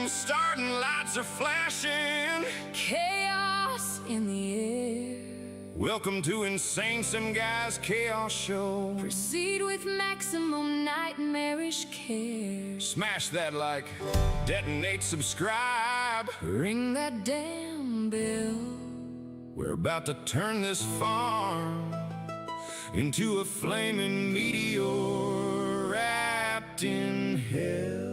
starting lights are flashing. Chaos in the air. Welcome to InsaneSimGuy's Chaos Show. Proceed with maximum nightmarish care. Smash that like, detonate, subscribe. Ring that damn bell. We're about to turn this farm into a flaming meteor wrapped in hell.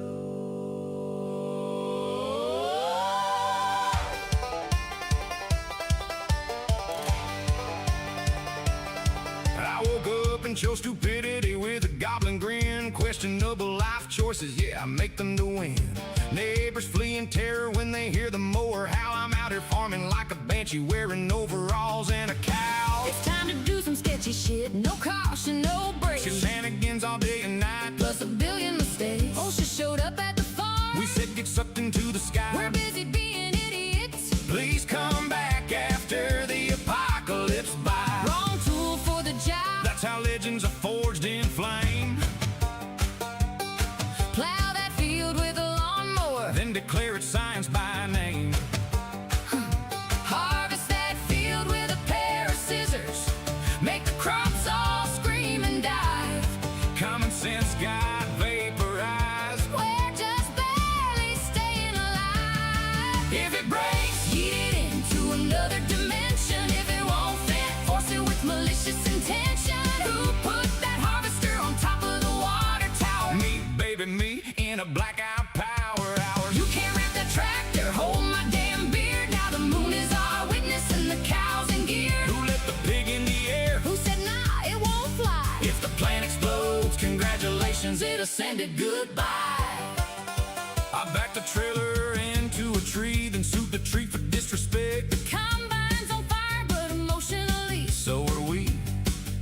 I woke up and chose stupidity with a goblin grin. Questionable life choices, yeah, I make them to win. Neighbors flee in terror when they hear the mower howl. I'm out here farming like a banshee, wearing overalls and a cow. It's time to do some sketchy shit. No caution, no brakes. Shenanigans all day and night, Plus a billion mistakes. OSHA showed up at the farm. we said get sucked into the sky. We're busy being idiots. Please come back after the apocalypse by. Wrong tool for the job. That's how legends are forged in flame. Plow that field with a lawnmower. Then declare it science by name. Harvest that field with a pair of scissors. Make the crops all scream and dive. Common sense got vaporized. We're just barely staying alive. If it breaks, Yeet it into another dimension. If it won't fit, force it with malicious intention. Who put that harvester on top of the water tower? me, baby, me, in a blackout power hour. You can't wrap that tractor, hold my damn beard. Now the moon is our witness and the cow's in gear. Who let the pig in the air? Who said nah, it won't fly? If the plant explodes, congratulations, it ascended goodbye. I backed the trailer into a tree, then sued the tree for disrespect. Combine's on fire, but emotionally So are we.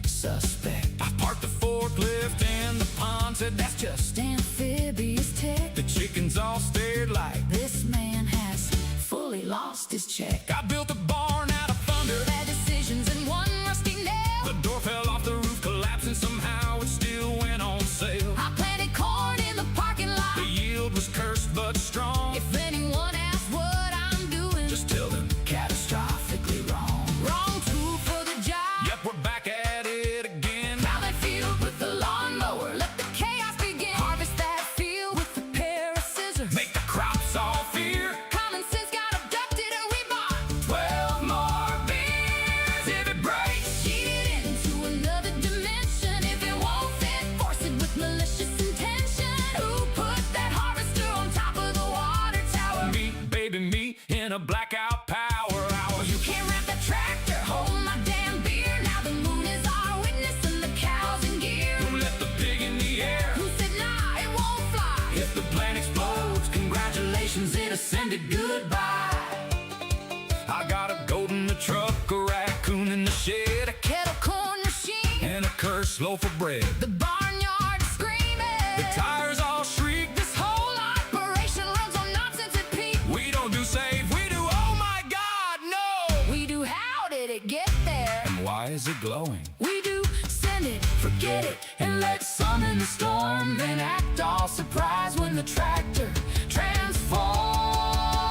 suspect. I parked the forklift and the pond said that's just. Amphibious tech. The chickens all stared like. This man has fully lost his check. I built a barn out of thunder. Bad decisions and one rusty nail. The door fell off the roof, collapsing somehow. It still went on sale. I planted corn in the parking lot. The yield was cursed but strong. If anyone asks what I'm doing, Just tell them catastrophically wrong. wrong tool for the job. Yep, we're back at it again. Plow that field with the lawnmower. Let the chaos begin. Harvest that field with a pair of scissors. Make the crops all fear. Common sense got abducted and we bought 12 more beers. If it breaks, Cheat it into another dimension. If it won't fit, force it with malicious intention. Who put that harvester on top of the water tower? me, baby, me, in a blackout power hour. You can't wrap that tractor, hold my damn beer. Now the moon is our witness and the cow's in gear. Who let the pig in the air? Who said nah, it won't fly? If the plant explodes, congratulations, it ascended goodbye. I got a goat in the truck, a raccoon in the shed, Kettle corn machine, and a cursed loaf of bread. the barnyard screaming. The tires all shriek. This whole operation runs on nonsense and peak. We don't do safe, we do oh my God, no! We do how did it get there? And why is it glowing? We do send it, forget it, and let sun in the storm. Then act all surprised when the tractor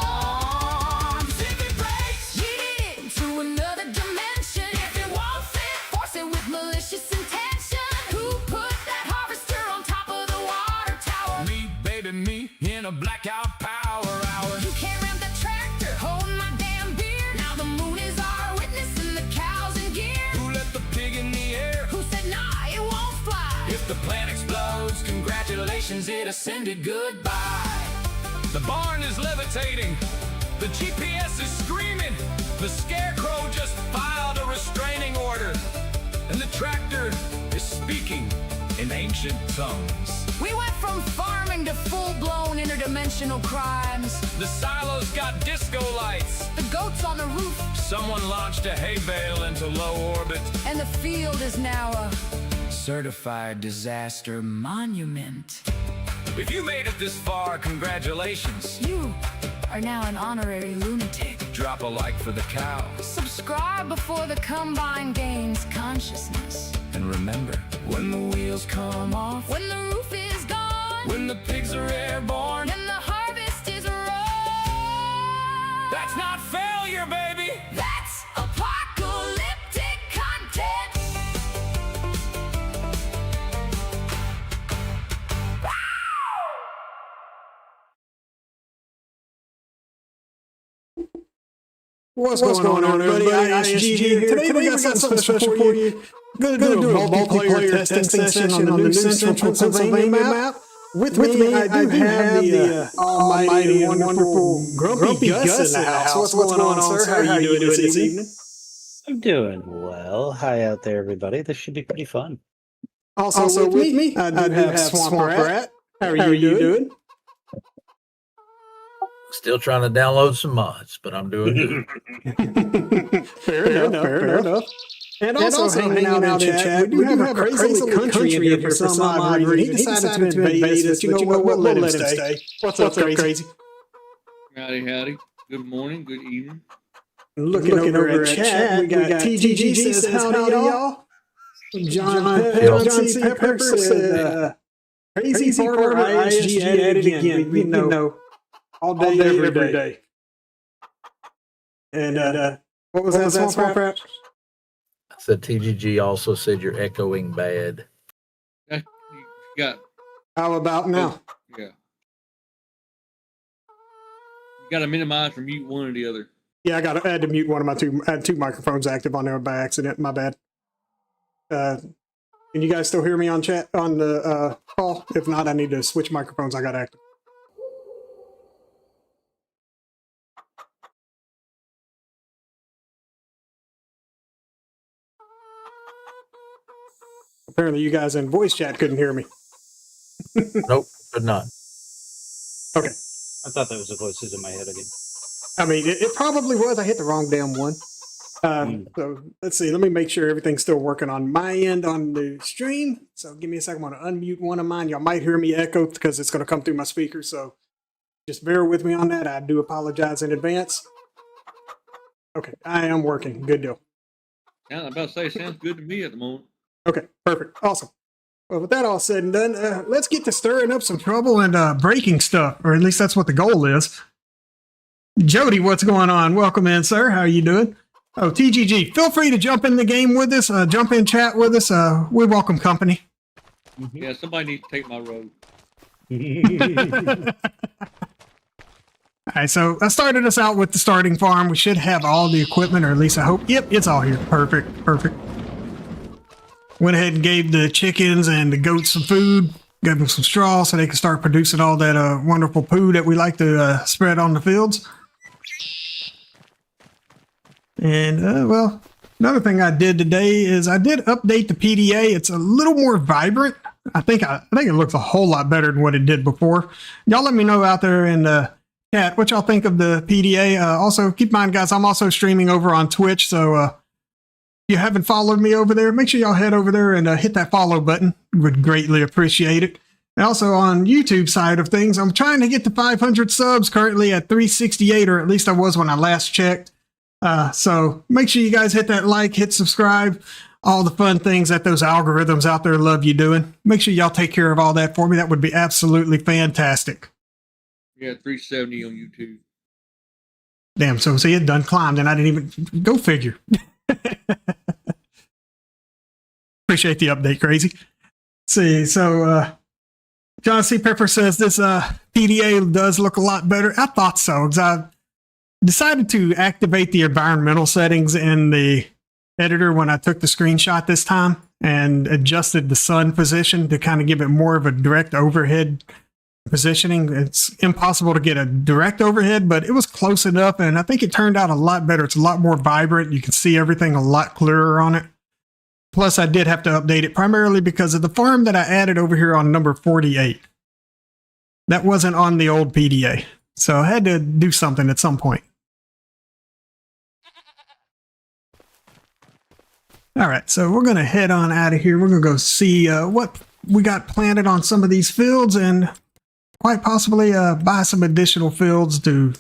transforms. If it breaks, Yeet it into another dimension. If it won't fit, force it with malicious intention. Who put that harvester on top of the water tower? me, baby, me, in a blackout power hour. You can't ram that tractor, hold my damn beer. Now the moon is our witness and the cow's in gear. Who let the pig in the air? Who said nah, it won't fly? If the plant explodes, congratulations, it ascended goodbye. The barn is levitating. The GPS is screaming. The scarecrow just filed a restraining order. And the tractor is speaking in ancient tongues. We went from farming to full-blown interdimensional crimes. The silos got disco lights. The goats on the roof, Someone launched a hay bale into low orbit. and the field is now a certified disaster monument. If you made it this far, congratulations. You are now an honorary lunatic. Drop a like for the cow. Subscribe before the combine gains consciousness. And remember, when the wheels come off, When the roof is gone, when the pigs are airborne, and the harvest is ripe. What's going on, everybody? ISG here. Today we got something special for you. We're going to do a multiplayer testing session on the new Central Pennsylvania map. With me, I do have the almighty and wonderful Grumpy Gus in the house. What's going on, sir? How are you doing this evening? I'm doing well. Hi out there, everybody. This should be pretty fun. Also with me, I do have Swamp Rat. How are you doing? Still trying to download some mods, but I'm doing good. Fair enough. And also hanging out in chat, we do have a crazy little country in here for some odd reason. He decided to invade us, but you know what? We'll let him stay. What's up, crazy? Howdy. Good morning, good evening. Looking over at chat, we got TGG says howdy, y'all. John C. Pepper said, crazy part of ISG at it again. You know, all day, every day. And what was that, Swamp Rat? I said TGG also said you're echoing bad. You got, How about now? yeah. You got to minimize or mute one or the other. Yeah, I had to mute one of my two. I had two microphones active on there by accident. My bad. Can you guys still hear me on chat on the call? If not, I need to switch microphones. I got active. Apparently, you guys in voice chat couldn't hear me. Nope, could not. Okay. I thought that was the voices in my head again. I mean, it probably was. I hit the wrong damn one. So let's see. Let me make sure everything's still working on my end on the stream. So give me a second. I want to unmute one of mine. Y'all might hear me echo because it's going to come through my speaker. So just bear with me on that. I do apologize in advance. Okay, I am working. Good deal. Yeah, I'm about to say, sounds good to me at the moment. Okay, perfect. Awesome. Well, with that all said and done, let's get to stirring up some trouble and breaking stuff, or at least that's what the goal is. Jody, what's going on? Welcome in, sir. How are you doing? Oh, TGG, feel free to jump in the game with us, jump in chat with us. We welcome company. Yeah, somebody needs to take my road. All right, so I started us out with the starting farm. We should have all the equipment, or at least I hope. Yep, it's all here. Perfect. Went ahead and gave the chickens and the goats some food, gave them some straw so they can start producing all that wonderful poo that we like to spread on the fields. And, well, another thing I did today is I did update the PDA. It's a little more vibrant. I think it looks a whole lot better than what it did before. Y'all let me know out there in the chat what y'all think of the PDA. Also, keep in mind, guys, I'm also streaming over on Twitch, so if you haven't followed me over there, make sure y'all head over there and hit that follow button. Would greatly appreciate it. And also on YouTube side of things, I'm trying to get to 500 subs, currently at 368, or at least I was when I last checked. So make sure you guys hit that like, hit subscribe, all the fun things that those algorithms out there love you doing. Make sure y'all take care of all that for me. That would be absolutely fantastic. Yeah, 370 on YouTube. Damn, so see, it done climbed and I didn't even go figure. Appreciate the update, crazy. See, so John C. Pepper says this PDA does look a lot better. I thought so, because I decided to activate the environmental settings in the editor when I took the screenshot this time and adjusted the sun position to kind of give it more of a direct overhead positioning. It's impossible to get a direct overhead, but it was close enough, and I think it turned out a lot better. It's a lot more vibrant. You can see everything a lot clearer on it. Plus, I did have to update it primarily because of the farm that I added over here on number 48. That wasn't on the old PDA, so I had to do something at some point. All right, so we're going to head on out of here. We're going to go see what we got planted on some of these fields and quite possibly buy some additional fields to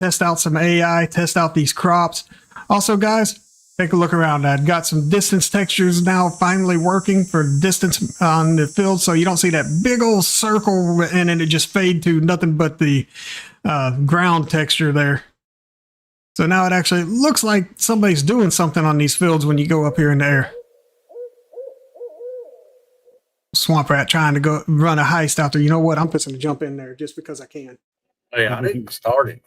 test out some AI, test out these crops. Also, guys, take a look around. I've got some distance textures now finally working for distance on the field, so you don't see that big old circle and then it just fade to nothing but the ground texture there. So now it actually looks like somebody's doing something on these fields when you go up here in the air. Swamp Rat trying to go run a heist out there. You know what? I'm fixing to jump in there just because I can. Hey, I didn't start it.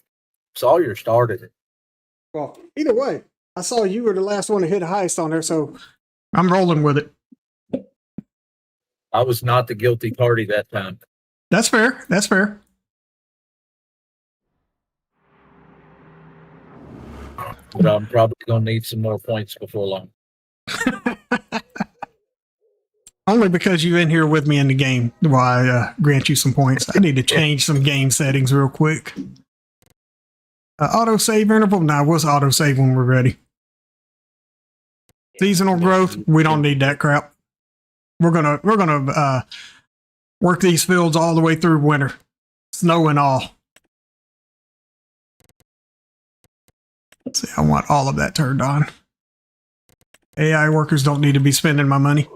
Sawyer started it. Well, either way, I saw you were the last one to hit a heist on there, so I'm rolling with it. I was not the guilty party that time. That's fair. That's fair. But I'm probably gonna need some more points before long. Only because you're in here with me in the game do I grant you some points. I need to change some game settings real quick. Auto save interval? Nah, we'll auto save when we're ready. Seasonal growth? We don't need that crap. We're gonna work these fields all the way through winter, snow and all. Let's see, I want all of that turned on. AI workers don't need to be spending my money.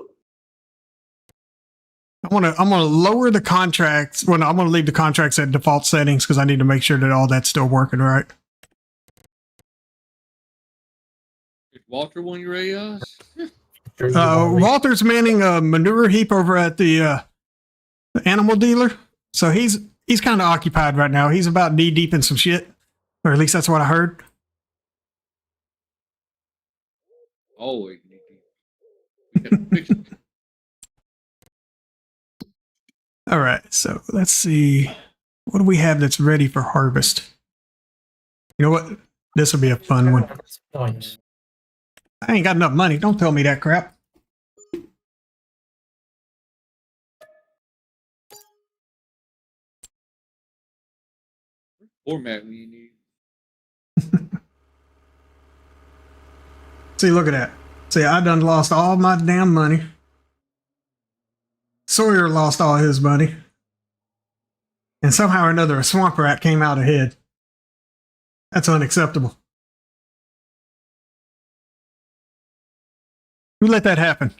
I'm gonna lower the contracts. Well, no, I'm gonna leave the contracts at default settings because I need to make sure that all that's still working right. Is Walter one of your AIs? Walter's manning a manure heap over at the animal dealer, so he's kind of occupied right now. He's about knee deep in some shit, or at least that's what I heard. Always need to. We gotta fix it. All right, so let's see. What do we have that's ready for harvest? You know what? This will be a fun one. Points. I ain't got enough money. Don't tell me that crap. Format we need. See, look at that. See, I done lost all my damn money. Sawyer lost all his money. And somehow or another, a swamp rat came out ahead. That's unacceptable. Who let that happen?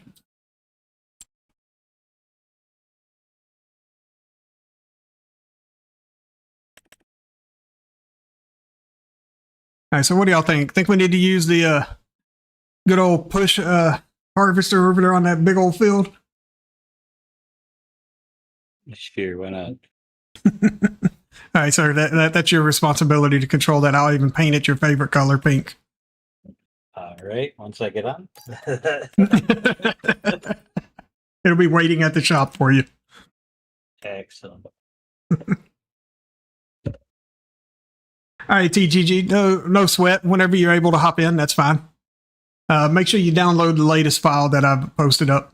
All right, so what do y'all think? Think we need to use the good old push harvester over there on that big old field? Sure, why not? All right, sir, that's your responsibility to control that. I'll even paint it your favorite color, pink. All right, once I get on. It'll be waiting at the shop for you. Excellent. All right, TGG, no sweat. Whenever you're able to hop in, that's fine. Make sure you download the latest file that I've posted up.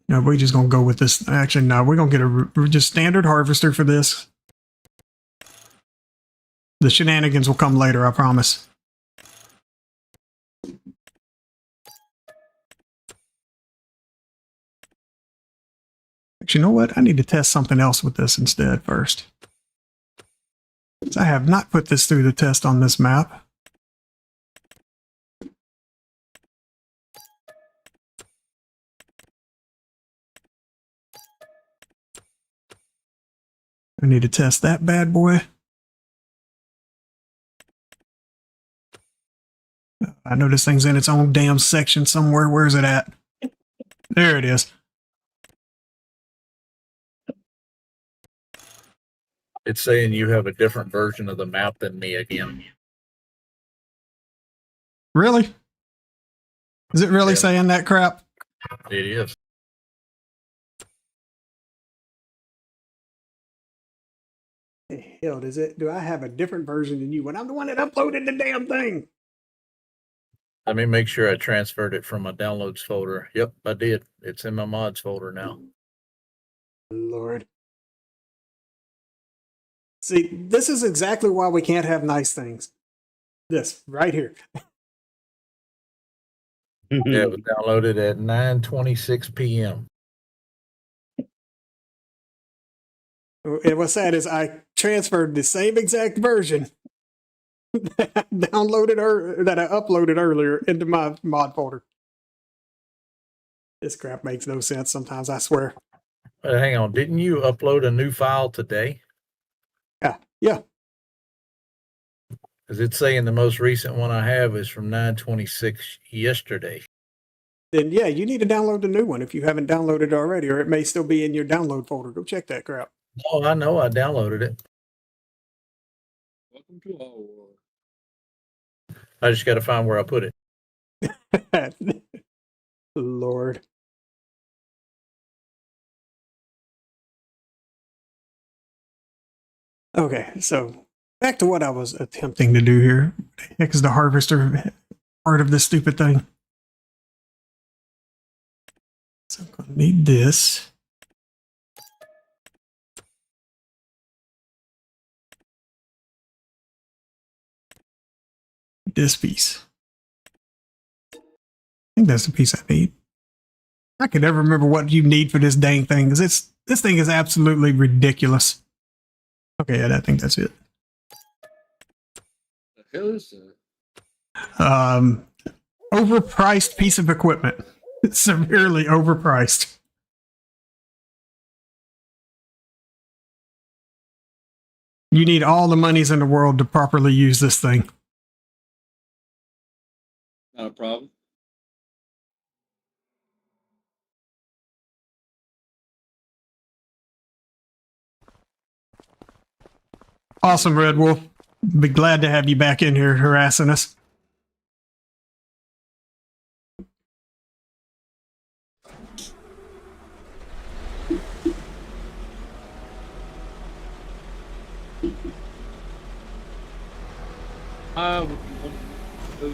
No, we're just gonna go with this. Actually, no, we're gonna get a just standard harvester for this. The shenanigans will come later, I promise. Actually, you know what? I need to test something else with this instead first. I have not put this through the test on this map. I need to test that bad boy. I know this thing's in its own damn section somewhere. Where's it at? There it is. It's saying you have a different version of the map than me again. Really? Is it really Yeah. saying that crap? It is. The hell does it? Do I have a different version than you when I'm the one that uploaded the damn thing? Let me make sure I transferred it from my downloads folder. Yep, I did. It's in my mods folder now. Lord. See, this is exactly why we can't have nice things. This right here. Yeah, it was downloaded at 9:26 p.m. And what's sad is I transferred the same exact version that I downloaded or that I uploaded earlier into my mod folder. This crap makes no sense sometimes, I swear. Hang on, didn't you upload a new file today? Yeah. Because it's saying the most recent one I have is from 9:26 yesterday. Then yeah, you need to download the new one if you haven't downloaded it already, or it may still be in your download folder. Go check that crap. Oh, I know. I downloaded it. Welcome to our world. I just got to find where I put it. Lord. Okay, so back to what I was attempting to do here. What the heck is the harvester part of this stupid thing? So I'm going to need this. This piece. I think that's the piece I need. I can never remember what you need for this dang thing, because this thing is absolutely ridiculous. Okay, yeah, I think that's it. The hell is that? Overpriced piece of equipment. It's severely overpriced. You need all the monies in the world to properly use this thing. Not a problem. Awesome, Red Wolf. Be glad to have you back in here harassing us. I would be one of those.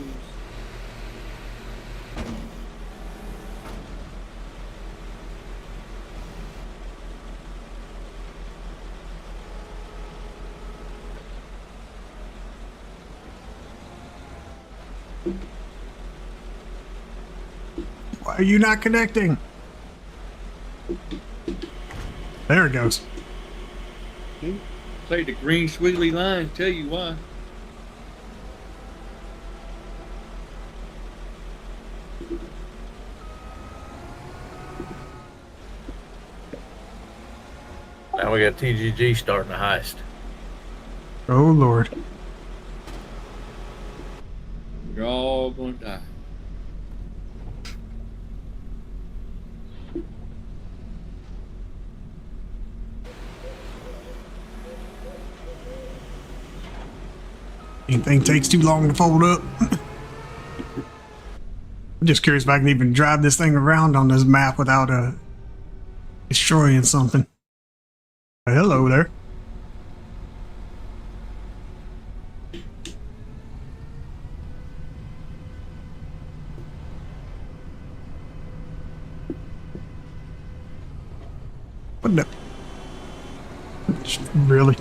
Why are you not connecting? There it goes. Play the green swiggly line. Tell you why. Now we got TGG starting a heist. Oh, Lord. You're all going to die. Anything takes too long to fold up. I'm just curious if I can even drive this thing around on this map without destroying something. Hello there. What the? Really?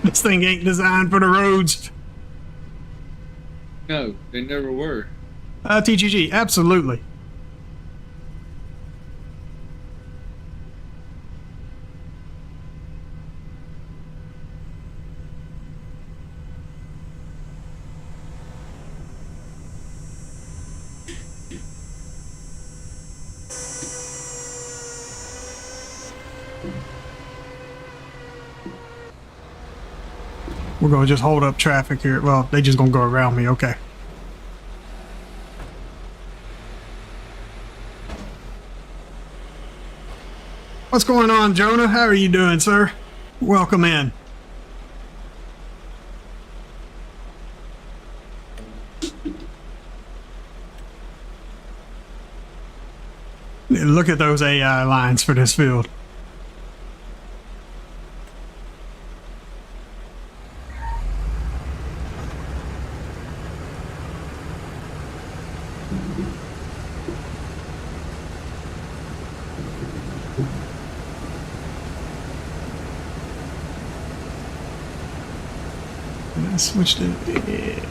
This thing ain't designed for the roads. No, they never were. TGG, absolutely. We're gonna just hold up traffic here. Well, they just gonna go around me. Okay. What's going on, Jonah? How are you doing, sir? Welcome in. Look at those AI lines for this field. I switched it. Yeah.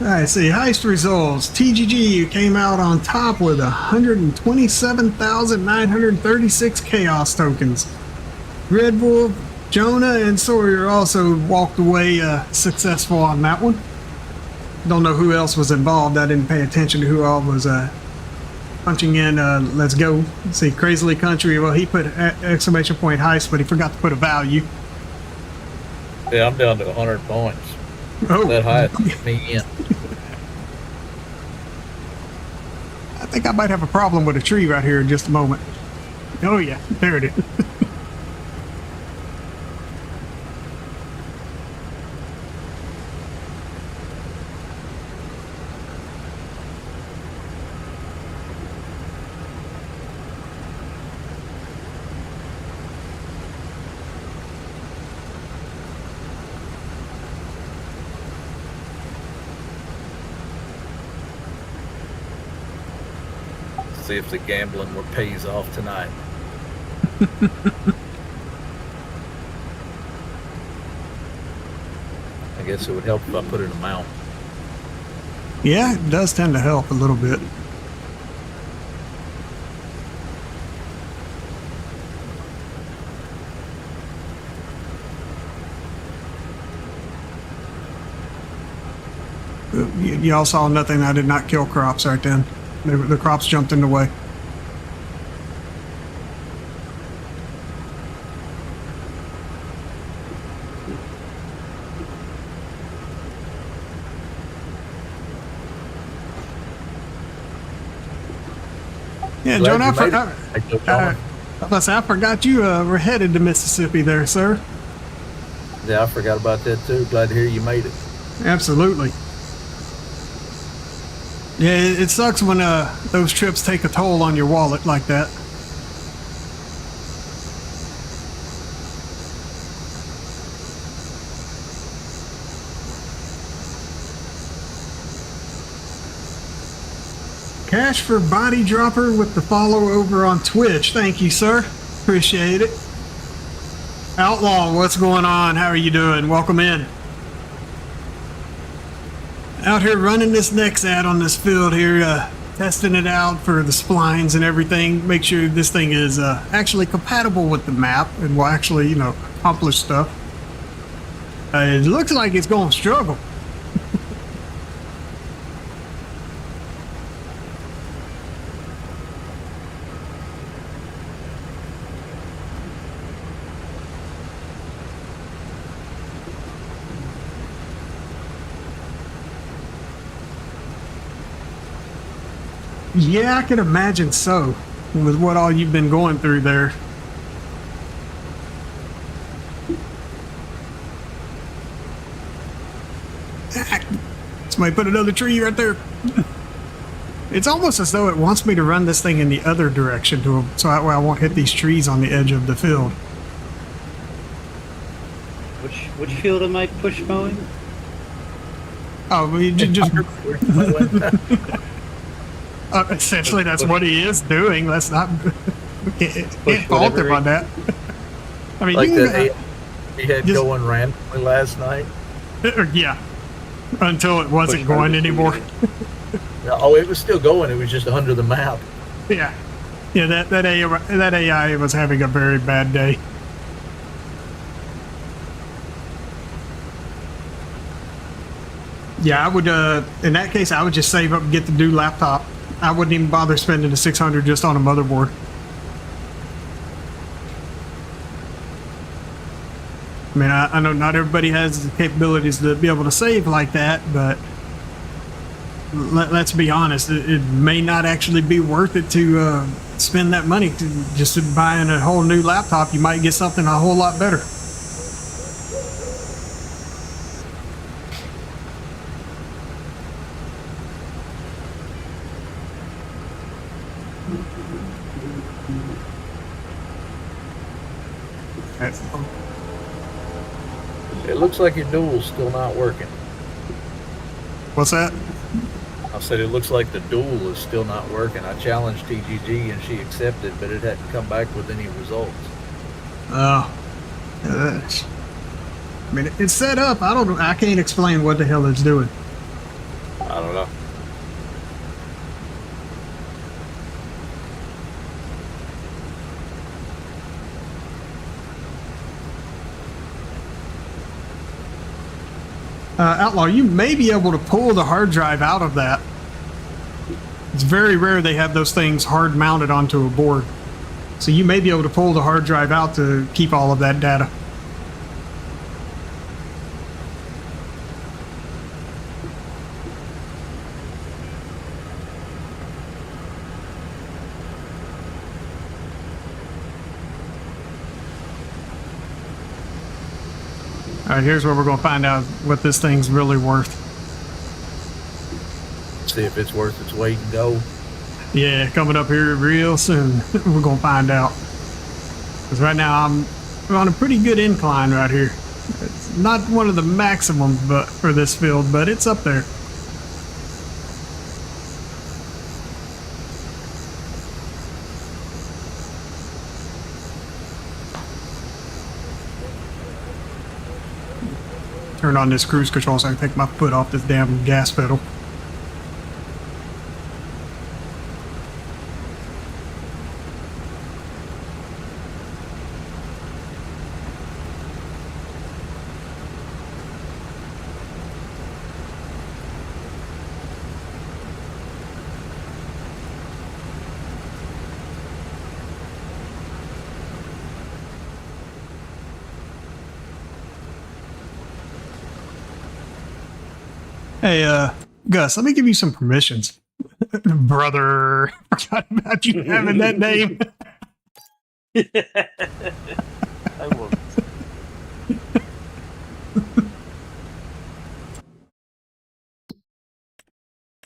I see. Heist results. TGG came out on top with 127,936 chaos tokens. Red Wolf, Jonah, and Sawyer also walked away successful on that one. don't know who else was involved. I didn't pay attention to who all was punching in. Let's go. Let's see, Crazily Country. Well, he put exclamation point heist, but he forgot to put a value. Yeah, I'm down to 100 points. Oh, That high get me in. I think I might have a problem with a tree right here in just a moment. Oh yeah, there it is. See if the gambling pays off tonight. I guess it would help if I put in a mount. Yeah, it does tend to help a little bit. Y'all saw nothing. I did not kill crops right then. The crops jumped in the way. Yeah, Glad John, you I made it. forgot. Hey, Joe John. I forgot you were headed to Mississippi there, sir. Yeah, I forgot about that too. Glad to hear you made it. Absolutely. Yeah, it sucks when those trips take a toll on your wallet like that. Cash for Body Dropper with the follow over on Twitch. Thank you, sir. Appreciate it. Outlaw, what's going on? How are you doing? Welcome in. Out here running this next ad on this field here, testing it out for the splines and everything. Make sure this thing is actually compatible with the map and will actually, you know, accomplish stuff. It looks like it's going to struggle. Yeah, I can imagine so, with what all you've been going through there. Somebody put another tree right there. It's almost as though it wants me to run this thing in the other direction so that way I won't hit these trees on the edge of the field. Which field am I push mowing? Oh, well, you just essentially that's what he is doing. Let's not we can't fault him on that. I mean, Like you that he had just- going randomly last night. yeah, until it wasn't going anymore. Oh, it was still going. It was just under the map. Yeah, that AI was having a very bad day. Yeah, I would. In that case, I would just save up and get the new laptop. I wouldn't even bother spending the $600 just on a motherboard. I mean, I know not everybody has the capabilities to be able to save like that, but let's be honest, it may not actually be worth it to spend that money just to buying a whole new laptop. You might get something a whole lot better. It looks like your duel's still not working. What's that? I said it looks like the duel is still not working. I challenged TGG and she accepted, but it hadn't come back with any results. Oh, I mean, it's set up. I can't explain what the hell it's doing. I don't know. Outlaw, you may be able to pull the hard drive out of that. It's very rare they have those things hard mounted onto a board. So you may be able to pull the hard drive out to keep all of that data. All right, here's where we're going to find out what this thing's really worth. See if it's worth its weight in gold. Yeah, coming up here real soon. We're going to find out. Because right now I'm on a pretty good incline right here. It's not one of the maximums but for this field, but it's up there. Turn on this cruise control so I can take my foot off this damn gas pedal. Hey, Gus, let me give you some permissions. Brother, forgot about you having that name. I won't.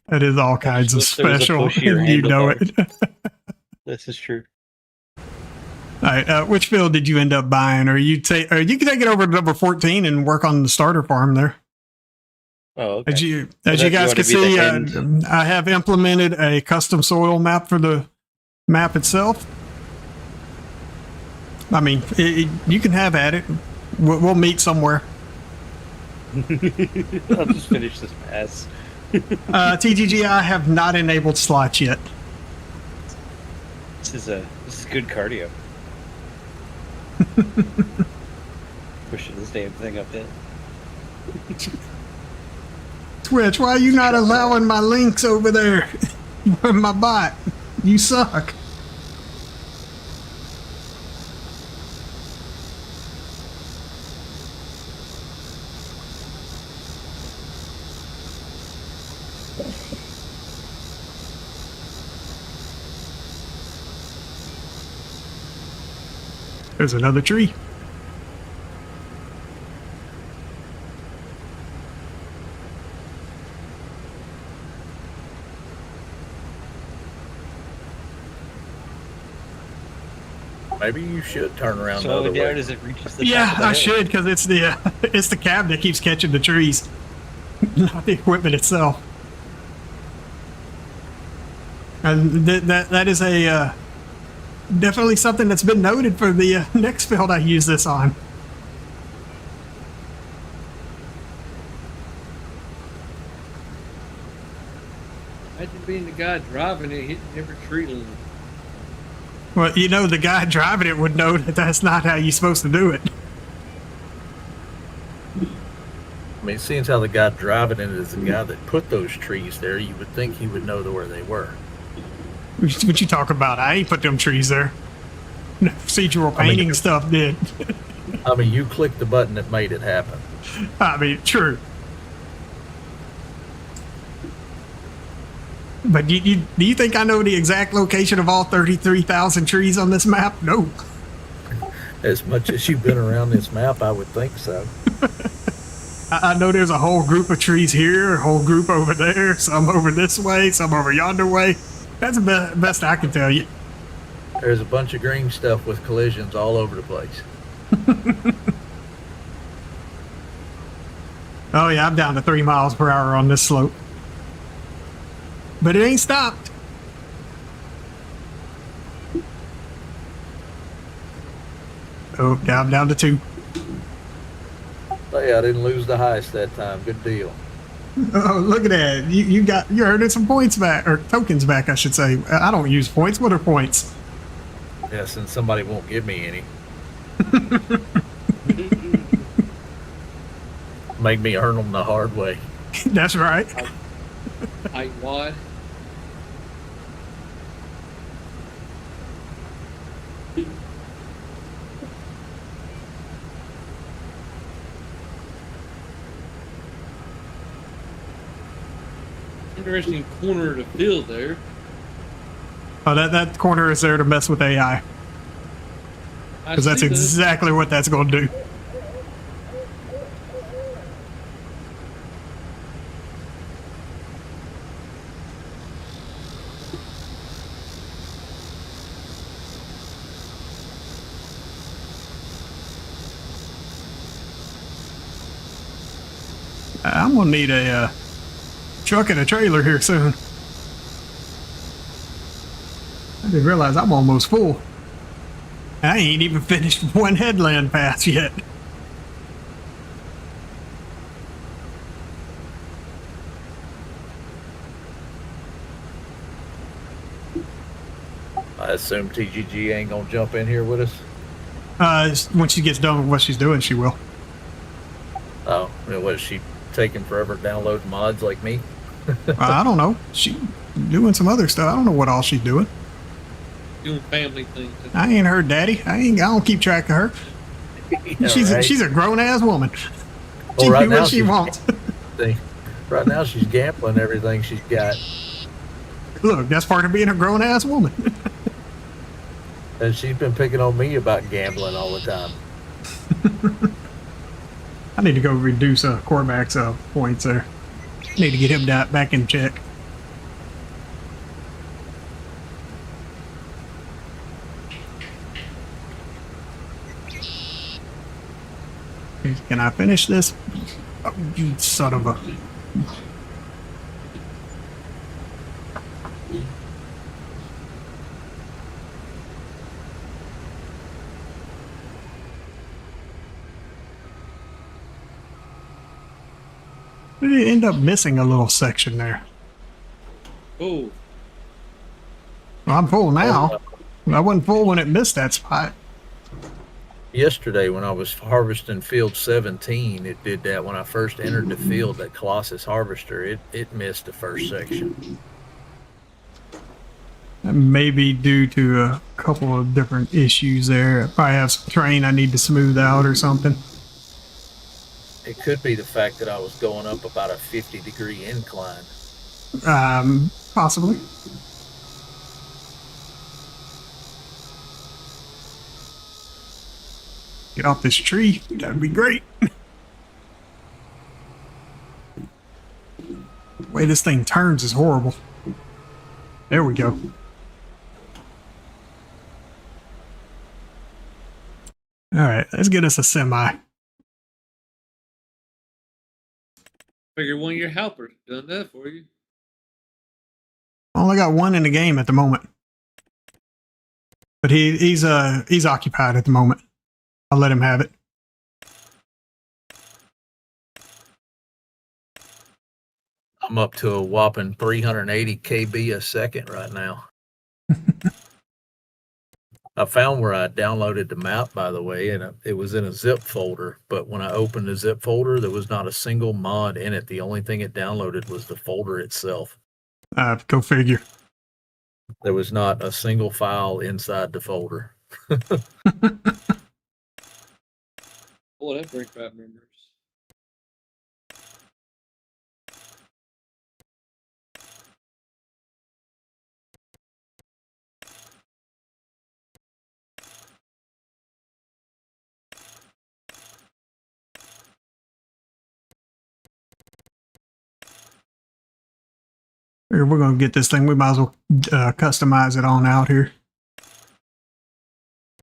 That is all kinds of If there was a special. bushier You know it. This is true. All right, which field did you end up buying? Or you can take it over to number 14 and work on the starter farm there. Oh, okay. As you that guys can you want to see, be the I have implemented a custom soil map for the map itself. I mean, you can have at it. We'll meet somewhere. I'll just finish this pass. TGG, I have not enabled slots yet. This is good cardio. Pushing this damn thing up there. Twitch, why are you not allowing my links over there? My bot. You suck. There's another tree. Maybe you should turn around the So other down way. as it reaches the Yeah, top of the I hill. should, because it's the cab that keeps catching the trees, not the equipment itself. And that is a definitely something that's been noted for the next field I use this on. Imagine being the guy driving it, hitting every tree line. Well, you know, the guy driving it would know that that's not how you're supposed to do it. I mean, seeing as how the guy driving it is the guy that put those trees there, you would think he would know where they were. What you talk about? I ain't put them trees there. The procedural painting stuff did. I mean, you clicked the button that made it happen. I mean, true. But do you think I know the exact location of all 33,000 trees on this map? No. As much as you've been around this map, I would think so. I know there's a whole group of trees here, a whole group over there, some over this way, some over yonder way. That's the best I can tell you. There's a bunch of green stuff with collisions all over the place. Oh yeah, I'm down to 3 miles per hour on this slope. But it ain't stopped. Oh, yeah, I'm down to 2. Hey, I didn't lose the highest that time. Good deal. Oh, look at that. You're earning some points back, or tokens back, I should say. I don't use points. What are points? Yeah, since somebody won't give me any. make me earn them the hard way. That's right. Height wide. Interesting corner of the field there. Oh, that corner is there to mess with AI. Because that's see that. exactly what that's going to do. I'm going to need a truck and a trailer here soon. I didn't realize I'm almost full. I ain't even finished one headland pass yet. I assume TGG ain't gonna jump in here with us. When she gets done with what she's doing, she will. Oh, what is she taking forever to download mods like me? I don't know. She doing some other stuff. I don't know what all she's doing. Doing family things. I ain't her daddy. I don't keep track of her. Yeah, she's a grown ass woman. Well, She right do now what she she's- wants. Right now she's gambling everything she's got, Look, that's part of being a grown ass woman. and she's been picking on me about gambling all the time. I need to go reduce Cormac's points there. Need to get him back in check. Can I finish this? Oh, you son of a... Did it end up missing a little section there? Oh, Well, I'm full now. I wasn't full when it missed that spot. Yesterday, when I was harvesting field 17, it did that. When I first entered the field, that Colossus harvester, it missed the first section. That may be due to a couple of different issues there. I probably have some terrain I need to smooth out or something. It could be the fact that I was going up about a 50-degree incline. Possibly. Get off this tree. That'd be great. The way this thing turns is horrible. There we go. All right, let's get us a semi. figure one of your helpers done that for you. Only got one in the game at the moment, but he's occupied at the moment. I'll let him have it. I'm up to a whopping 380 KB a second right now. I found where I downloaded the map, by the way, and it was in a zip folder. But when I opened the zip folder, there was not a single mod in it. The only thing it downloaded was the folder itself. Go figure. There was not a single file inside the folder. Oh, that brings back memories. Here, we're going to get this thing. We might as well customize it on out here.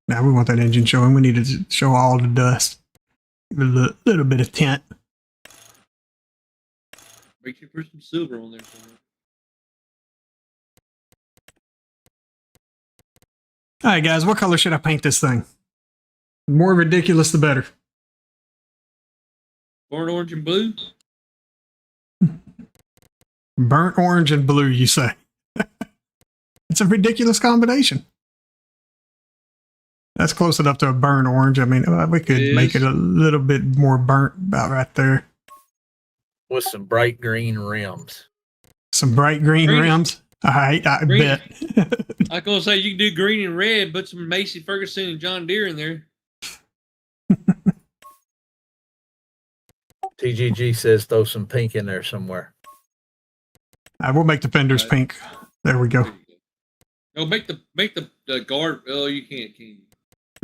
Now we want that engine showing. We need to show all the dust. Give it a little bit of tint. Make sure you put some silver on there somewhere. All right, guys, what color should I paint this thing? The more ridiculous, the better. Burnt orange and blue? Burnt orange and blue, you say? It's a ridiculous combination. That's close enough to a burnt orange. I mean, we could make it a little bit more burnt about right there. with some bright green rims. Some bright green Green- rims. All right, I Green- bet. I was gonna say you can do green and red, put some Macy Ferguson and John Deere in there. TGG says throw some pink in there somewhere. We'll make the fenders Right. pink. There we go. No, make the guard. Oh, you can't. Can you?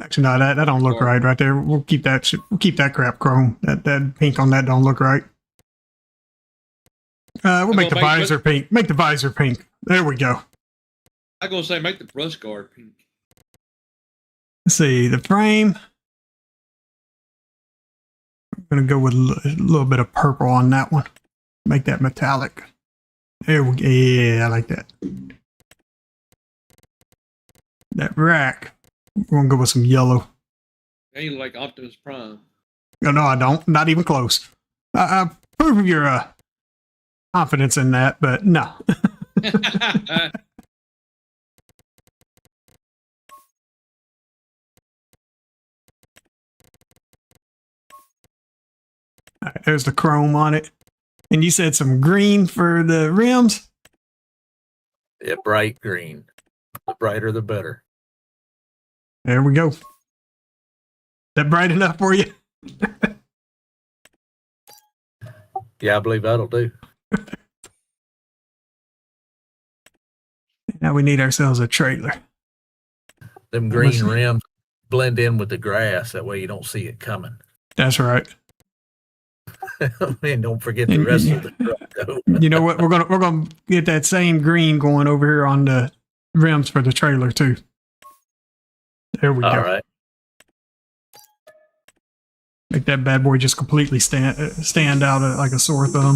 Actually, no, that don't look right there. We'll keep that crap chrome. That pink on that don't look right. We'll make the visor pink. Make the visor pink. There we go. I gonna say make the brush guard pink. Let's see the frame. I'm gonna go with a little bit of purple on that one. Make that metallic. There we go. Yeah, I like that. That rack. We're gonna go with some yellow. Now you look like Optimus Prime. No, I don't. Not even close. I approve of your confidence in that, but no. All right, there's the chrome on it. And you said some green for the rims? Yeah, bright green. The brighter, the better. There we go. That bright enough for you? Yeah, I believe that'll do. Now we need ourselves a trailer. Them green rims blend in with the grass. That way you don't see it coming. That's right. And don't forget the rest of the truck, though. You know what? We're gonna get that same green going over here on the rims for the trailer too. There we go. All right. Make that bad boy just completely stand out like a sore thumb.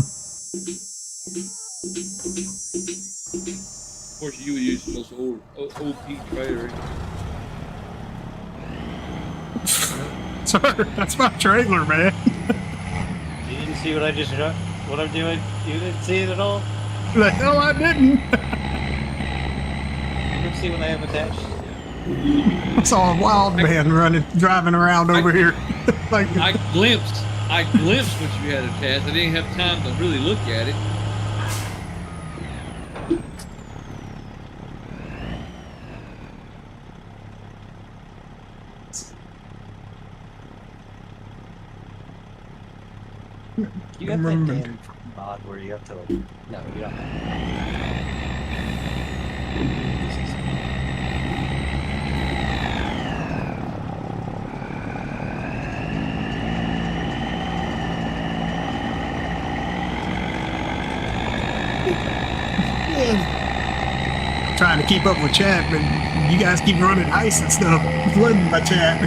Of course, you would use those old OP trailer. Sir, that's my trailer, man. You didn't see what I just what I'm doing? You didn't see it at all? The hell I didn't. You didn't see what I have attached? I saw a wild man driving around over here. Like, I glimpsed what you had attached. I didn't have time to really look at it. You got that damn mod where you have to like, no, you don't. trying to keep up with chat, but you guys keep running ice and stuff, flooding my chat. I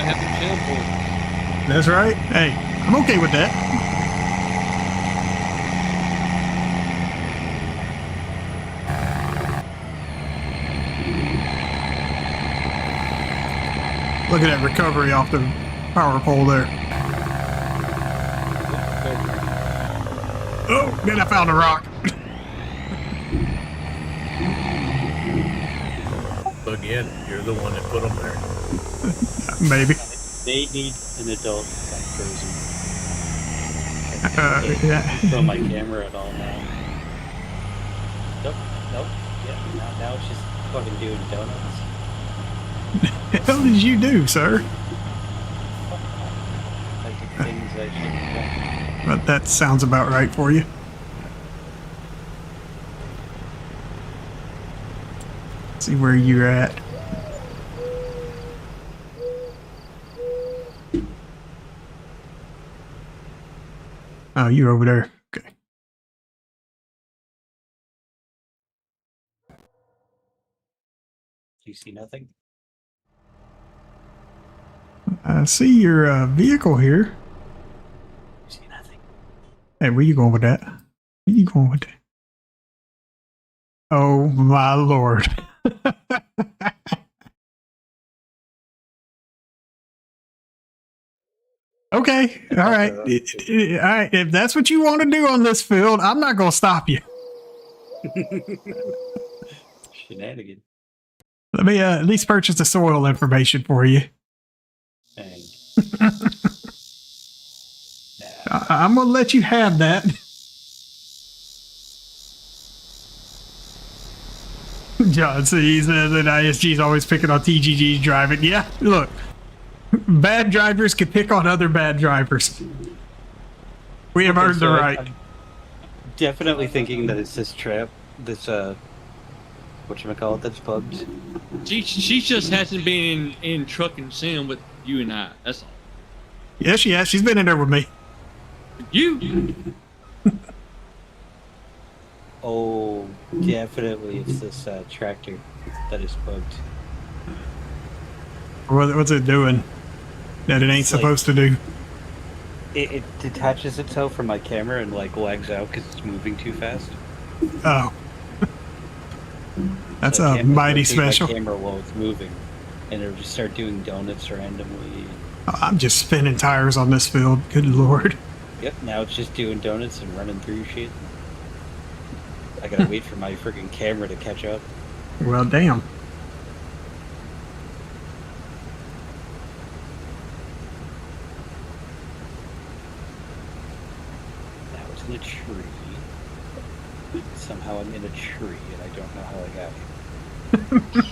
have the channel for it. That's right. Hey, I'm okay with that. Look at that recovery off the power pole there. Oh, man, I found a rock. Again, you're the one that put them there. Maybe. They need an adult. It's like crazy. Yeah. Throw my camera at all now. Nope. Yeah, now it's just fucking doing donuts. What the hell did you do, sir? Like the things I shouldn't have But that sounds about right for you. See where you're at. Oh, you're over there. Okay. You see nothing? I see your vehicle here. You see nothing. Hey, where you going with that? Where you going with that? Oh my lord. Okay, all right. All right, if that's what you want to do on this field, I'm not going to stop you. Shenanigan. Let me at least purchase the soil information for you. Dang. I'm gonna let you have that. John sees that ISG is always picking on TGG's driving. Yeah, look, bad drivers can pick on other bad drivers. We have earned the right. I'm definitely thinking that it's this trap, this whatchamacallit, that's bugged. She just hasn't been in trucking sim with you and I. That's all. Yeah, she has. She's been in there with me. You. Oh, definitely it's this tractor that is bugged. What's it doing that it ain't It's like- supposed to do? It detaches itself from my camera and like lags out because it's moving too fast. Oh. That's So I a can't mighty rotate my special. camera while it's moving, and it'll just start doing donuts randomly. I'm just spinning tires on this field. Good lord. Yep, now it's just doing donuts and running through shit. I gotta wait for my freaking camera to catch up. Well, damn. Now it's in a tree. Somehow I'm in a tree and I don't know how I got here.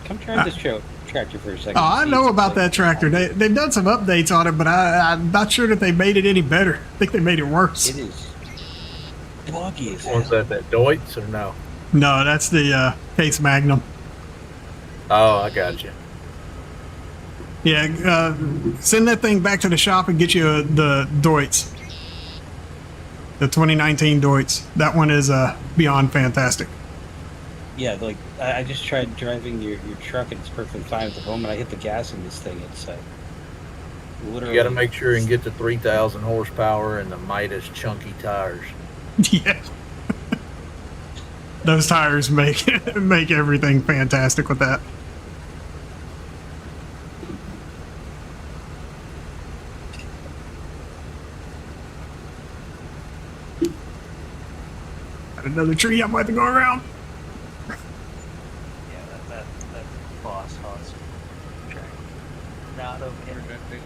Come try this tractor for a second. Oh, I See know if about it's that like- tractor. They've done some updates on it, but I'm not sure that they made it any better. I think they made it worse. It is buggy as Was hell. that Deutz or no? No, that's the Case Magnum. Oh, I got you. Yeah, send that thing back to the shop and get you the Deutz. The 2019 Deutz. That one is beyond fantastic. Yeah, like I just tried driving your truck and it's perfectly fine at the moment I hit the gas in this thing. It's literally. You got to make sure and get the 3,000 horsepower and the Midas chunky tires. Yeah. Those tires make everything fantastic with that. Got another tree I'm about to go around. Yeah, that boss house track. Not okay.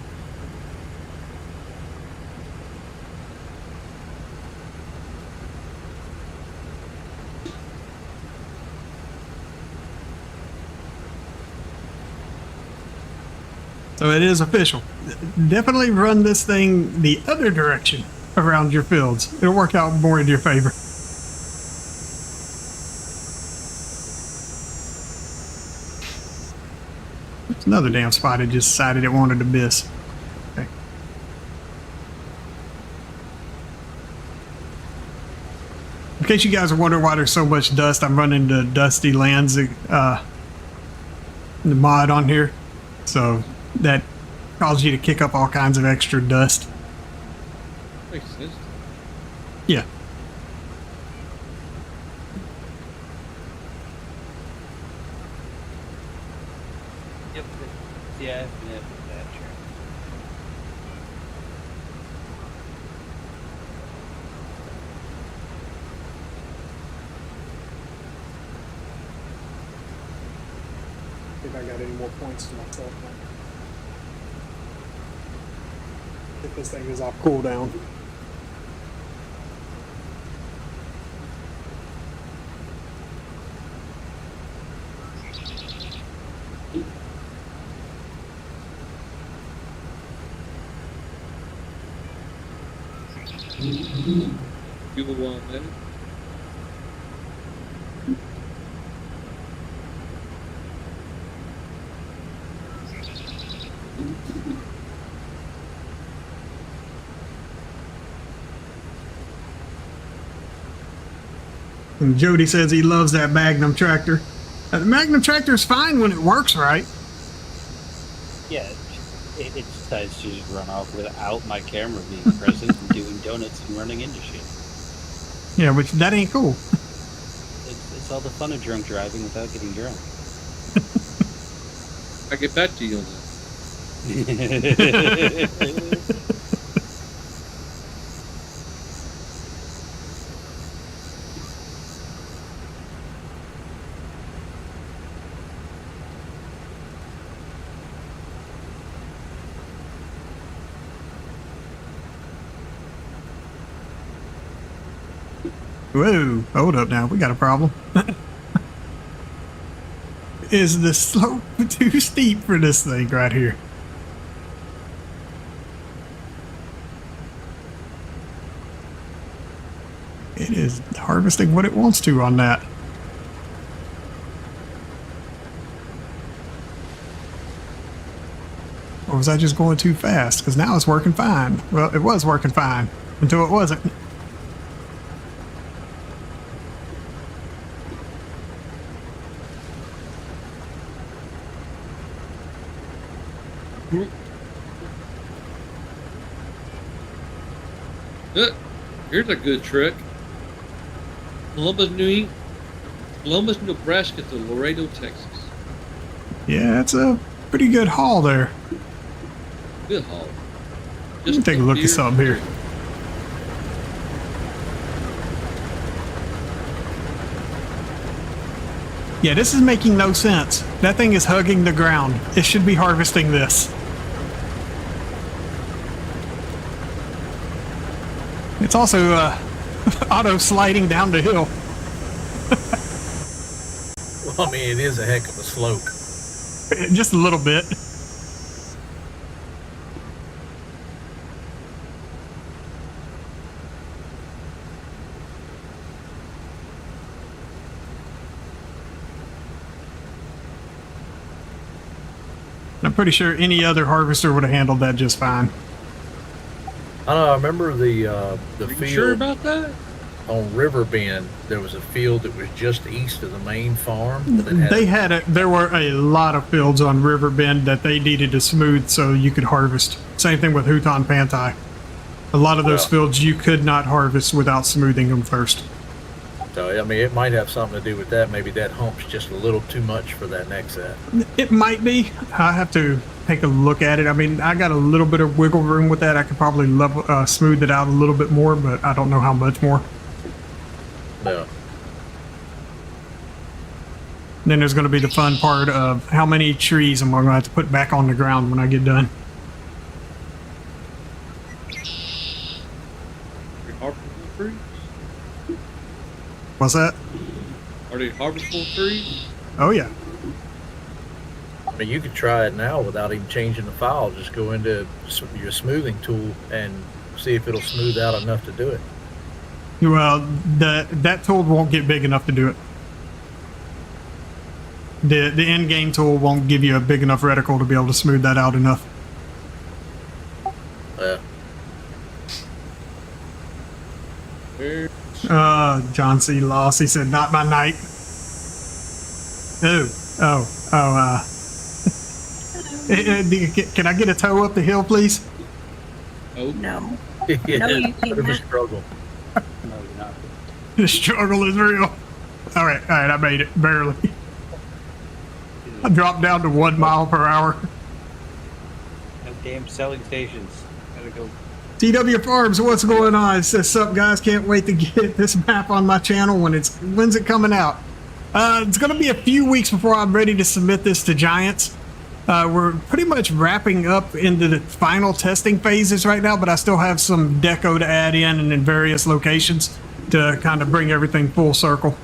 So it is official. Definitely run this thing the other direction around your fields. It'll work out more in your favor. It's another damn spot it just decided it wanted to miss. Okay. In case you guys are wondering why there's so much dust, I'm running the Dusty Lands the mod on here. So that causes you to kick up all kinds of extra dust. Makes sense. Yeah. Yep. Yeah, I've been with that track. See if I got any more points to myself. If this thing is off cooldown. You will want that. And Jody says he loves that Magnum tractor. The Magnum tractor is fine when it works right. Yeah, it decides to just run off without my camera being present and doing donuts and running into shit. Yeah, which that ain't cool. It's all the fun of drunk driving without getting drunk. I'll get back to you on that. Whoa, hold up now. We got a problem. Is the slope too steep for this thing right here? It is harvesting what it wants to on that. Or was I just going too fast? Because now it's working fine. Well, it was working fine until it wasn't. Here's a good trick. Columbus, Nebraska to Laredo, Texas. Yeah, that's a pretty good haul there. Good haul. Let me take a look at something here. Yeah, this is making no sense. That thing is hugging the ground. It should be harvesting this. It's also auto sliding down the hill. Well, I mean, it is a heck of a slope. Just a little bit. I'm pretty sure any other harvester would have handled that just fine. I know. I remember the Are you field sure about that? on Riverbend. There was a field that was just east of the main farm. That They had it. There were a lot of fields on Riverbend that they needed to smooth so you could harvest. Same thing with Houghton Pantai. A lot of those Yeah. fields you could not harvest without smoothing them first. So I mean, it might have something to do with that. Maybe that hump's just a little too much for that next set. It might be. I have to take a look at it. I mean, I got a little bit of wiggle room with that. I could probably smooth it out a little bit more, but I don't know how much more. No. And then there's going to be the fun part of how many trees I'm going to have to put back on the ground when I get done. Harvestable trees? What's that? Are they harvestable trees? Oh, yeah. I mean, you could try it now without even changing the file. Just go into your smoothing tool and see if it'll smooth out enough to do it. Well, that tool won't get big enough to do it. The in-game tool won't give you a big enough reticle to be able to smooth that out enough. Yeah. Where? John C. Loss, he said, not my night. Can I get a tow up the hill, please? Oh, No. Yeah, No, you bit of a can't. struggle. No, you're not. The struggle is real. All right, I made it, barely. I dropped down to 1 mile per hour. No damn selling stations. Gotta go. TW Farms, what's going on? It says, sup guys, can't wait to get this map on my channel. When's it coming out? It's gonna be a few weeks before I'm ready to submit this to Giants. We're pretty much wrapping up into the final testing phases right now, but I still have some deco to add in and in various locations to kind of bring everything full circle.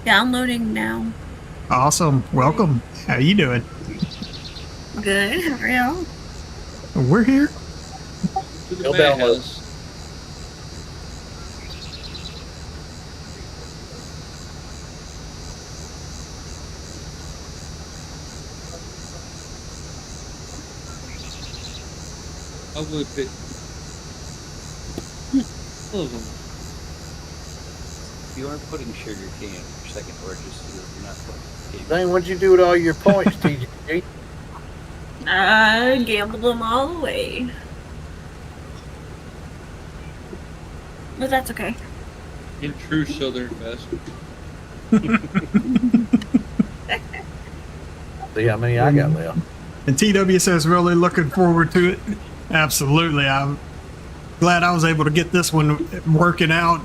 Downloading now. Awesome. Welcome. How you doing? Good. How are y'all? We're here. to the They'll download. madhouse. I would pick. If you aren't putting sugar cane in your second purchase, you're not putting. Dang, what'd you do with all your points, TJ? I gambled them all away. But that's okay. In true Southern fashion. See how many I got left. And TW says, really looking forward to it. Absolutely. I'm glad I was able to get this one working out.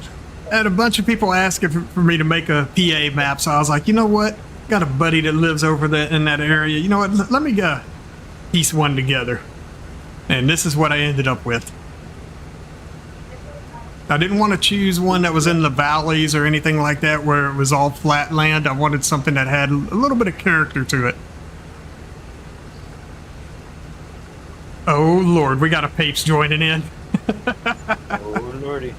I had a bunch of people asking for me to make a PA map, so I was like, you know what? Got a buddy that lives over there in that area. You know what? Let me piece one together. And this is what I ended up with. I didn't want to choose one that was in the valleys or anything like that where it was all flat land. I wanted something that had a little bit of character to it. Oh, Lord, we got a Papes joining in. Oh lordy.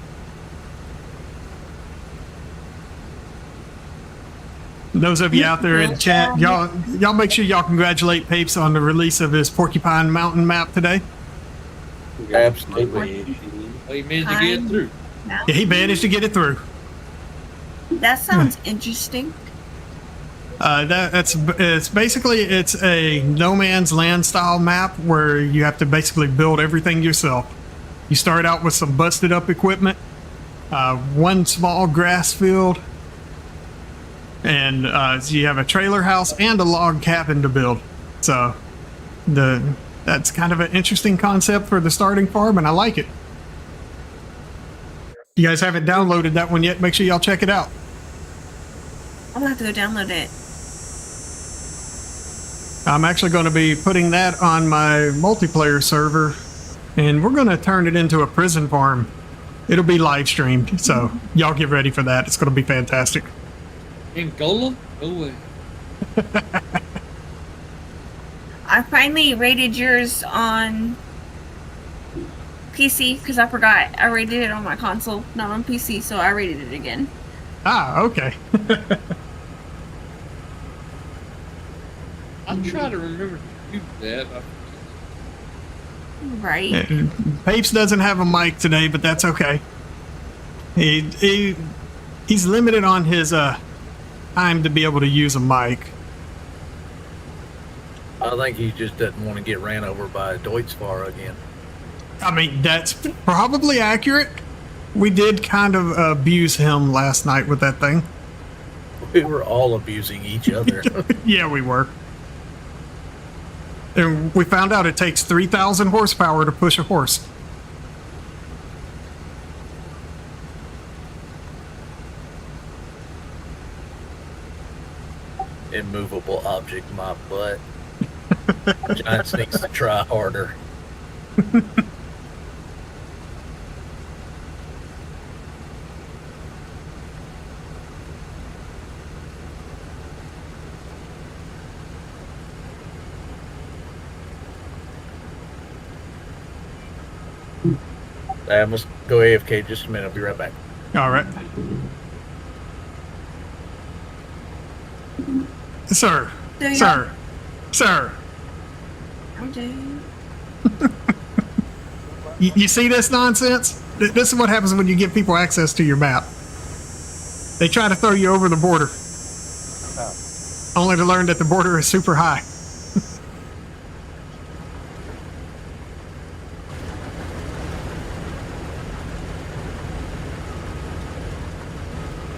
Those of you out there in chat, y'all make sure y'all congratulate Papes on the release of his Porcupine Mountain map today. Absolutely. Oh, you managed to get it through. Yeah, he managed to get it through. That sounds interesting. It's basically it's a no man's land style map where you have to basically build everything yourself. You start out with some busted up equipment, one small grass field, and so you have a trailer house and a log cabin to build. So that's kind of an interesting concept for the starting farm, and I like it. If you guys haven't downloaded that one yet, make sure y'all check it out. I'm gonna have to go download it. I'm actually going to be putting that on my multiplayer server, and we're going to turn it into a prison farm. It'll be live streamed, so y'all get ready for that. It's going to be fantastic. Angola? No way. I finally rated yours on PC because I forgot. I rated it on my console, not on PC, so I rated it again. Ah, okay. I'm trying to remember to do that. Right. Papes doesn't have a mic today, but that's okay. He's limited on his time to be able to use a mic. I think he just doesn't want to get ran over by a Deutschfahrer again. I mean, that's probably accurate. We did kind of abuse him last night with that thing. We were all abusing each other. Yeah, we were. And we found out it takes 3,000 horsepower to push a horse. Immovable object, my butt. Giants needs to try harder. I must go AFK just a minute. I'll be right back. All right. Sir. There you Sir. Sir. Okay. You see this nonsense? This is what happens when you give people access to your map. They try to throw you over the border. Only to learn that the border is super high.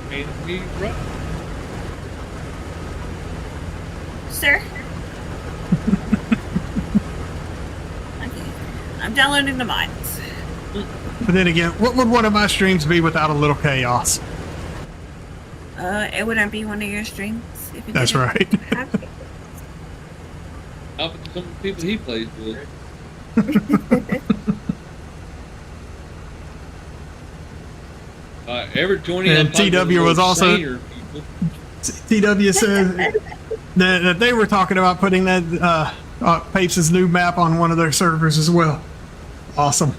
Made me run. Sir? Okay. I'm downloading the mods. But then again, what would one of my streams be without a little chaos? It wouldn't be one of your streams if it That's didn't right. have it. How about some of the people he plays with? Ever joining And TW was also- people. TW said that they were talking about putting that Papes' new map on one of their servers as well. Awesome.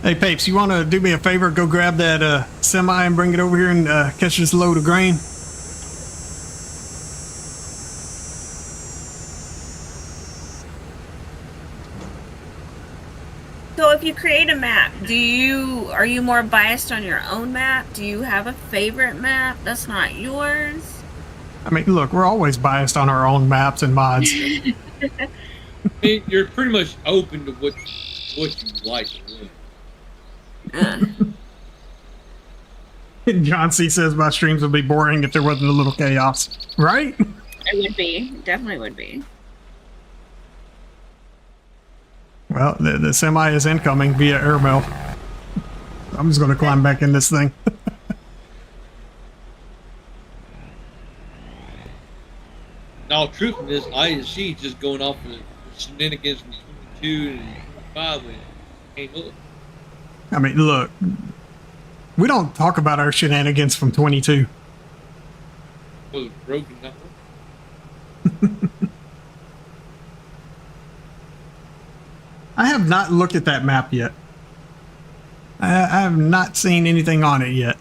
Hey Papes, you want to do me a favor? Go grab that semi and bring it over here and catch this load of grain. So if you create a map, are you more biased on your own map? Do you have a favorite map that's not yours? I mean, look, we're always biased on our own maps and mods. I mean, you're pretty much open to what you like. John C says my streams would be boring if there wasn't a little chaos. Right? It would be. Definitely would be. Well, the semi is incoming via airmail. I'm just going to climb back in this thing. Now, truth in this, INC just going off the shenanigans from 22 and 5 went. Hey, look. I mean, look, we don't talk about our shenanigans from 22. Was broken. Not I have not looked at that map yet. I have not seen anything on it yet.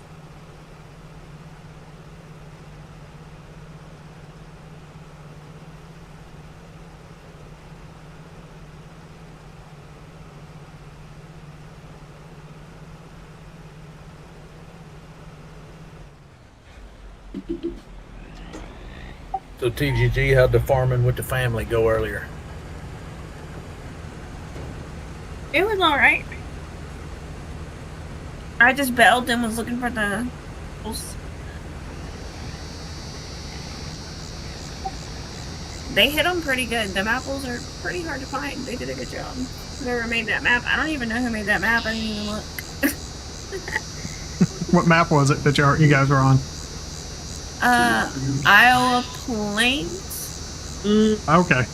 So TGG, how'd the farming with the family go earlier? It was all right. I just bailed and was looking for the apples. They hit them pretty good. Them apples are pretty hard to find. They did a good job. Whoever made that map, I don't even know who made that map. I didn't even look. What map was it that you guys were on? Iowa Plains. Okay.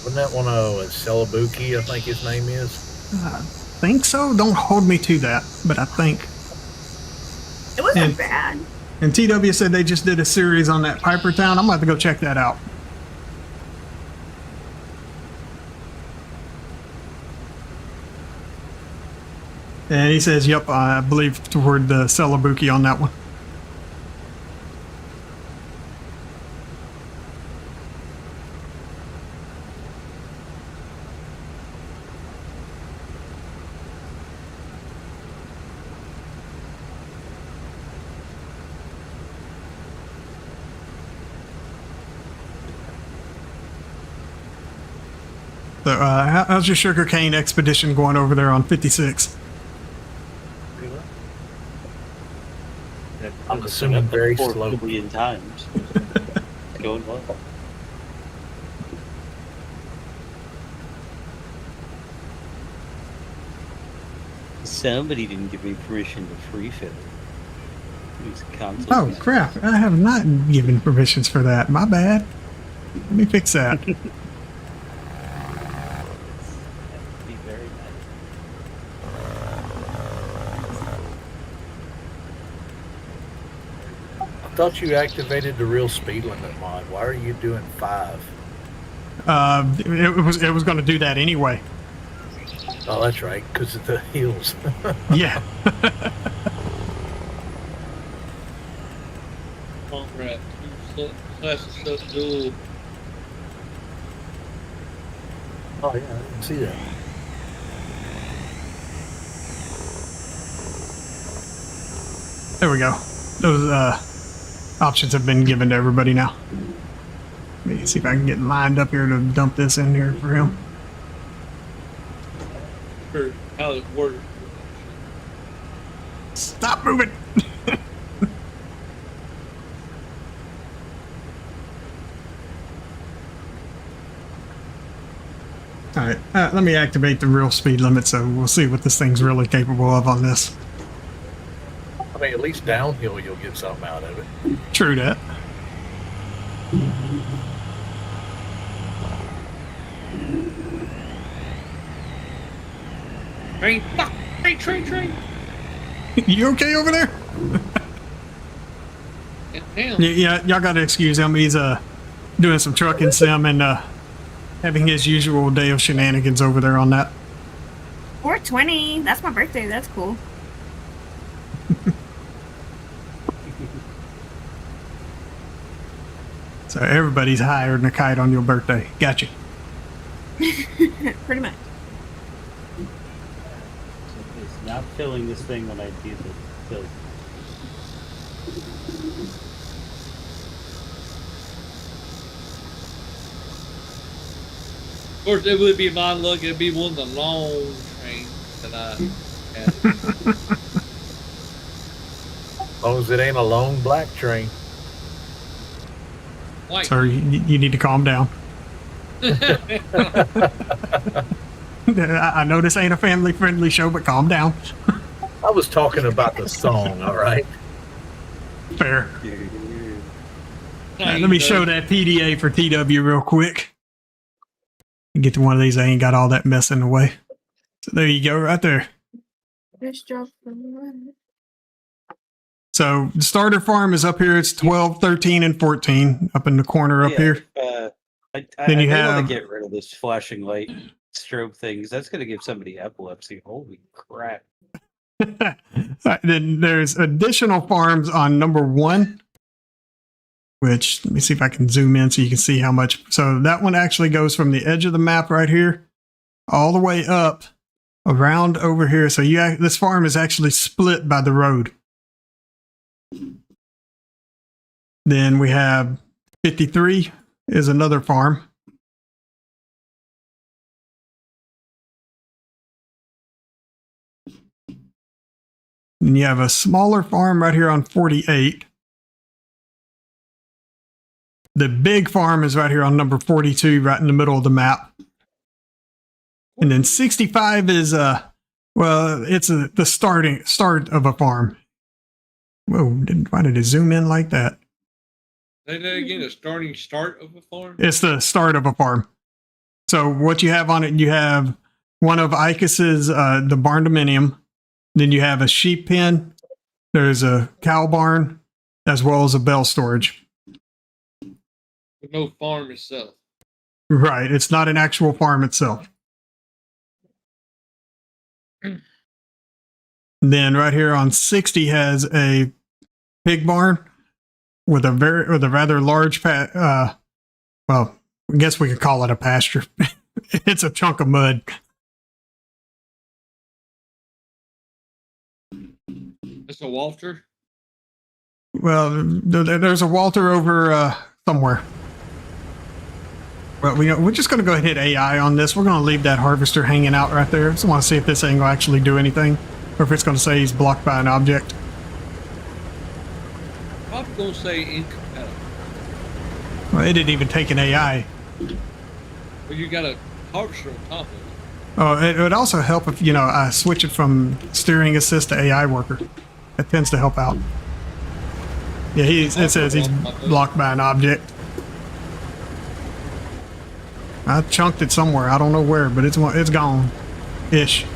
Wasn't that one of Celabuki, I think his name is? Think so? Don't hold me to that, but I think. It wasn't And- bad. And TW said they just did a series on that Piper Town. I'm going to have to go check that out. And he says, yep, I believe toward the Celabuki on that one. So, how's your sugarcane expedition going over there on 56? I'm assuming very slow. A billion times. It's going well. Somebody didn't give me permission to free fill. It was console. Oh, crap. I have not given permissions for that. My bad. Let me fix that. Be very nice. I thought you activated the real speed limit mod. Why are you doing 5? It was going to do that anyway. Oh, that's right, because of the hills. Yeah. Conrad, 2 classes stuff dual. Oh, yeah, I didn't see that. There we go. Those options have been given to everybody now. Let me see if I can get lined up here to dump this in here for him. For how it works. Stop moving! Alright, let me activate the real speed limit so we'll see what this thing's really capable of on this. I mean, at least downhill you'll get something out of it. True that. Train, fuck! Train! You okay over there? Damn. Yeah, y'all gotta excuse him. He's doing some trucking sim and having his usual day of shenanigans over there on that. 420. That's my birthday. That's cool. So everybody's higher than a kite on your birthday. Gotcha. Pretty much. It's not filling this thing when I do the fill. Of course, it would be my luck. It'd be one of the long trains that I had. As long as it ain't a long black train. White. Sir, you need to calm down. I know this ain't a family-friendly show, but calm down. I was talking about the song, all right? Fair. Let me show that PDA for TW real quick. Get to one of these. I ain't got all that mess in the way. So there you go, right there. Nice job for me. So the starter farm is up here. It's 12, 13, and 14 up in the corner up here. I Then you may have- want to get rid of this flashing light strobe thing, 'cause that's going to give somebody epilepsy. Holy crap. Then there's additional farms on number 1, which let me see if I can zoom in so you can see how much. So that one actually goes from the edge of the map right here all the way up around over here. So this farm is actually split by the road. Then we have 53 is another farm. And you have a smaller farm right here on 48. The big farm is right here on number 42, right in the middle of the map. And then 65 is it's the start of a farm. Whoa, why did it zoom in like that? Say that again, the starting start of a farm? It's the start of a farm. So what you have on it, you have one of Icus's, the barn dominium. Then you have a sheep pen. There's a cow barn, as well as a bell storage. With no farm itself. Right. It's not an actual farm itself. Then right here on 60 has a pig barn with a rather large well, I guess we could call it a pasture. It's a chunk of mud. It's a Walter. Well, there's a Walter over somewhere. Well, we're just going to go ahead and hit AI on this. We're going to leave that harvester hanging out right there. Just want to see if this thing will actually do anything, or if it's going to say he's blocked by an object. Probably gonna say incompatible. Well, it didn't even take an AI. But you got a harvester on top of it. Oh, it would also help if, I switch it from steering assist to AI worker. That tends to help out. Yeah, it says he's blocked by an object. I chunked it somewhere. I don't know where, but it's gone. Ish.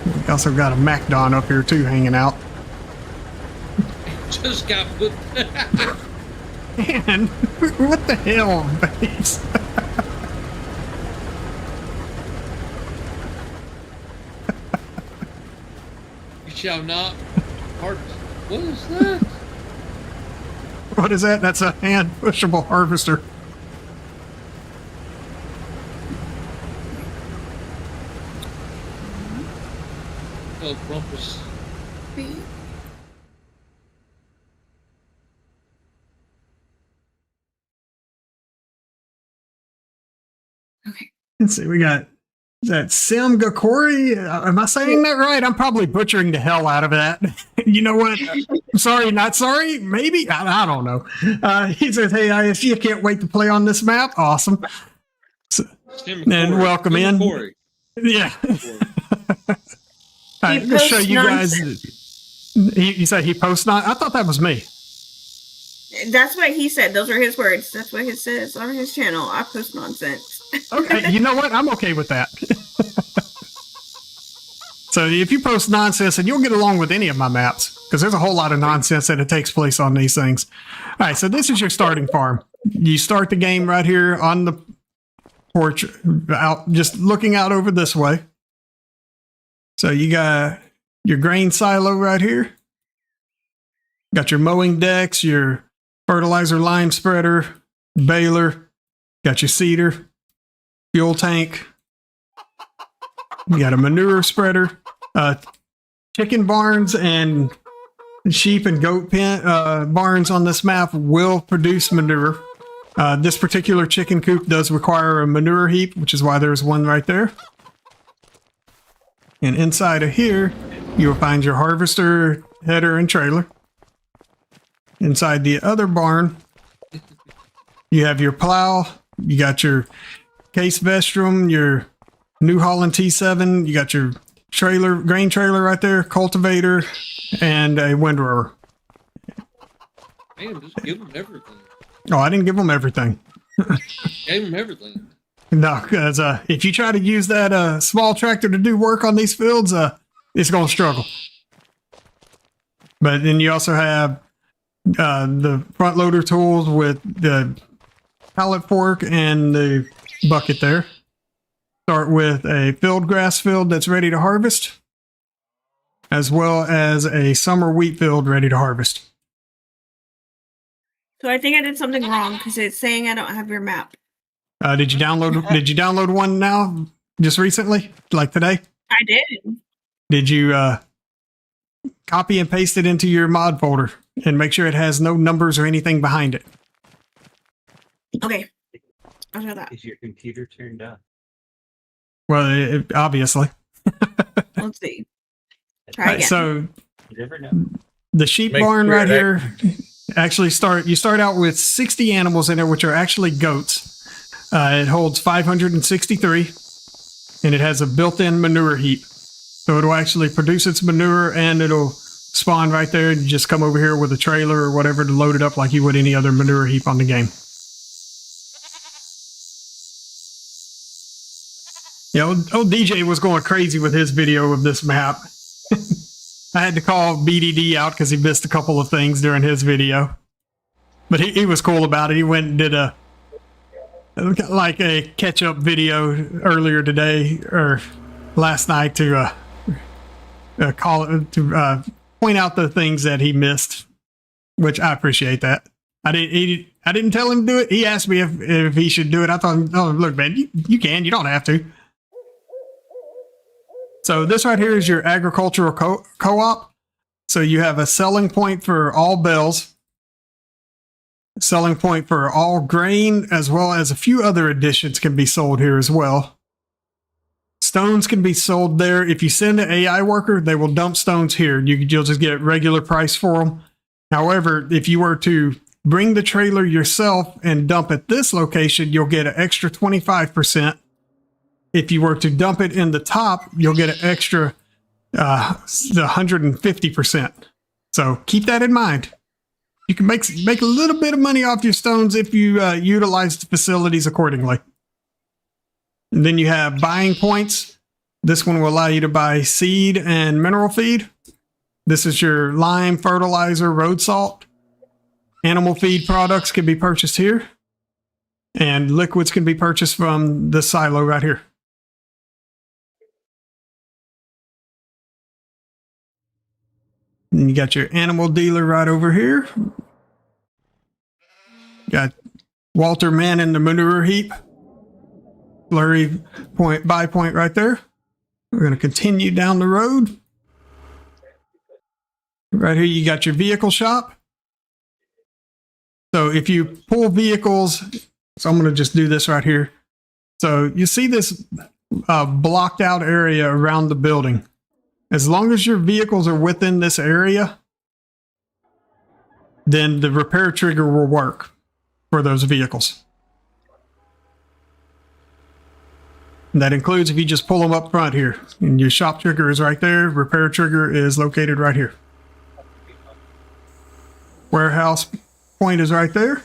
We also got a MacDon up here too hanging out. Just got put. Man, what the hell, babes? You shall not harvest. What is that? What is that? That's a hand pushable harvester. Oh, Rumpus. Okay. Let's see, we got that SimGuy. Am I saying that right? I'm probably butchering the hell out of that. You know what? Sorry, not sorry. Maybe. I don't know. He says, hey, ISG, I can't wait to play on this map. Awesome. So, and welcome in. Corey. Yeah. I'm going to show you guys. You said he posts not? I thought that was me. That's what he said. Those are his words. That's what he says on his channel. I post nonsense. Okay, you know what? I'm okay with that. So if you post nonsense, and you'll get along with any of my maps, because there's a whole lot of nonsense that it takes place on these things. All right, so this is your starting farm. You start the game right here on the porch, out just looking out over this way. So you got your grain silo right here. Got your mowing decks, your fertilizer lime spreader, baler. Got your seeder, fuel tank. You got a manure spreader, chicken barns and sheep and goat pen barns on this map will produce manure. This particular chicken coop does require a manure heap, which is why there's one right there. And inside of here, you'll find your harvester, header, and trailer. Inside the other barn, you have your plow, you got your case vestrum, your New Holland T7, you got your trailer, grain trailer right there, cultivator, and a windrower. Man, just give them everything. Oh, I didn't give them everything. Gave them everything. No, because if you try to use that small tractor to do work on these fields, it's going to struggle. But then you also have the front loader tools with the pallet fork and the bucket there. Start with a field grass field that's ready to harvest, as well as a summer wheat field ready to harvest. So I think I did something wrong because it's saying I don't have your map. Did you download one now, just recently, like today? I did. Did you copy and paste it into your mod folder and make sure it has no numbers or anything behind it? Okay. I'll show that. Is your computer turned on? Well, obviously. Let's see. All Try right, again. so You never know. the sheep Make barn sure right that- here actually you start out with 60 animals in there, which are actually goats. It holds 563, and it has a built-in manure heap. So it'll actually produce its manure, and it'll spawn right there. You just come over here with a trailer or whatever to load it up like you would any other manure heap on the game. Yeah, old DJ was going crazy with his video of this map. I had to call BDD out because he missed a couple of things during his video. But he was cool about it. He went and did a catch-up video earlier today or last night to point out the things that he missed, which I appreciate that. I didn't tell him to do it. He asked me if he should do it. I thought, oh, look, man, you can. You don't have to. So this right here is your agricultural co-op. So you have a selling point for all bells, selling point for all grain, as well as a few other additions can be sold here as well. Stones can be sold there. If you send an AI worker, they will dump stones here. You'll just get regular price for them. However, if you were to bring the trailer yourself and dump at this location, you'll get an extra 25%. If you were to dump it in the top, you'll get an extra 150%. So keep that in mind. You can make a little bit of money off your stones if you utilize the facilities accordingly. And then you have buying points. This one will allow you to buy seed and mineral feed. This is your lime, fertilizer, road salt. Animal feed products can be purchased here. And liquids can be purchased from the silo right here. And you got your animal dealer right over here. Got Walter manning the manure heap. Blurry buy point right there. We're going to continue down the road. Right here, you got your vehicle shop. So if you pull vehicles, so I'm going to just do this right here. So you see this blocked out area around the building. As long as your vehicles are within this area, then the repair trigger will work for those vehicles. And that includes if you just pull them up front here. And your shop trigger is right there. Repair trigger is located right here. Warehouse point is right there.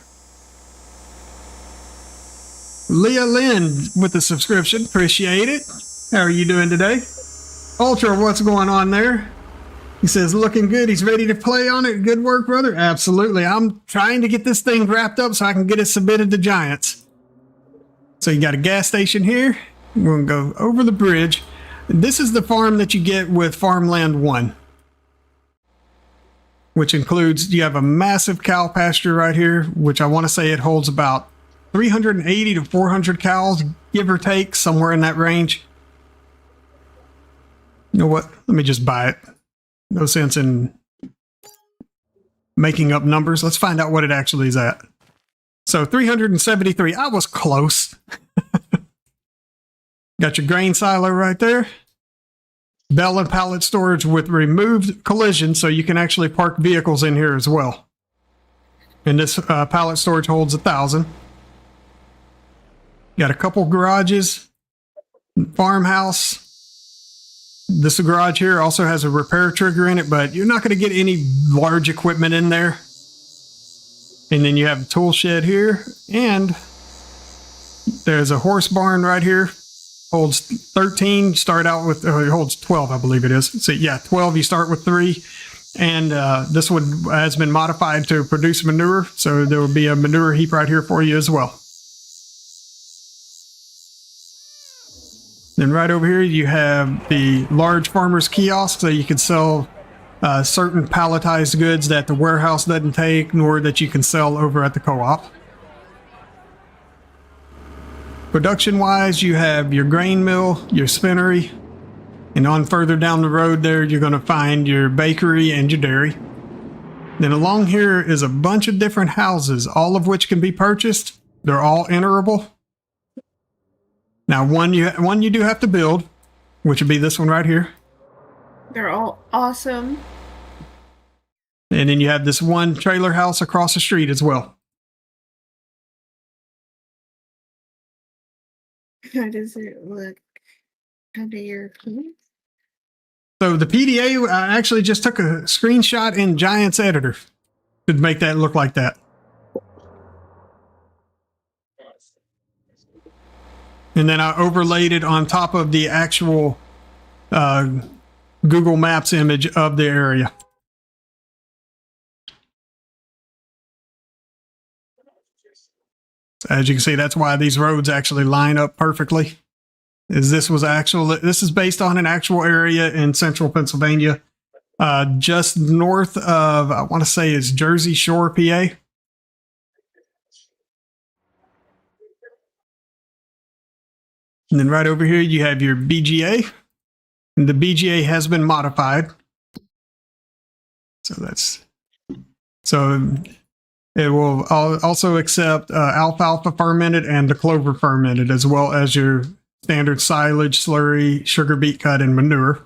Leah Lynn with the subscription. Appreciate it. How are you doing today? Ultra, what's going on there? He says, looking good. He's ready to play on it. Good work, brother. Absolutely. I'm trying to get this thing wrapped up so I can get it submitted to Giants. So you got a gas station here. We're going to go over the bridge. This is the farm that you get with Farmland 1, which includes, you have a massive cow pasture right here, which I want to say it holds about 380 to 400 cows, give or take, somewhere in that range. You know what? Let me just buy it. No sense in making up numbers. Let's find out what it actually is at. So 373. I was close. Got your grain silo right there. Bell and pallet storage with removed collision, so you can actually park vehicles in here as well. And this pallet storage holds 1,000. Got a couple garages. Farmhouse. This garage here also has a repair trigger in it, but you're not going to get any large equipment in there. And then you have a tool shed here and There's a horse barn right here. Holds 13. Start out with, it holds 12, I believe it is. So yeah, 12. You start with 3. And this one has been modified to produce manure. So there will be a manure heap right here for you as well. Then right over here, you have the large farmer's kiosk, so you can sell certain palletized goods that the warehouse doesn't take, nor that you can sell over at the co-op. Production-wise, you have your grain mill, your spinnery, and on further down the road there, you're going to find your bakery and your dairy. Then along here is a bunch of different houses, all of which can be purchased. They're all enterable. Now, one you do have to build, which would be this one right here. They're all awesome. And then you have this one trailer house across the street as well. How does it look under your keys? So the PDA, I actually just took a screenshot in Giants Editor to make that look like that. And then I overlaid it on top of the actual Google Maps image of the area. As you can see, that's why these roads actually line up perfectly. This is based on an actual area in central Pennsylvania, just north of, I want to say it's Jersey Shore, PA. And then right over here, you have your BGA. And the BGA has been modified. So it will also accept alfalfa fermented and the clover fermented, as well as your standard silage, slurry, sugar beet cut, and manure.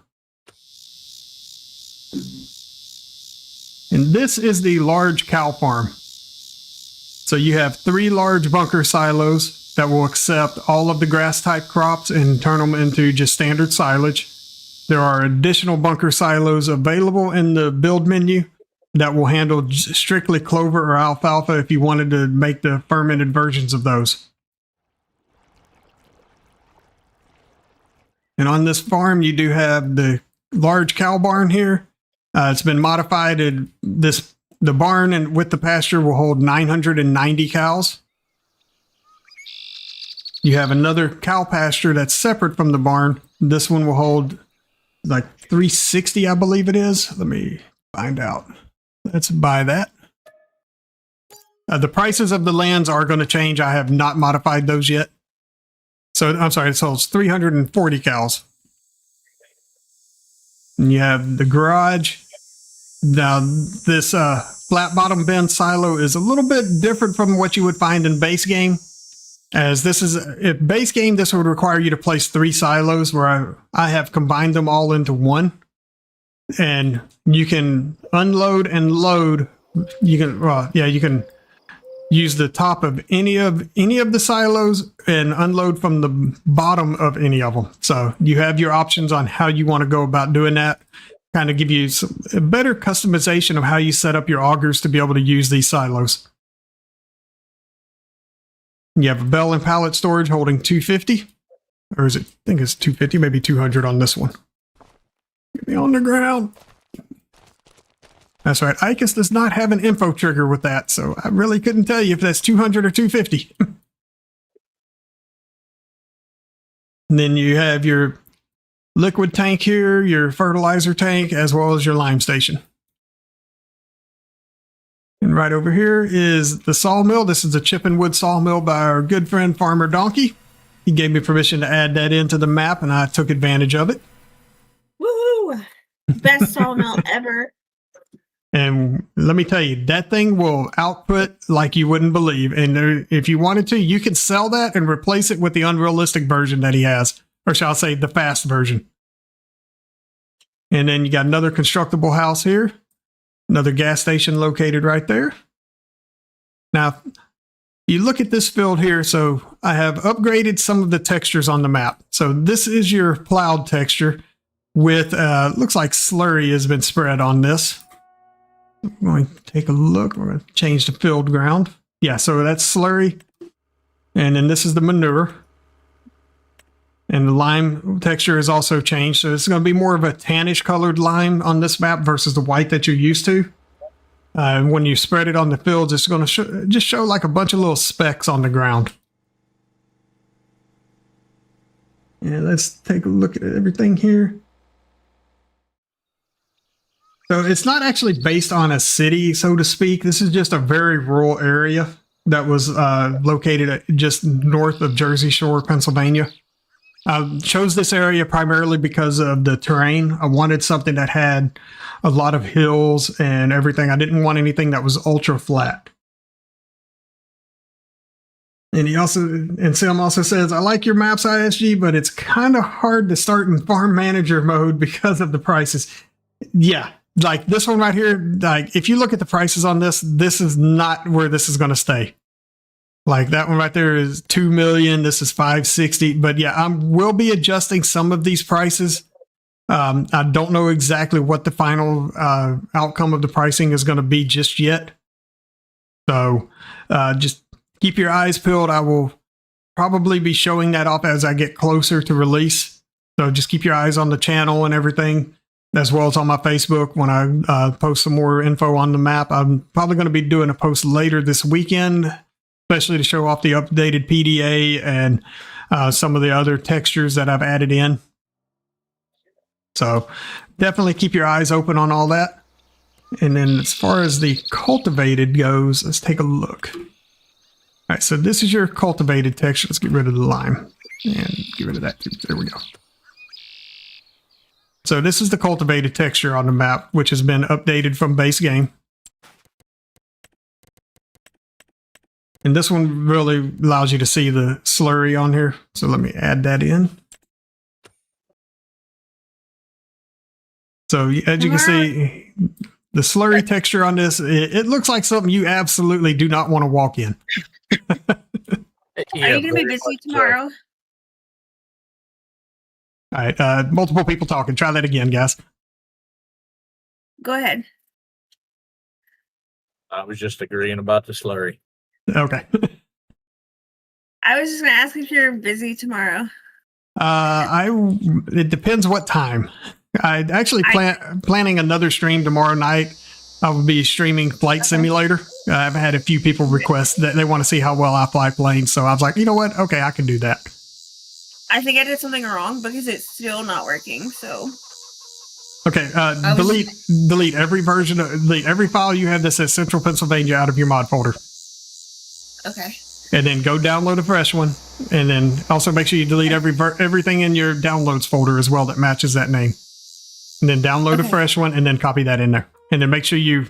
And this is the large cow farm. So you have 3 large bunker silos that will accept all of the grass type crops and turn them into just standard silage. There are additional bunker silos available in the build menu that will handle strictly clover or alfalfa if you wanted to make the fermented versions of those. And on this farm, you do have the large cow barn here. It's been modified. The barn and with the pasture will hold 990 cows. You have another cow pasture that's separate from the barn. This one will hold like 360, I believe it is. Let me find out. Let's buy that. The prices of the lands are going to change. I have not modified those yet. So I'm sorry, it holds 340 cows. And you have the garage. Now this flat bottom bin silo is a little bit different from what you would find in base game. As this is if base game, this would require you to place 3 silos, where I have combined them all into one. And you can unload and load. You can use the top of any of the silos and unload from the bottom of any of them. So you have your options on how you want to go about doing that. Kind of give you a better customization of how you set up your augers to be able to use these silos. You have a bell and pallet storage holding 250, or is it? I think it's 250, maybe 200 on this one. Get me on the ground. That's right. ICAS does not have an info trigger with that, so I really couldn't tell you if that's 200 or 250. And then you have your liquid tank here, your fertilizer tank, as well as your lime station. And right over here is the sawmill. This is a chip and wood sawmill by our good friend Farmer Donkey. He gave me permission to add that into the map, and I took advantage of it. Woohoo! Best sawmill ever. And let me tell you, that thing will output like you wouldn't believe. And if you wanted to, you could sell that and replace it with the unrealistic version that he has, or shall I say the fast version. And then you got another constructible house here. Another gas station located right there. Now, you look at this field here. So I have upgraded some of the textures on the map. So this is your plowed texture with, looks like slurry has been spread on this. I'm going to take a look. We're going to change the field ground. Yeah, so that's slurry. And then this is the manure. And the lime texture has also changed. So it's going to be more of a tannish colored lime on this map versus the white that you're used to. When you spread it on the fields, it's going to just show like a bunch of little specks on the ground. And let's take a look at everything here. So it's not actually based on a city, so to speak. This is just a very rural area that was located just north of Jersey Shore, Pennsylvania. I chose this area primarily because of the terrain. I wanted something that had a lot of hills and everything. I didn't want anything that was ultra flat. And Sim also says, I like your maps, ISG, but it's kind of hard to start in farm manager mode because of the prices. Yeah, like this one right here, like if you look at the prices on this, this is not where this is going to stay. Like that one right there is 2 million. This is 560. But yeah, I will be adjusting some of these prices. I don't know exactly what the final outcome of the pricing is going to be just yet. So just keep your eyes peeled. I will probably be showing that off as I get closer to release. So just keep your eyes on the channel and everything, as well as on my Facebook when I post some more info on the map. I'm probably going to be doing a post later this weekend, especially to show off the updated PDA and some of the other textures that I've added in. So definitely keep your eyes open on all that. And then as far as the cultivated goes, let's take a look. All right, so this is your cultivated texture. Let's get rid of the lime and get rid of that too. There we go. So this is the cultivated texture on the map, which has been updated from base game. And this one really allows you to see the slurry on here. So let me add that in. So as you can see, the slurry texture on this, it looks like something you absolutely do not want to walk in. Are you gonna be busy tomorrow? All right, multiple people talking. Try that again, guys. Go ahead. I was just agreeing about the slurry. Okay. I was just gonna ask if you're busy tomorrow. It depends what time. I actually planning another stream tomorrow night. I will be streaming Flight Simulator. I've had a few people request that they want to see how well I fly planes. So I was like, you know what? Okay, I can do that. I think I did something wrong because it's still not working. So okay, delete every version of every file you have that says Central Pennsylvania out of your mod folder. Okay. And then go download a fresh one, and then also make sure you delete everything in your downloads folder as well that matches that name. And then download a fresh one, and then copy that in there. And then make sure your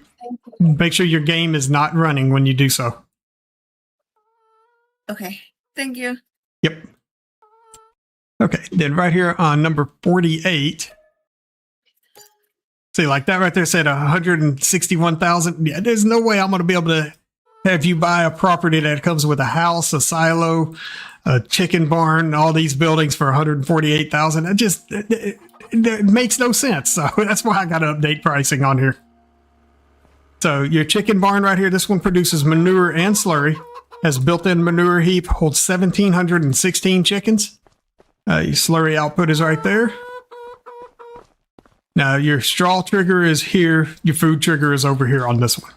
game is not running when you do so. Okay. Thank you. Yep. Okay. Then right here on number 48. See, like that right there said 161,000. Yeah, there's no way I'm going to be able to have you buy a property that comes with a house, a silo, a chicken barn, all these buildings for 148,000. It makes no sense. So that's why I got to update pricing on here. So your chicken barn right here, this one produces manure and slurry, has built-in manure heap, holds 1,716 chickens. Your slurry output is right there. Now your straw trigger is here. Your food trigger is over here on this one.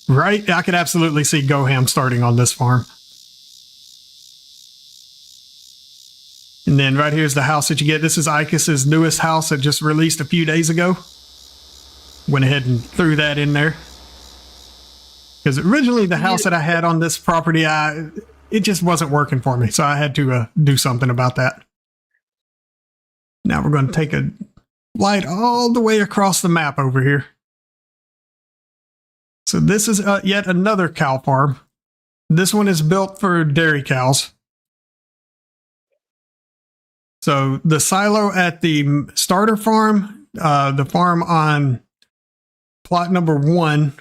Right? I could absolutely see GoHam starting on this farm. And then right here's the house that you get. This is Icus's newest house that just released a few days ago. Went ahead and threw that in there. Because originally the house that I had on this property, it just wasn't working for me. So I had to do something about that. Now we're going to take a flight all the way across the map over here. So this is yet another cow farm. This one is built for dairy cows. So the silo at the starter farm, the farm on plot number 1,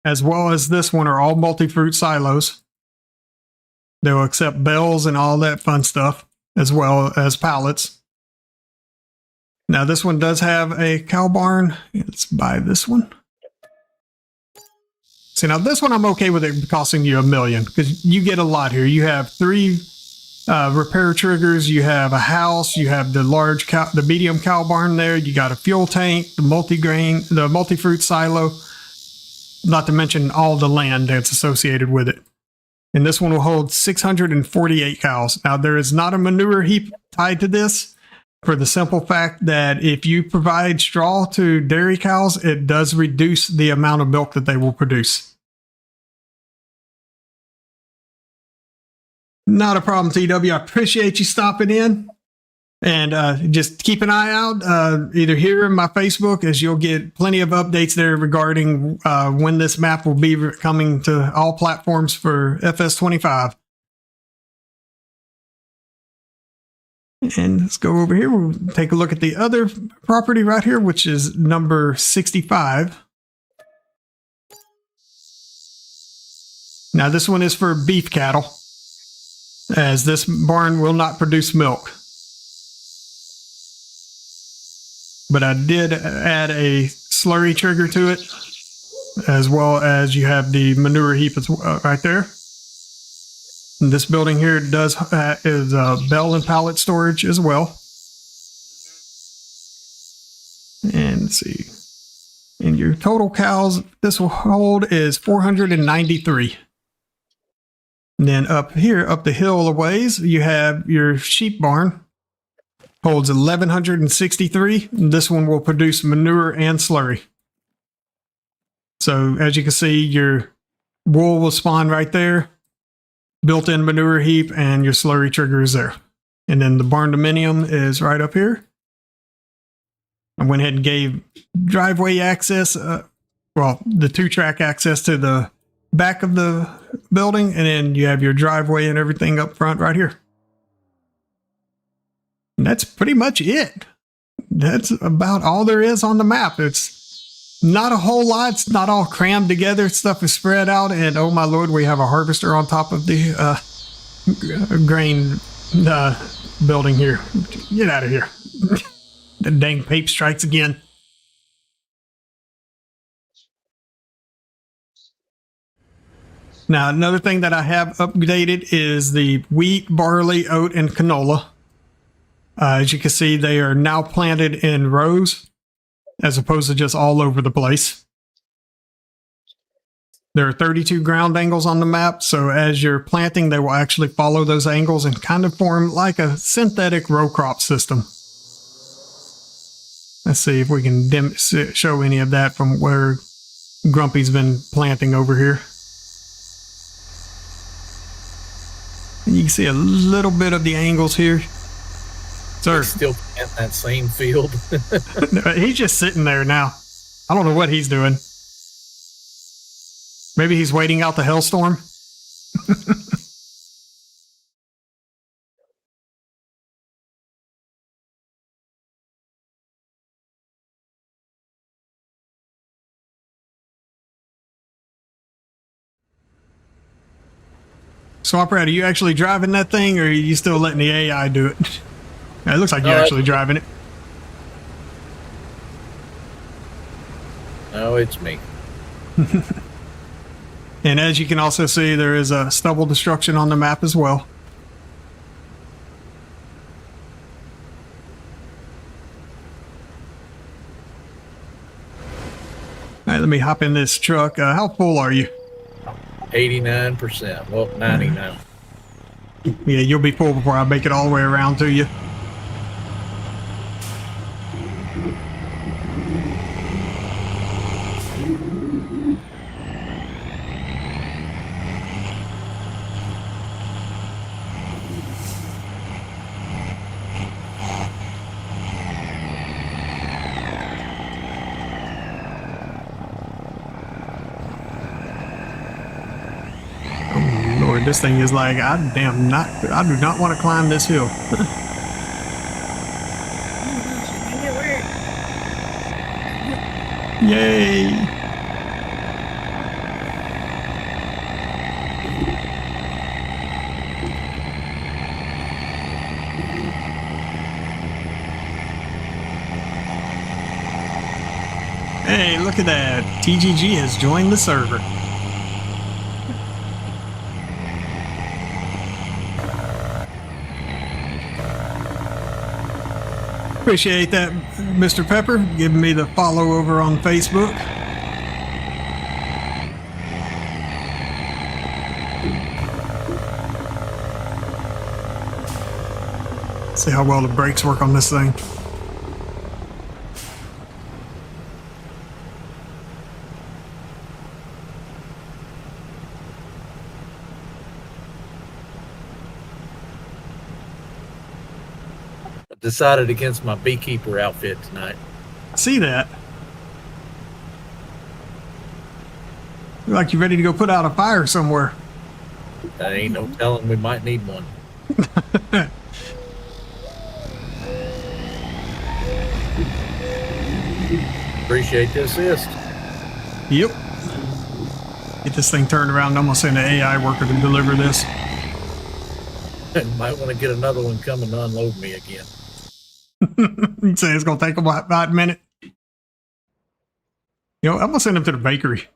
as well as this one are all multi-fruit silos. They will accept bales and all that fun stuff, as well as pallets. Now this one does have a cow barn. Let's buy this one. See, now this one I'm okay with it costing you $1 million because you get a lot here. You have 3 repair triggers. You have a house. You have the medium cow barn there. You got a fuel tank, the multi-fruit silo, not to mention all the land that's associated with it. And this one will hold 648 cows. Now, there is not a manure heap tied to this for the simple fact that if you provide straw to dairy cows, it does reduce the amount of milk that they will produce. Not a problem, TW. I appreciate you stopping in. And just keep an eye out either here in my Facebook, as you'll get plenty of updates there regarding when this map will be coming to all platforms for FS25. And let's go over here. We'll take a look at the other property right here, which is number 65. Now, this one is for beef cattle, as this barn will not produce milk. But I did add a slurry trigger to it, as well as you have the manure heap right there. And this building here is bale and pallet storage as well. And let's see. And your total cows this will hold is 493. And then up here, up the hill a ways, you have your sheep barn. Holds 1,163. This one will produce manure and slurry. So as you can see, your wool will spawn right there. Built-in manure heap and your slurry trigger is there. And then the barn dominium is right up here. I went ahead and gave driveway access, the 2-track access to the back of the building. And then you have your driveway and everything up front right here. And that's pretty much it. That's about all there is on the map. It's not a whole lot. It's not all crammed together. Stuff is spread out. And oh my lord, we have a harvester on top of the grain building here. Get out of here. The dang pape strikes again. Now, another thing that I have updated is the wheat, barley, oat, and canola. As you can see, they are now planted in rows as opposed to just all over the place. There are 32 ground angles on the map, so as you're planting, they will actually follow those angles and kind of form like a synthetic row crop system. Let's see if we can show any of that from where Grumpy's been planting over here. And you can see a little bit of the angles here. Sir. He's still in that same field. He's just sitting there now. I don't know what he's doing. Maybe he's waiting out the hailstorm. Swaprat, are you actually driving that thing, or are you still letting the AI do it? It looks like you're actually driving it. No, it's me. And as you can also see, there is a stubble destruction on the map as well. All right, let me hop in this truck. How full are you? 89%. Well, 99. Yeah, you'll be full before I make it all the way around to you. This thing is like, I do not want to climb this hill. Yay! Hey, look at that. TGG has joined the server. Appreciate that, Mr. Pepper, giving me the follow over on Facebook. See how well the brakes work on this thing. Decided against my beekeeper outfit tonight. I see that. You're like you're ready to go put out a fire somewhere. There ain't no telling, we might need one. Appreciate the assist. Yep. Get this thing turned around. I'm gonna send an AI worker to deliver this. Might want to get another one coming to unload me again. You'd say it's gonna take about a minute. I'm gonna send him to the bakery.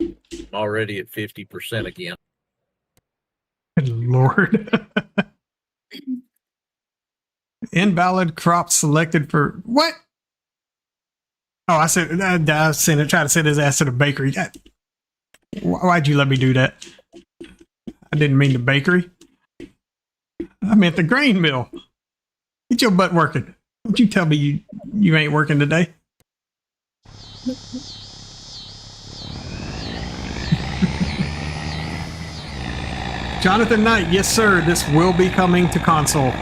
I'm already at 50% again. Good Lord. Invalid crop selected for what? Oh, I said I sent it. Try to send his ass to the bakery. Why'd you let me do that? I didn't mean the bakery. I meant the grain mill. Get your butt working. Don't you tell me you ain't working today. Jonathan Knight, yes sir, this will be coming to console.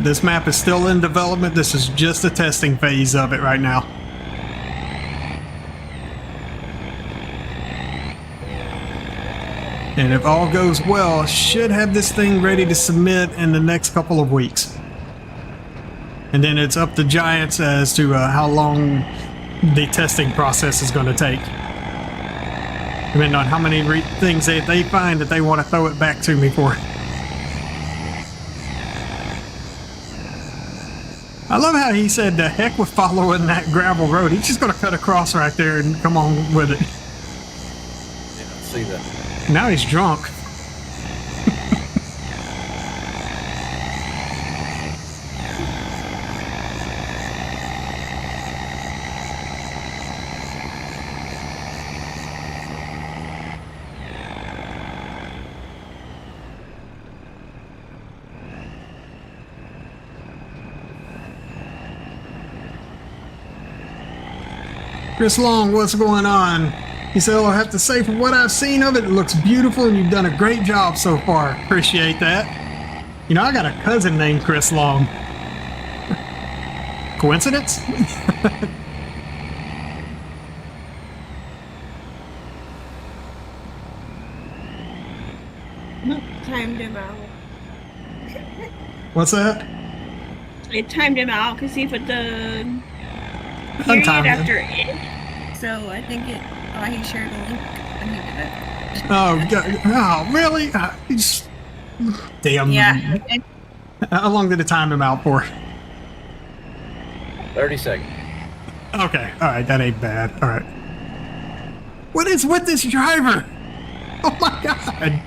This map is still in development. This is just the testing phase of it right now. And if all goes well, should have this thing ready to submit in the next couple of weeks. And then it's up to Giants as to how long the testing process is going to take. Depending on how many things they find that they want to throw it back to me for. I love how he said the heck with following that gravel road. He's just going to cut across right there and come on with it. Yeah, I see that. Now he's drunk. Chris Long, what's going on? He said, "Oh, I have to say, from what I've seen of it, it looks beautiful and you've done a great job so far. Appreciate that." I got a cousin named Chris Long. Coincidence? Timed him out. What's that? It timed him out because he put the period Untimed him. after it. So I think he shared a link when he did it. Oh, God. Oh, really? Damn. Yeah. How long did it time him out for? 30 seconds. Okay, alright, that ain't bad. Alright. What is with this driver? Oh my god!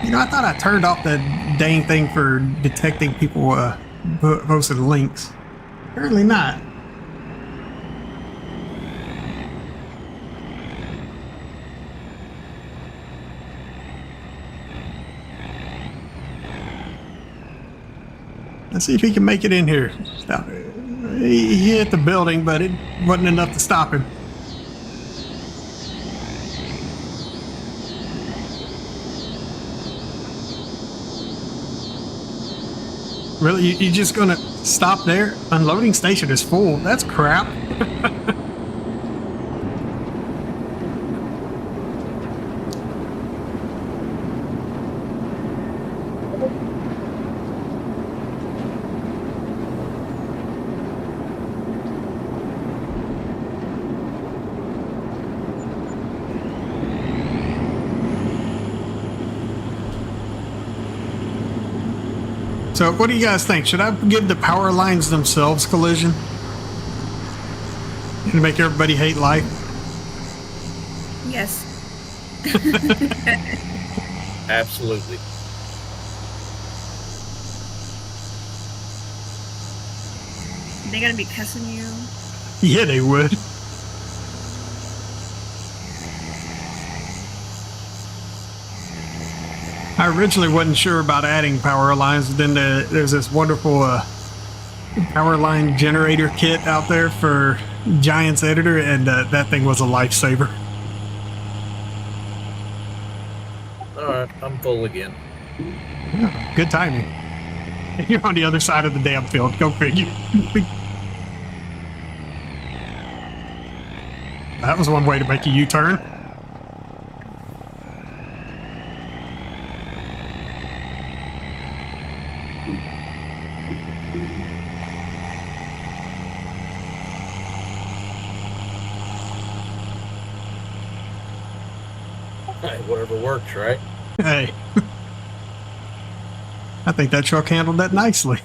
I thought I turned off that dang thing for detecting people posted links. Apparently not. Let's see if he can make it in here. Stop. He hit the building, but it wasn't enough to stop him. Really? You just gonna stop there? Unloading station is full. That's crap. So, what do you guys think? Should I give the power lines themselves collision? To make everybody hate life? Yes. Absolutely. They gonna be cussing you. Yeah, they would. I originally wasn't sure about adding power lines, but then there's this wonderful power line generator kit out there for Giants Editor, and that thing was a lifesaver. All right, I'm full again. Yeah, good timing. You're on the other side of the damn field. Go figure. That was one way to make a U-turn. Hey, whatever works, right? Hey. I think that truck handled that nicely.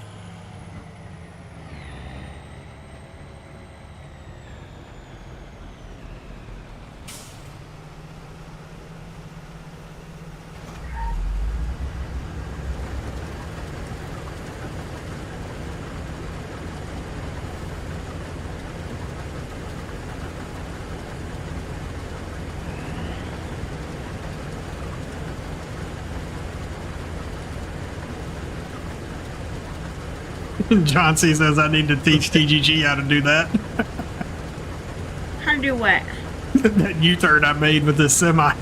John C says I need to teach TGG how to do that. How to do what? That U-turn I made with this semi.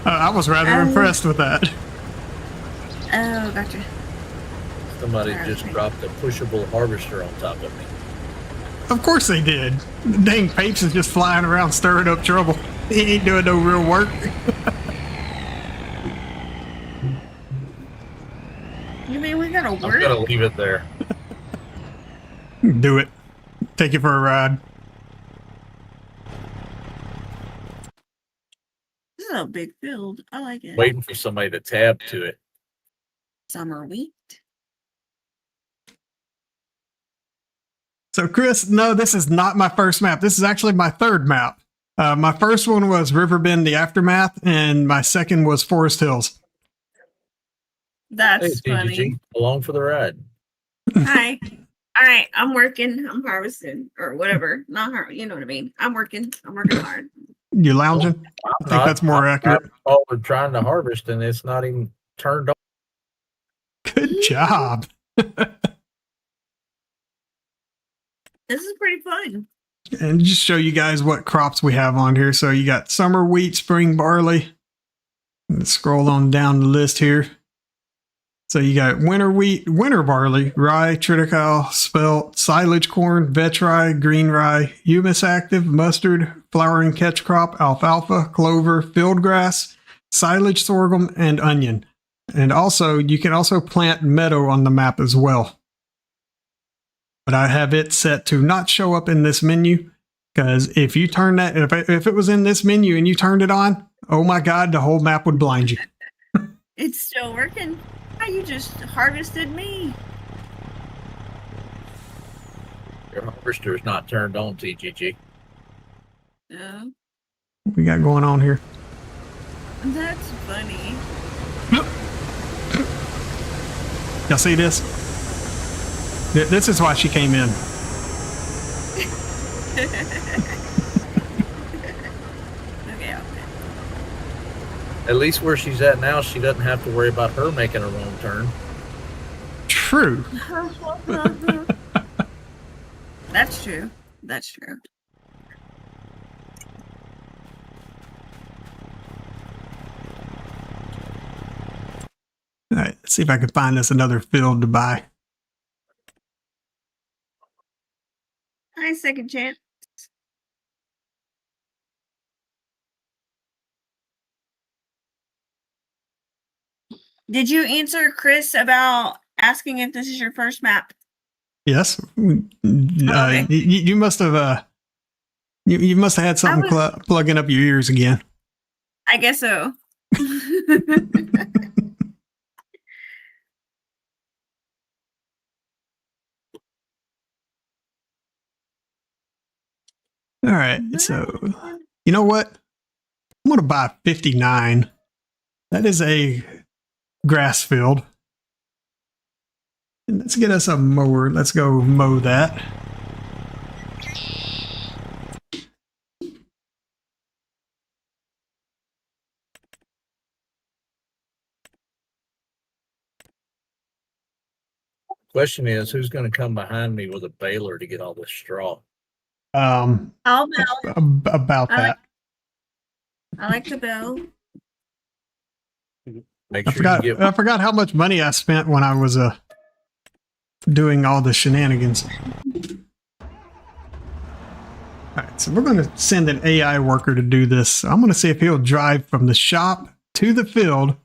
I was rather impressed with that. Oh, gotcha. Somebody just dropped a pushable harvester on top of me. Of course they did. Dang, Papes is just flying around stirring up trouble. He ain't doing no real work. You mean we gotta I'm work? gonna leave it there. Do it. Take it for a ride. This is a big field. I like it. Waiting for somebody to tab to it. Summer wheat. So, Chris, no, this is not my first map. This is actually my third map. My first one was Riverbend, the Aftermath, and my second was Forest Hills. That's Hey, funny. TGG, along for the ride. Hi. All right, I'm working. I'm harvesting or whatever. Not har. You know what I mean. I'm working. I'm working hard. You lounging? I think that's more accurate. We're trying to harvest and it's not even turned on. Good job. This is pretty fun. And just show you guys what crops we have on here. So you got summer wheat, spring barley. Let's scroll on down the list here. So you got winter wheat, winter barley, rye, triticale, spelt, silage corn, vetch rye, green rye, humus active, mustard, flowering catch crop, alfalfa, clover, field grass, silage sorghum, and onion. And also, you can also plant meadow on the map as well. But I have it set to not show up in this menu, because if you turn that, if it was in this menu and you turned it on, oh my God, the whole map would blind you. It's still working. You just harvested me. Your harvester is not turned on, TGG. No, What we got going on here? that's funny. Y'all see this? This is why she came in. Okay, At least where she's at now, she doesn't have to worry about her making a wrong turn. True. That's true. That's true. All right, let's see if I can find us another field to buy. Hi, second chance. Did you answer Chris about asking if this is your first map? Yes. Okay. You must have. You must have had something plugging up your ears again. I guess so. All right. So, you know what? I'm going to buy 59. That is a grass field. And let's get us a mower. Let's go mow that. Question is, who's going to come behind me with a baler to get all this straw? I'll bell. About that. I like to bell. Make I sure you get. forgot how much money I spent when I was doing all the shenanigans. All right, so we're going to send an AI worker to do this. I'm going to see if he'll drive from the shop to the field.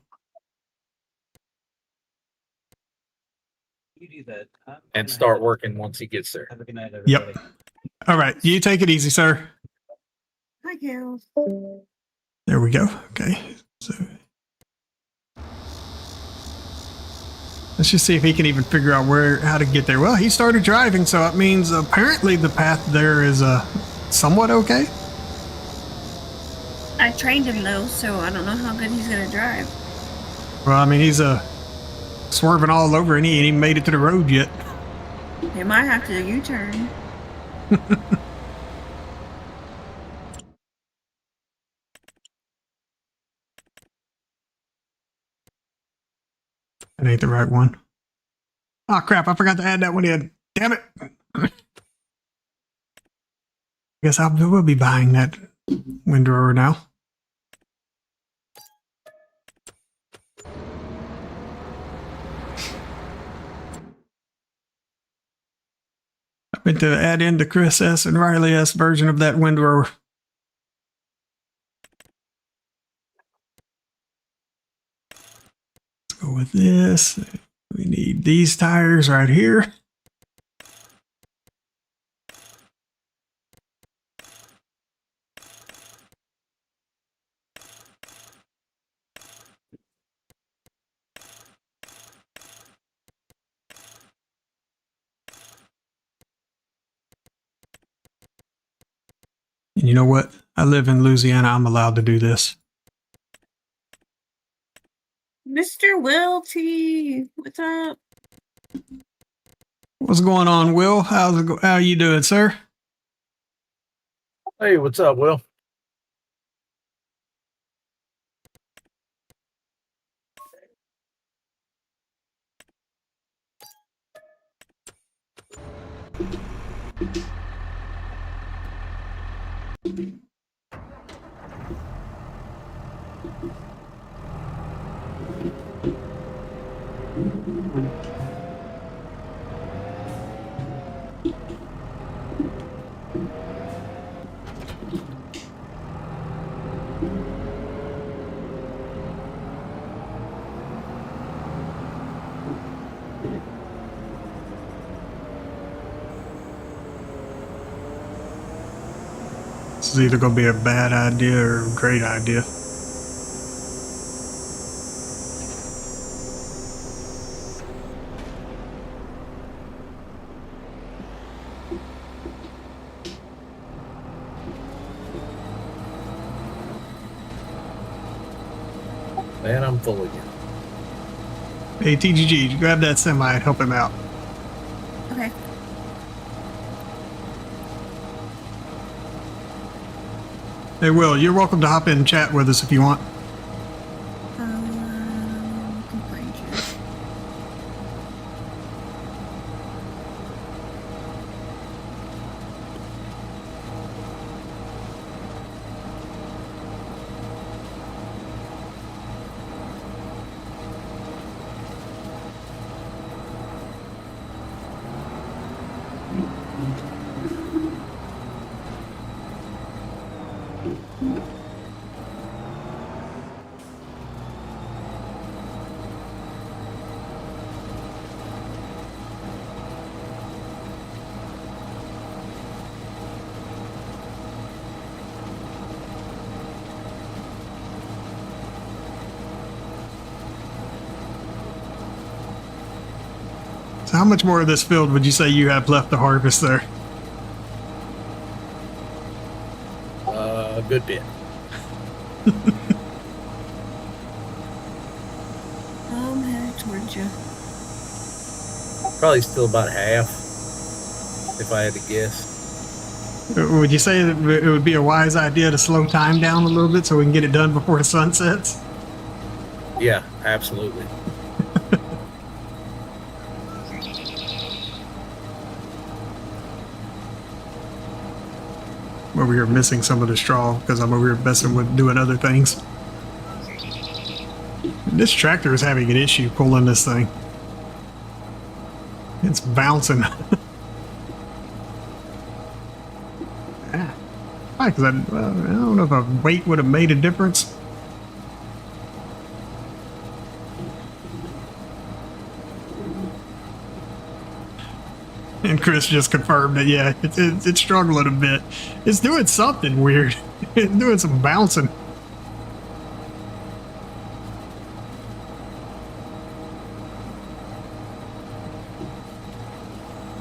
You do that. And start working once he gets there. Have a good night, everybody. Yep. All right, you take it easy, sir. Hi, Carol. There we go. Okay, so let's just see if he can even figure out how to get there. Well, he started driving, so it means apparently the path there is somewhat okay. I trained him though, so I don't know how good he's gonna drive. Well, I mean, he's swerving all over, and he ain't even made it to the road yet. He might have to U-turn. That ain't the right one. Oh, crap. I forgot to add that one in. Damn it. Guess I will be buying that windrower now. I meant to add in the Chris S. and Riley S. version of that windrower. Let's go with this. We need these tires right here. And you know what? I live in Louisiana. I'm allowed to do this. Mr. Will T, what's up? What's going on, Will? How you doing, sir? Hey, what's up, Will? This is either going to be a bad idea or a great idea. Man, I'm full again. Hey, TGG, grab that semi and help him out. Okay. Hey, Will, you're welcome to hop in and chat with us if you want. Complaint you. So how much more of this field would you say you have left to harvest there? good bit. I'm headed towards you. Probably still about half, if I had to guess. Would you say that it would be a wise idea to slow time down a little bit so we can get it done before the sun sets? Yeah, absolutely. I'm over here missing some of the straw because I'm over here messing with doing other things. This tractor is having an issue pulling this thing. It's bouncing. Why? Because I don't know if a weight would have made a difference. And Chris just confirmed that, yeah, it's struggling a bit. It's doing something weird. It's doing some bouncing.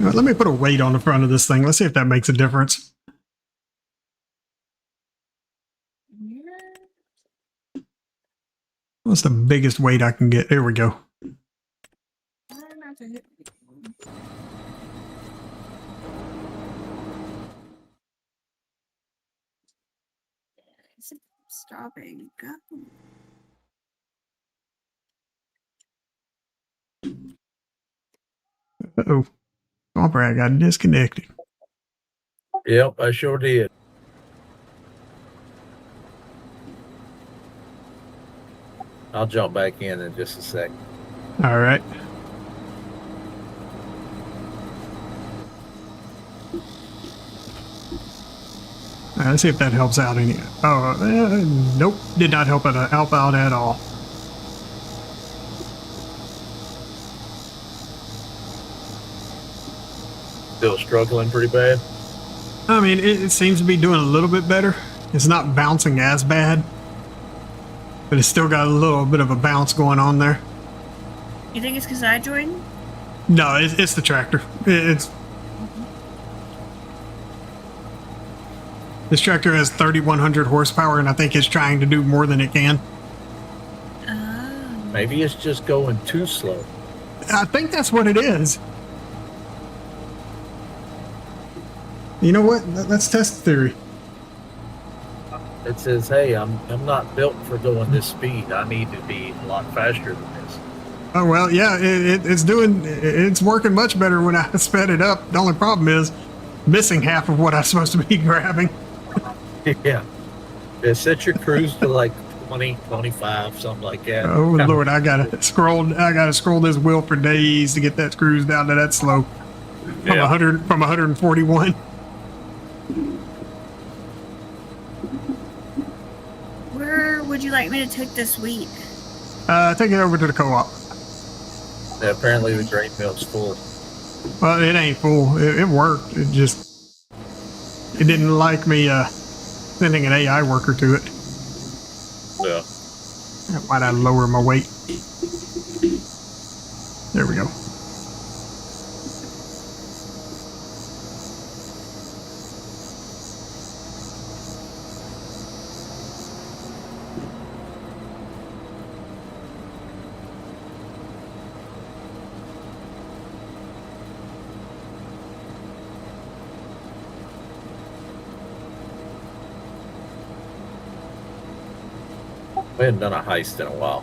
All right, let me put a weight on the front of this thing. Let's see if that makes a difference. What's the biggest weight I can get? There we go. Is it stopping? Go. Uh-oh. Swamper, I got disconnected. Yep, I sure did. I'll jump back in just a sec. All right. All right, let's see if that helps out any. Oh, nope. Did not help out at all. Still struggling pretty bad. I mean, it seems to be doing a little bit better. It's not bouncing as bad, but it's still got a little bit of a bounce going on there. You think it's because I joined? No, it's the tractor. This tractor has 3,100 horsepower, and I think it's trying to do more than it can. Oh. Maybe it's just going too slow. I think that's what it is. You know what? Let's test the theory. It says, hey, I'm not built for going this speed. I need to be a lot faster than this. Oh, well, yeah, it's working much better when I sped it up. The only problem is missing half of what I'm supposed to be grabbing. Yeah. Set your cruise to like 20, 25, something like that. Oh, Lord, I gotta scroll this wheel for days to get that cruise down to that slow. From 141. Where would you like me to take this wheat? Take it over to the co-op. Yeah, apparently the grain mill's full. Well, it ain't full. It worked. It didn't like me sending an AI worker to it. Yeah. Why'd I lower my weight? There we go. We hadn't done a heist in a while.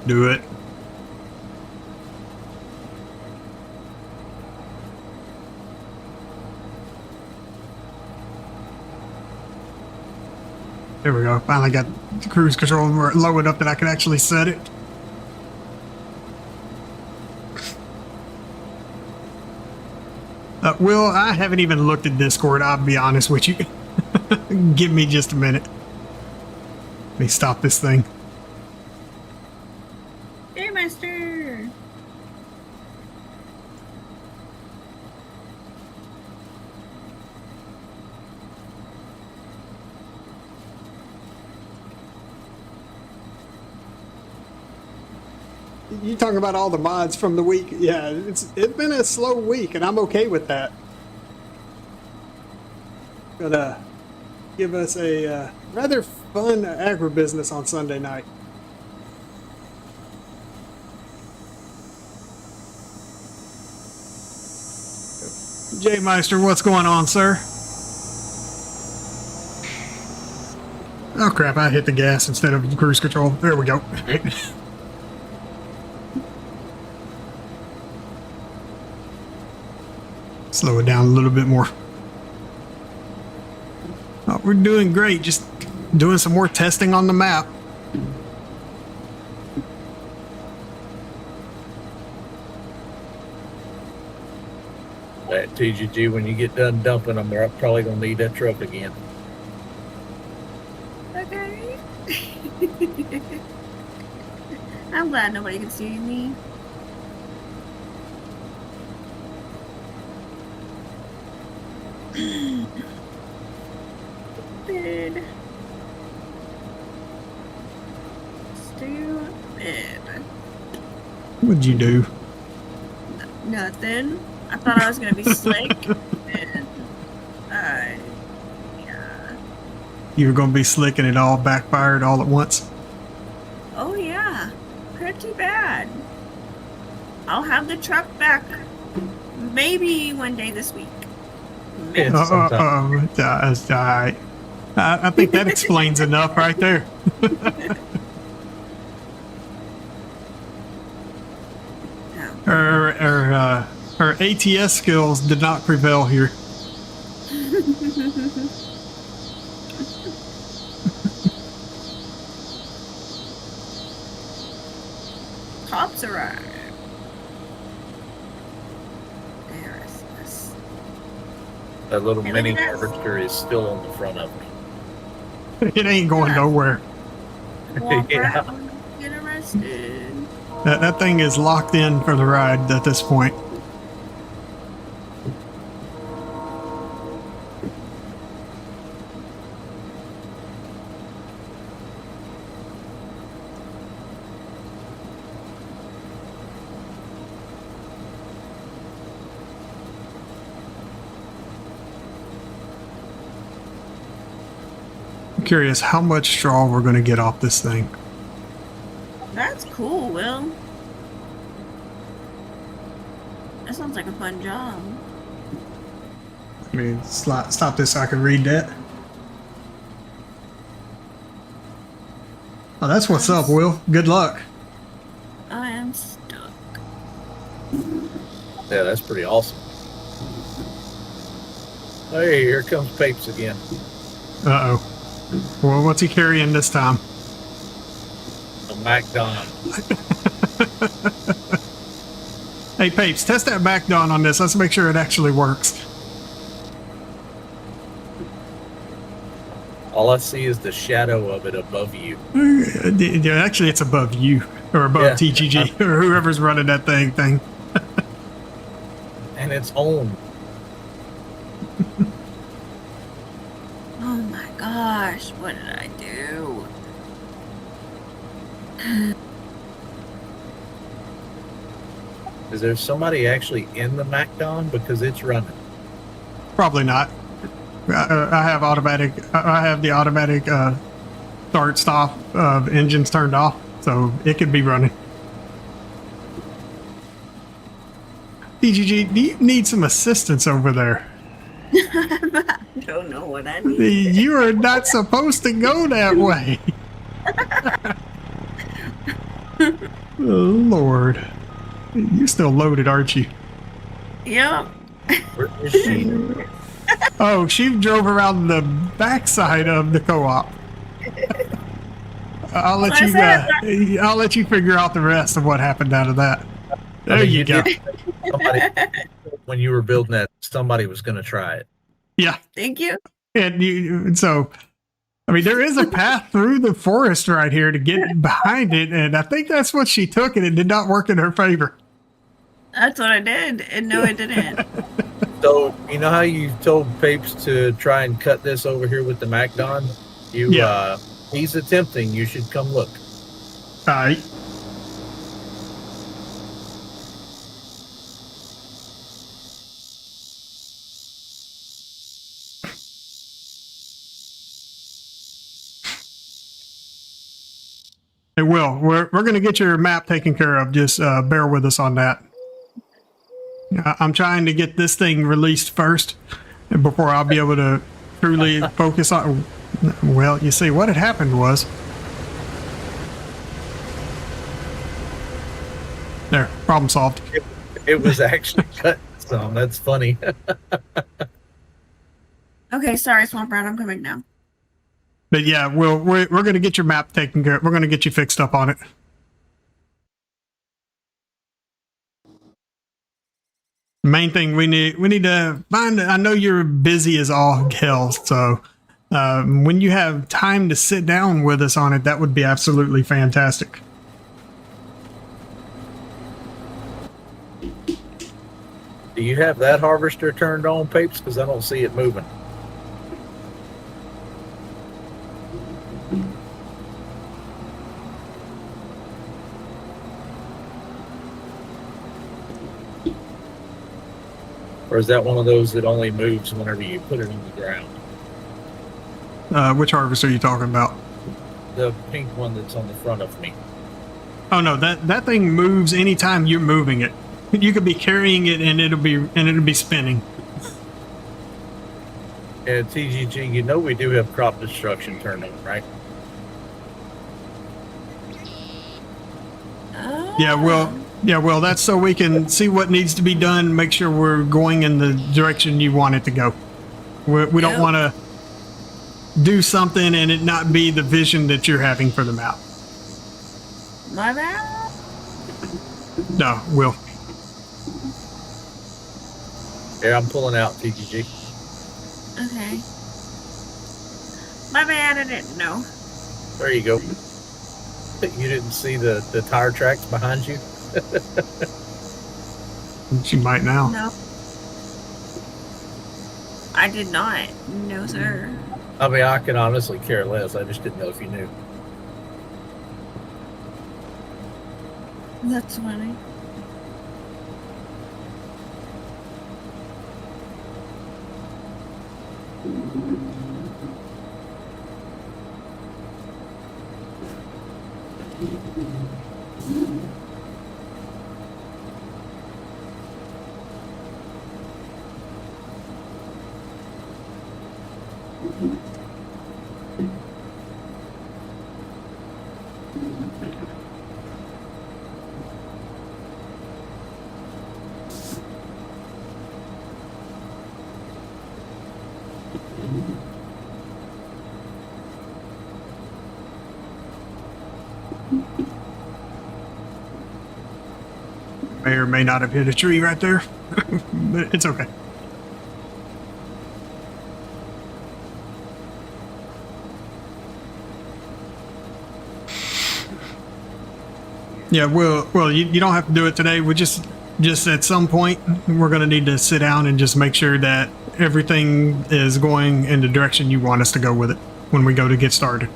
Do it. There we go. Finally got the cruise control low enough that I can actually set it. Will, I haven't even looked at Discord, I'll be honest with you. Give me just a minute. Let me stop this thing. Hey, Master! You talking about all the mods from the week? Yeah, it's been a slow week, and I'm okay with that. But give us a rather fun agribusiness on Sunday night. Jay Meister, what's going on, sir? Oh crap, I hit the gas instead of cruise control. There we go. Slow it down a little bit more. Oh, we're doing great. Just doing some more testing on the map. That TGG, when you get done dumping them, they're probably gonna need that truck again. Okay. I'm glad nobody can see me. Stupid. Stupid. What'd you do? Nothing. I thought I was gonna be slick. And yeah. You were going to be slick and it all backfired all at once? Oh yeah. Pretty bad. I'll have the truck back maybe one day this week. Yeah, sometime. I think that explains enough right there. No. Her ATS skills did not prevail here. Cops arrived. There is this. That little Hey, mini look at this. harvester is still on the front of me. It ain't going nowhere. Walk Yeah. around, get arrested. That thing is locked in for the ride at this point. I'm curious how much straw we're going to get off this thing. That's cool, Will. That sounds like a fun job. I mean, stop this so I can read that. Oh, that's what's up, Will. Good luck. I am stuck. Yeah, that's pretty awesome. Hey, here comes Papes again. Uh-oh. Well, what's he carrying this time? A MacDon. Hey, Papes, test that back down on this. Let's make sure it actually works. All I see is the shadow of it above you. Yeah, actually, it's above you, or above Yeah. TGG, or whoever's running that thing. And it's on. Oh my gosh, what did I do? Is there somebody actually in the MacDon? Because it's running. Probably not. I have automatic. I have the automatic start stop engines turned off, so it could be running. TGG, do you need some assistance over there? I don't know what I need. You are not supposed to go that way. Oh, Lord. You're still loaded, aren't you? Yep. Where is she? Oh, she drove around the backside of the co-op. I'll let I'll let you figure out the rest of what happened out of that. There you go. Somebody, when you were building that, somebody was going to try it. Yeah. Thank you. And so, I mean, there is a path through the forest right here to get behind it, and I think that's what she took, and it did not work in her favor. That's what I did. And no, it didn't. So, you know how you told Papes to try and cut this over here with the MacDon? He's attempting. You should come look. All right. It will. We're going to get your map taken care of. Just bear with us on that. I'm trying to get this thing released first before I'll be able to truly focus on. Well, you see, what had happened was. There, problem solved. It was actually cut some. That's funny. Okay, sorry, Swamp Rat, I'm coming now. But yeah, we're going to get your map taken care of. We're going to get you fixed up on it. Main thing we need to find. I know you're busy as all hell, so when you have time to sit down with us on it, that would be absolutely fantastic. Do you have that harvester turned on, Papes? Because I don't see it moving. Or is that one of those that only moves whenever you put it in the ground? Which harvester are you talking about? The pink one that's on the front of me. Oh no, that thing moves anytime you're moving it. You could be carrying it and it'll be spinning. And TGG, you know we do have crop destruction turned on, right? Yeah, well, that's so we can see what needs to be done, make sure we're going in the direction you want it to go. We don't want to do something and it not be the vision that you're having for the map. My bad? No, Will. Yeah, I'm pulling out TGG. Okay. My bad, I didn't know. There you go. You didn't see the tire tracks behind you? She might now. No. I did not. No, sir. I mean, I can honestly care less. I just didn't know if you knew. That's funny. May or may not have hit a tree right there, but it's okay. Yeah, well, you don't have to do it today. We just at some point we're going to need to sit down and just make sure that everything is going in the direction you want us to go with it when we go to get started.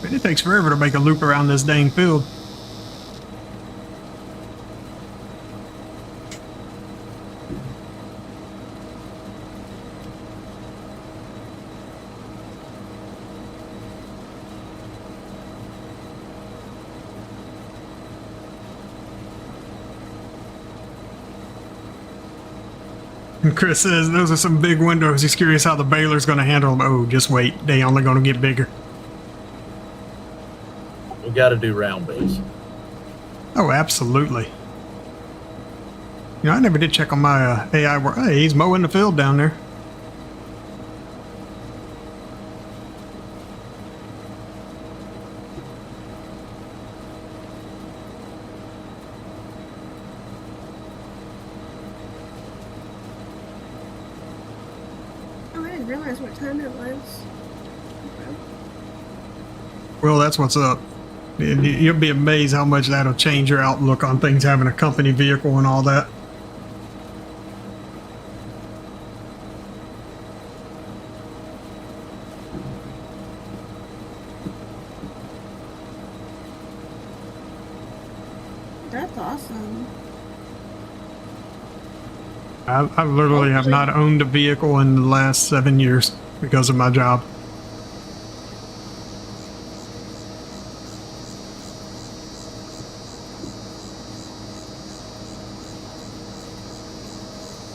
It takes forever to make a loop around this dang field. And Chris says those are some big windows. He's curious how the baler's going to handle them. Oh, just wait. They only going to get bigger. We got to do round base. Oh, absolutely. You know, I never did check on my AI. Hey, he's mowing the field down there. Oh, I didn't realize what time it was. Well, that's what's up. You'll be amazed how much that'll change your outlook on things, having a company vehicle and all that. That's awesome. I literally have not owned a vehicle in the last 7 years because of my job.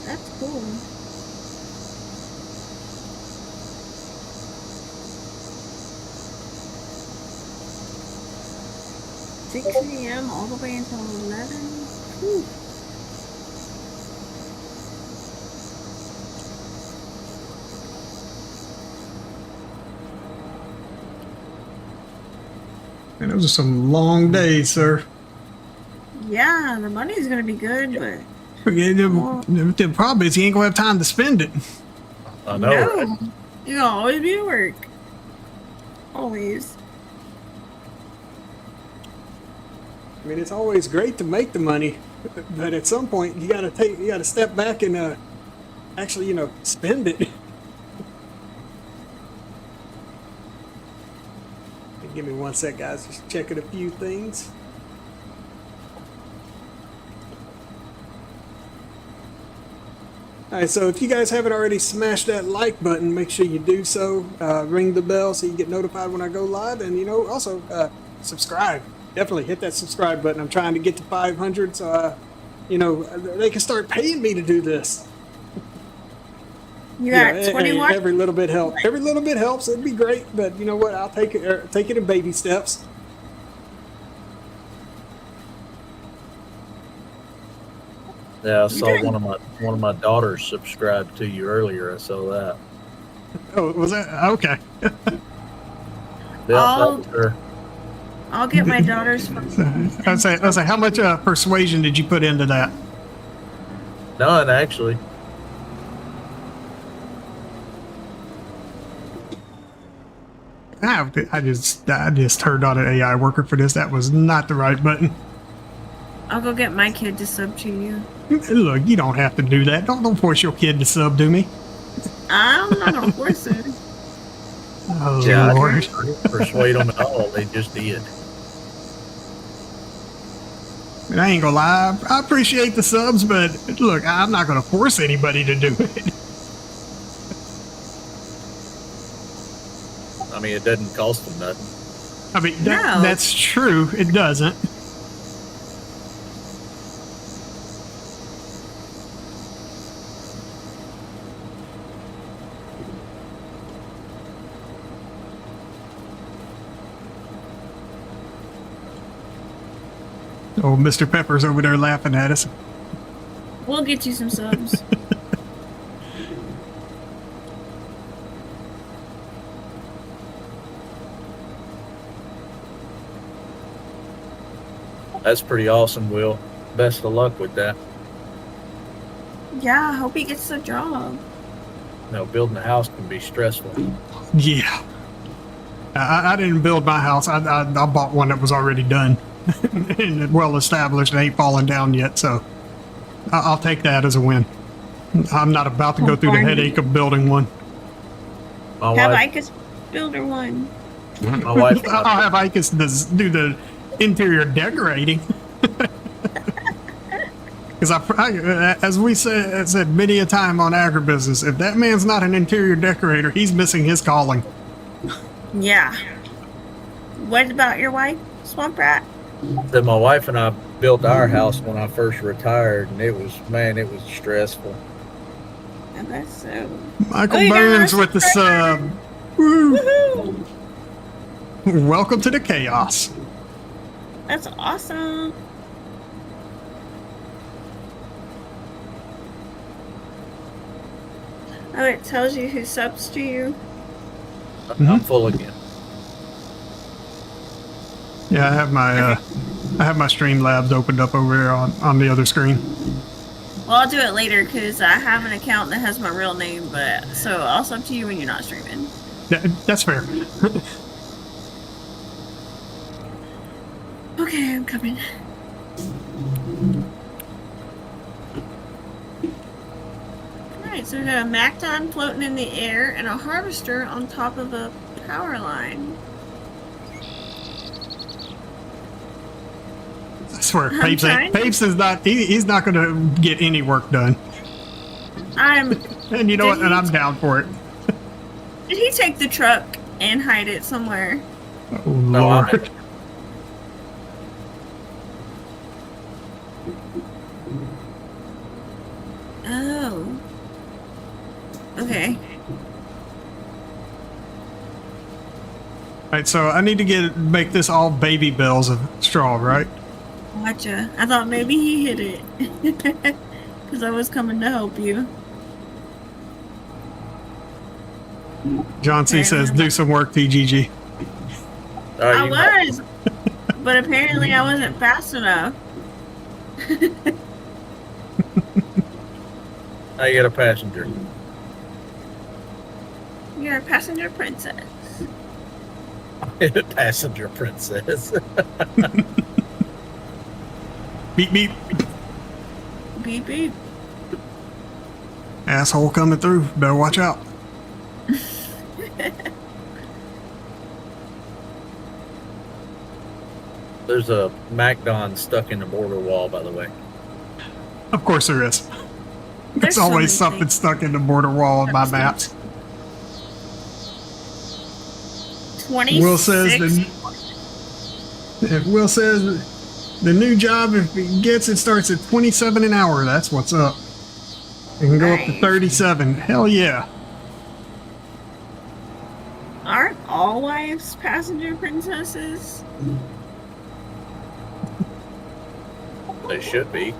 That's cool. Six a.m. all the way until 11. Whew. And those are some long days, sir. Yeah, the money's gonna be good, but The problem is you ain't gonna have time to spend it. I know, right? no, you'll always be at work. Always. I mean, it's always great to make the money, but at some point you gotta step back and actually, spend it. Give me 1 sec, guys. Just checking a few things. All right, so if you guys haven't already smashed that like button, make sure you do so. Ring the bell so you get notified when I go live, and also subscribe. Definitely hit that subscribe button. I'm trying to get to 500, so they can start paying me to do this. You got 21? Every little bit helps. Every little bit helps. It'd be great, but you know what? I'll take it in baby steps. Yeah, I saw one of my daughters subscribed to you earlier. I saw that. Oh, was that okay? Yeah, that was her. I'll get my daughter's I'd say, how much persuasion did you put into that? None, actually. I just turned on an AI worker for this. That was not the right button. I'll go get my kid to sub to you. Look, you don't have to do that. Don't force your kid to sub to me. I'm not gonna force it. Oh, Yeah, Lord. I didn't persuade them at all. They just did. And I ain't gonna lie, I appreciate the subs, but look, I'm not gonna force anybody to do it. I mean, it doesn't cost them nothing. I mean, No. that's true. It doesn't. Oh, Mr. Pepper's over there laughing at us. We'll get you some subs. That's pretty awesome, Will. Best of luck with that. Yeah, I hope he gets the job. Building a house can be stressful. Yeah. I didn't build my house. I bought one that was already done and well established and ain't fallen down yet. So I'll take that as a win. I'm not about to go through the headache of building one. My Have wife, Icus build her one. my wife, I'll have Icus do the interior decorating. Because as we said many a time on agribusiness, if that man's not an interior decorator, he's missing his calling. Yeah. What about your wife, Swamp Rat? that my wife and I built our house when I first retired, and it was stressful. I bet so. Michael Oh, you got Burns another with the sub. Woo. Woohoo! Welcome to the chaos. That's awesome. Oh, it tells you who subs to you. I'm full again. Yeah, I have my Streamlabs opened up over here on the other screen. Well, I'll do it later because I have an account that has my real name, but so I'll sub to you when you're not streaming. That's fair. Okay, I'm coming. Alright, so we got a Macdon floating in the air and a harvester on top of a power line. I swear, I'm Papes, trying. Papes is not, he's not going to get any work done. I'm. And you know Did what? And he- I'm down for it. Did he take the truck and hide it somewhere? Oh, No, I'm Lord. Oh. Okay. Right, so I need to make this all baby bales of straw, right? Gotcha. I thought maybe he hit it. Because I was coming to help you. John C. Okay, says, I'm do not- some work, TGG. I you might- was. But apparently I wasn't fast enough. Now you got a passenger. You're a passenger princess. Passenger princess. Beep, beep. Beep beep. Asshole coming through. Better watch out. There's a MacDon stuck in the border wall, by the way. Of course there is. There's There's so always many something things. stuck in the border wall on my maps. 26. Will says the new job, if he gets it, starts at 27 an hour. That's what's up. It can go up to Nice. 37. Hell yeah. Aren't all wives passenger princesses? They should be.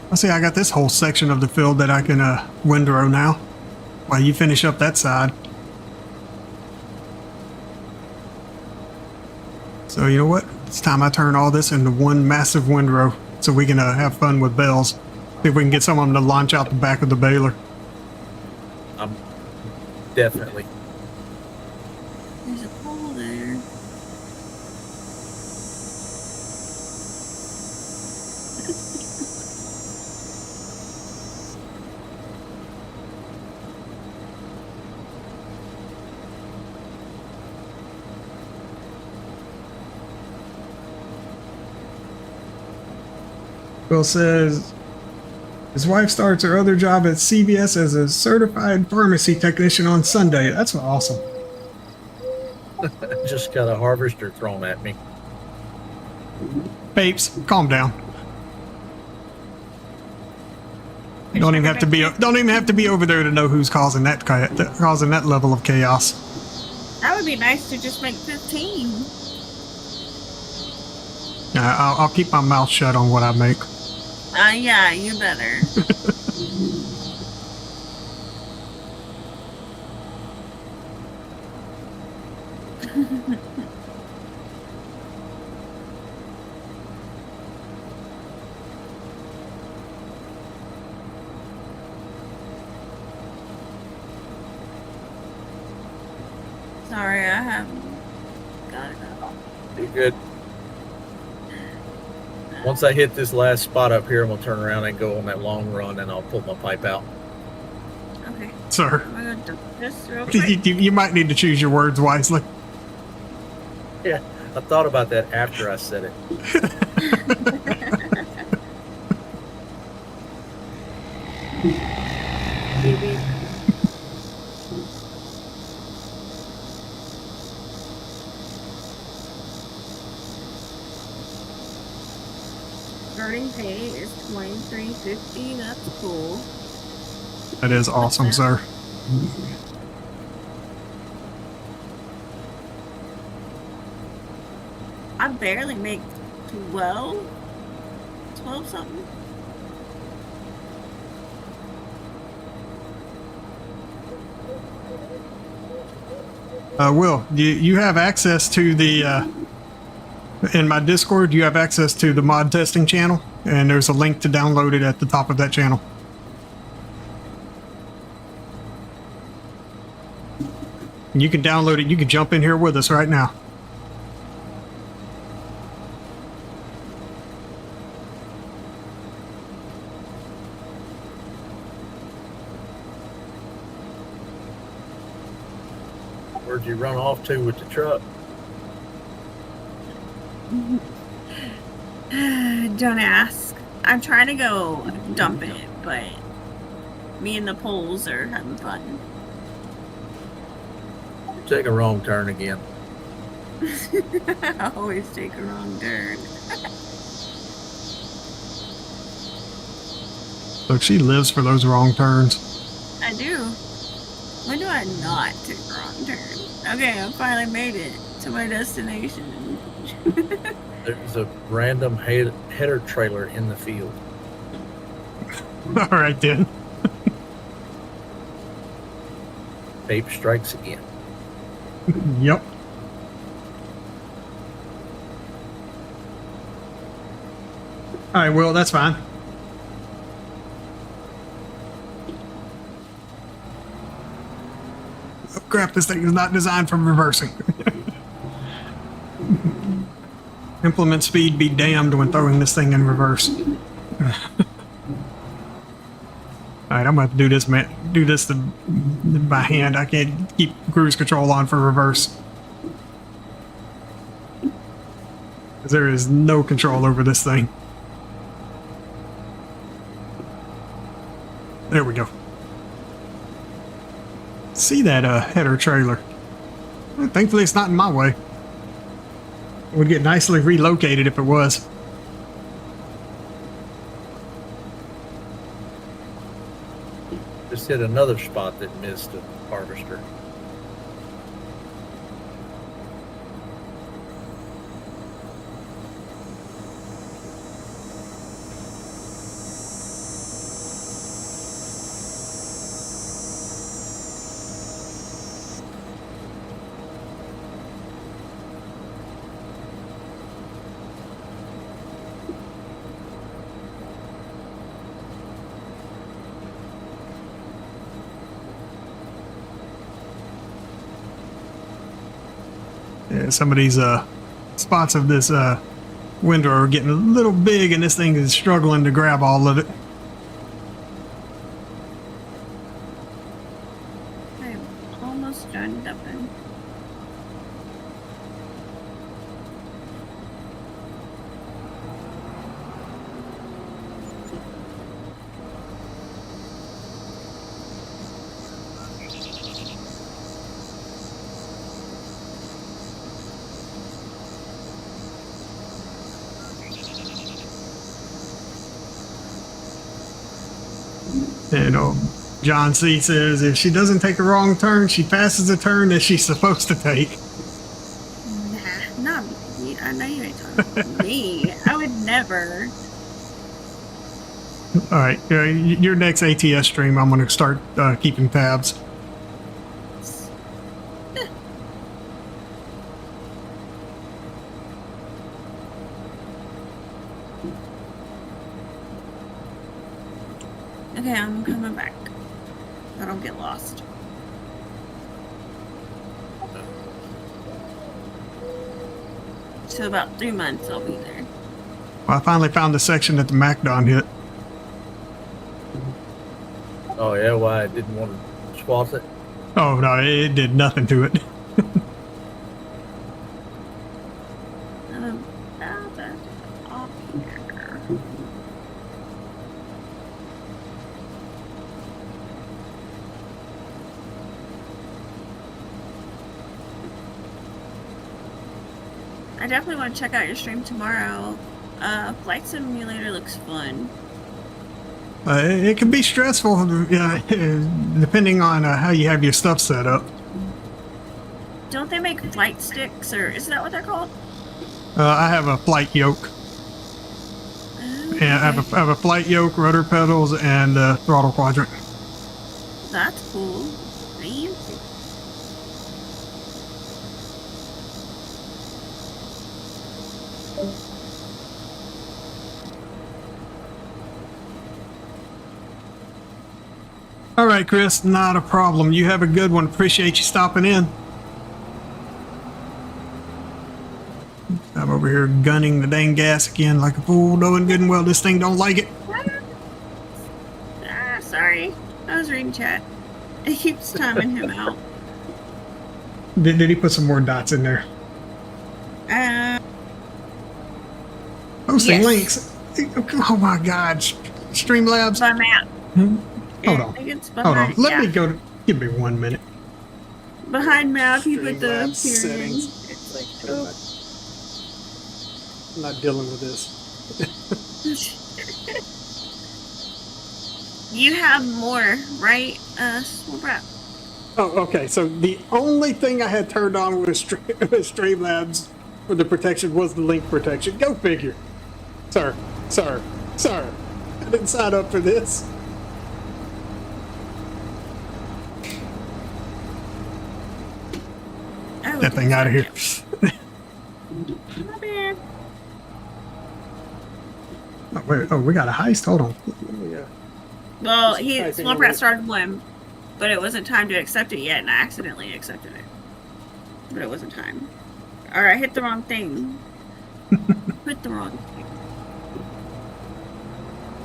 Let's see, I got this whole section of the field that I can windrow now. While you finish up that side. So you know what? It's time I turn all this into one massive windrow so we can have fun with bales. See if we can get some of them to launch out the back of the baler. Definitely. There's a pole there. Will says his wife starts her other job at CVS as a certified pharmacy technician on Sunday. That's awesome. Just got a harvester thrown at me. Papes, calm down. Don't even have to be over there to know who's causing that level of chaos. That would be nice to just make 15. I'll keep my mouth shut on what I make. Yeah, you better. Sorry, I haven't got it up. You're good. Once I hit this last spot up here, I'm gonna turn around and go on that long run, and I'll pull my pipe out. Okay, Sir, I'm gonna do this real quick. you might need to choose your words wisely. Yeah, I thought about that after I said it. Maybe. Starting pay is $23.50. That's cool. That is awesome, sir. I barely make 12 something. Will, you have access to the In my Discord, you have access to the mod testing channel, and there's a link to download it at the top of that channel. You can download it. You can jump in here with us right now. Where'd you run off to with the truck? Don't ask. I'm trying to go dump it, but me and the poles are having fun. Take a wrong turn again. I always take a wrong turn. Look, she lives for those wrong turns. I do. When do I not take a wrong turn? Okay, I finally made it to my destination. There's a random header trailer in the field. All right, then. Tape strikes again. Yep. All right, well, that's fine. Oh, crap, this thing is not designed for reversing. Implement speed be damned when throwing this thing in reverse. All right, I'm gonna have to do this by hand. I can't keep cruise control on for reverse. 'Cause there is no control over this thing. There we go. See that header trailer? Thankfully, it's not in my way. It would get nicely relocated if it was. Just hit another spot that missed a harvester. Yeah, some of these spots of this window are getting a little big, and this thing is struggling to grab all of it. I'm almost done dumping. And John C. says if she doesn't take a wrong turn, she passes a turn that she's supposed to take. Nah, not me. I know you ain't talking about me. I would never. All right, your next ATS stream, I'm going to start keeping tabs. Okay, I'm coming back. I don't get lost. So about 3 months I'll be there. Well, I finally found the section that the MacDon hit. Oh yeah, why I didn't want to swap it? Oh, no, it did nothing to it. About that off here. I definitely want to check out your stream tomorrow. Flight Simulator looks fun. It can be stressful, depending on how you have your stuff set up. Don't they make flight sticks, or is that what they're called? I have a flight yoke. And I have a flight yoke, rudder pedals, and throttle quadrant. That's cool. Fancy. All right, Chris, not a problem. You have a good one. Appreciate you stopping in. I'm over here gunning the dang gas again like a fool, knowing good and well this thing don't like it. Sorry. I was reading chat. It keeps timing him out. Did he put some more dots in there? Posting Yes. links. Oh my God. Streamlabs. By map. Hold I on. think it's Hold on. behind. Let yeah. me go to. Give me 1 minute. Behind map, you put the Streamlabs settings. settings. It's like, oh. I'm not dealing with this. You have more, right? Swamp Rat? Oh, okay. So the only thing I had turned on with Streamlabs for the protection was the link protection. Go figure. Sir. I didn't sign up for this. Oh, That thing out of here. My bad. Oh, wait, oh, we got a heist. Hold on. Well, typing Swamp in Rat it. started one, but it wasn't time to accept it yet, and I accidentally accepted it. But it wasn't time. Alright, hit the wrong thing. Hit the wrong thing.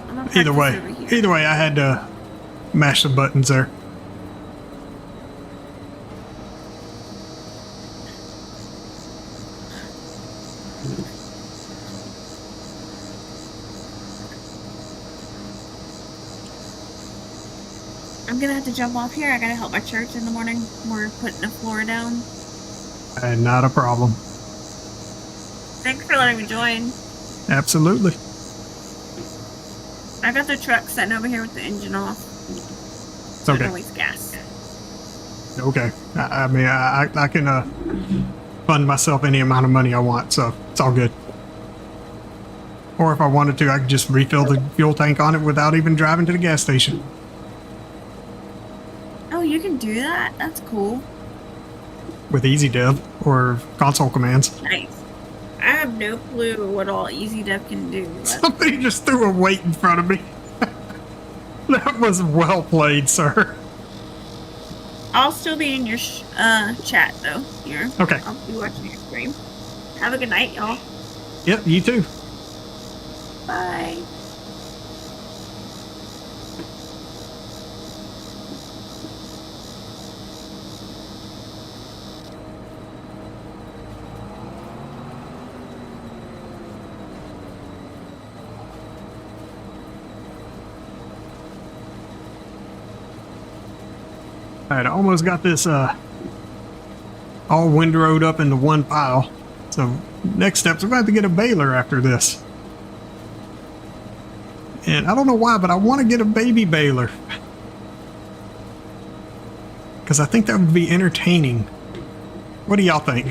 I'm gonna Either practice way, over here. either way, I had to mash some buttons there. I'm gonna have to jump off here. I gotta help my church in the morning. We're putting the floor down. Not a problem. Thanks for letting me join. Absolutely. I got the truck sitting over here with the engine off. It's okay. Don't waste gas. Okay. I mean, I can fund myself any amount of money I want, so it's all good. Or if I wanted to, I could just refill the fuel tank on it without even driving to the gas station. Oh, you can do that? That's cool. With EasyDev or console commands. Nice. I have no clue what all EasyDev can do. But Somebody just threw a weight in front of me. That was well played, sir. I'll still be in your chat though. Here. Okay. I'll be watching your stream. Have a good night, y'all. Yep, you too. Bye. All right, I almost got this all windrowed up into one pile. So next steps, we're going to have to get a baler after this. And I don't know why, but I want to get a baby baler. Because I think that would be entertaining. What do y'all think?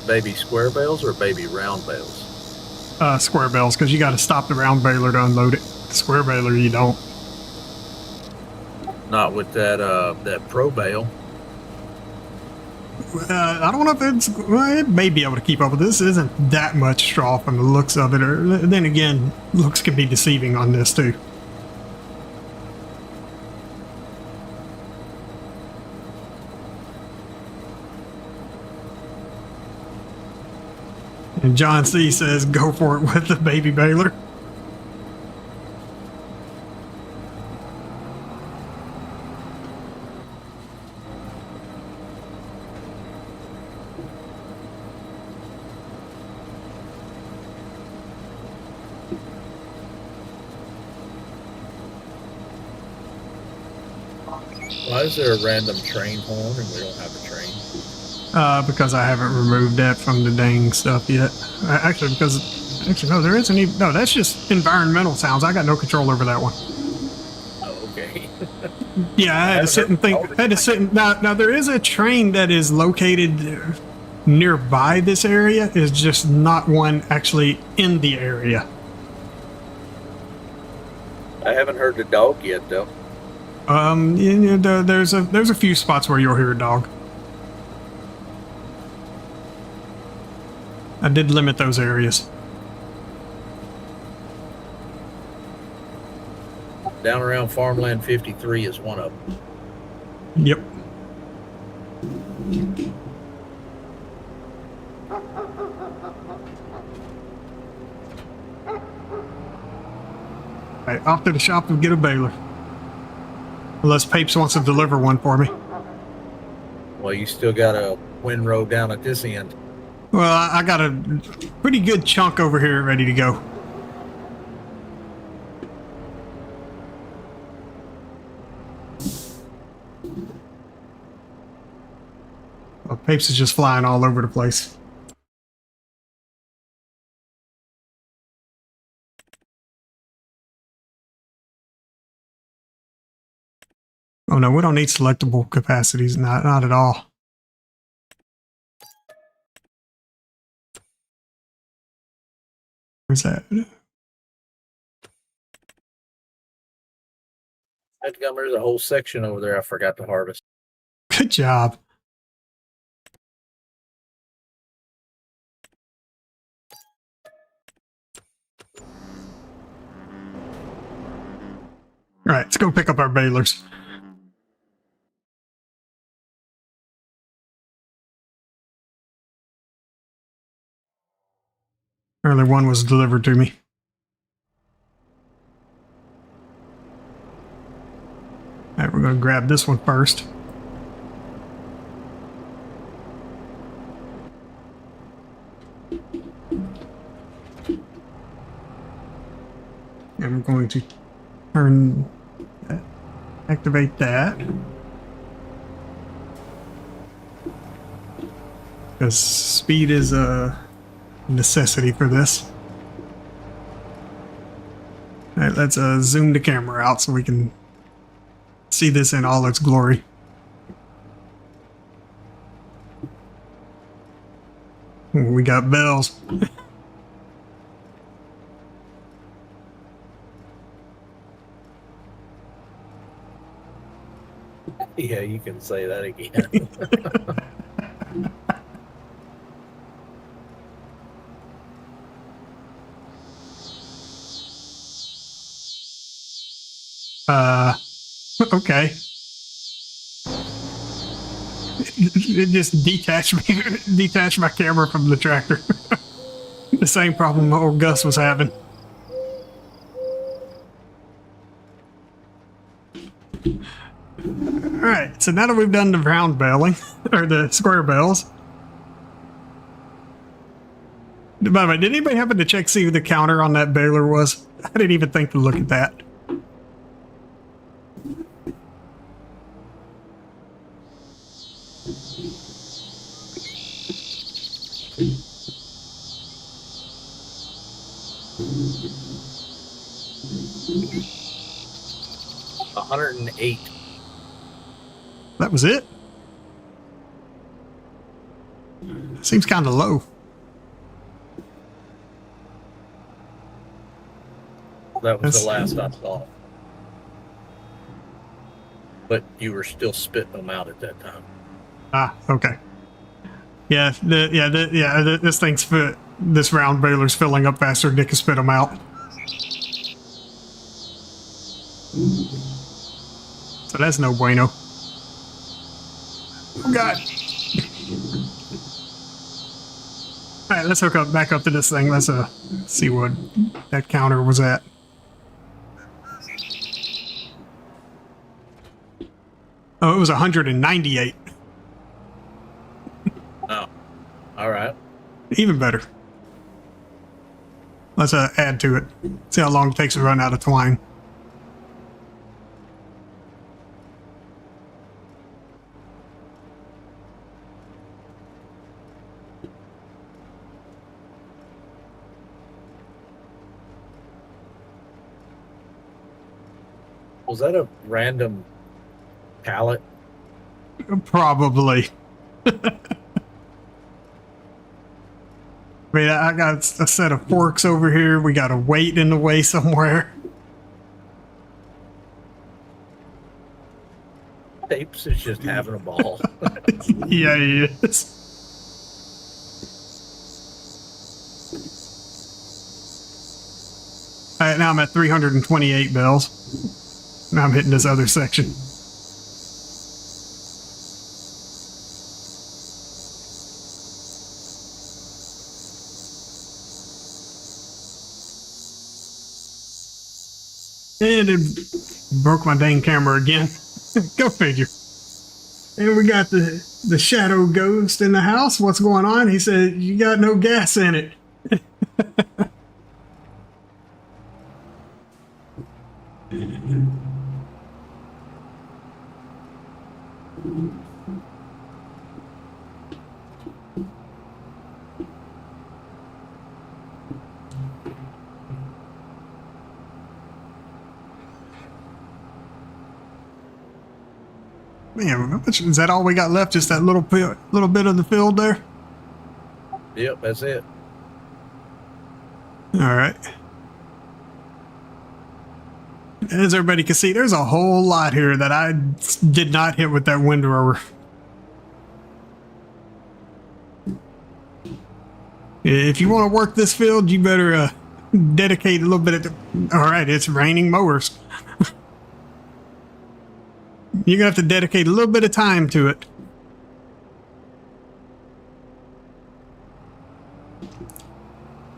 Baby square bales or baby round bales? Square bales, because you got to stop the round baler to unload it. The square baler, you don't. Not with that pro bale. I don't know if it's. Well, it may be able to keep up with this. It isn't that much straw from the looks of it. Or then again, looks can be deceiving on this too. And John C says, "Go for it with the baby baler." Why is there a random train horn and we don't have a train? Because I haven't removed that from the dang stuff yet. Actually, no, there isn't even. No, that's just environmental sounds. I got no control over that one. Oh, okay. Yeah, I had to sit and think. I had to sit and, now there is a train that is located nearby this area. Is just not one actually in the area. I haven't heard the dog yet, though. There's a few spots where you'll hear a dog. I did limit those areas. Down around Farmland 53 is one of them. Yep. Alright, off to the shop and get a baler. Unless Papes wants to deliver one for me. Well, you still got a windrow down at this end. Well, I got a pretty good chunk over here ready to go. Well, Papes is just flying all over the place. Oh no, we don't need selectable capacities, not at all. Where's that? There's a whole section over there I forgot to harvest. Good job. All right, let's go pick up our balers. Early one was delivered to me. All right, we're going to grab this one first. And we're going to turn that, activate that. Because speed is a necessity for this. All right, let's zoom the camera out so we can see this in all its glory. Ooh, we got bells. Yeah, you can say that again. Okay. It just detached my camera from the tractor. The same problem old Gus was having. Alright, so now that we've done the round belling, or the square bells. By the way, did anybody happen to check see who the counter on that baler was? I didn't even think to look at that. $108. That was it? Seems kind of low. That was That's- the last I saw. But you were still spitting them out at that time. Ah, okay. Yeah, this thing's fit. This round baler's filling up faster than it can spit them out. So that's no bueno. Oh God. All right, let's hook up back up to this thing. Let's see what that counter was at. Oh, it was 198. Oh, all right. Even better. Let's add to it. See how long it takes to run out of twine. Was that a random pallet? Probably. I mean, I got a set of forks over here. We got a weight in the way somewhere. Apes is just having a ball. Yeah, he is. All right, now I'm at 328 bells. Now I'm hitting this other section. And it broke my dang camera again. Go figure. And we got the shadow ghost in the house. What's going on? He said, you got no gas in it. Man, how much, is that all we got left? Just that little bit of the field there? Yep, that's it. All right. As everybody can see, there's a whole lot here that I did not hit with that wind rower. If you want to work this field, you better dedicate a little bit of all right, it's raining mowers. You're going to have to dedicate a little bit of time to it.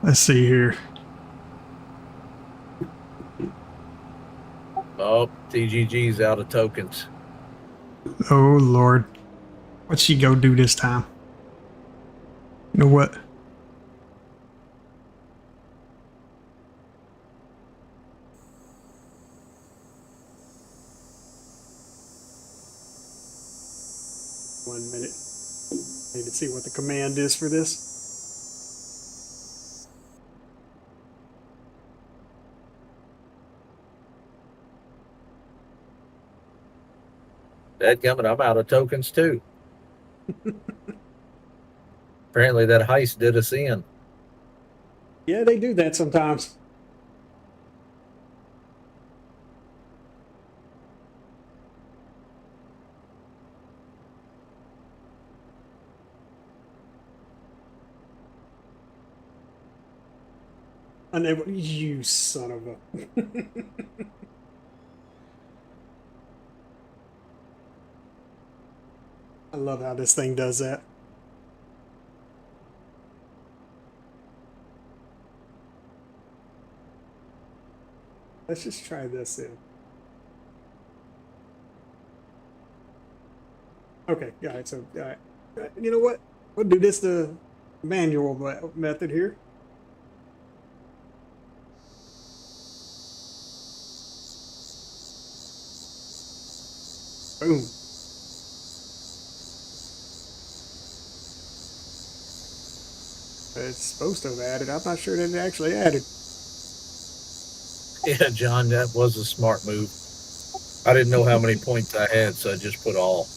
Let's see here. Oh, TGG's out of tokens. Oh, Lord. What'd she go do this time? You know what? One minute. Need to see what the command is for this. Dadgummit, I'm out of tokens too. Apparently that heist did us in. Yeah, they do that sometimes. Unable, you son of a. I love how this thing does that. Let's just try this in. Okay, all right, so all right. You know what? We'll do this the manual method here. Boom. It's supposed to have added. I'm not sure that it actually added. Yeah, John, that was a smart move. I didn't know how many points I had, so I just put all.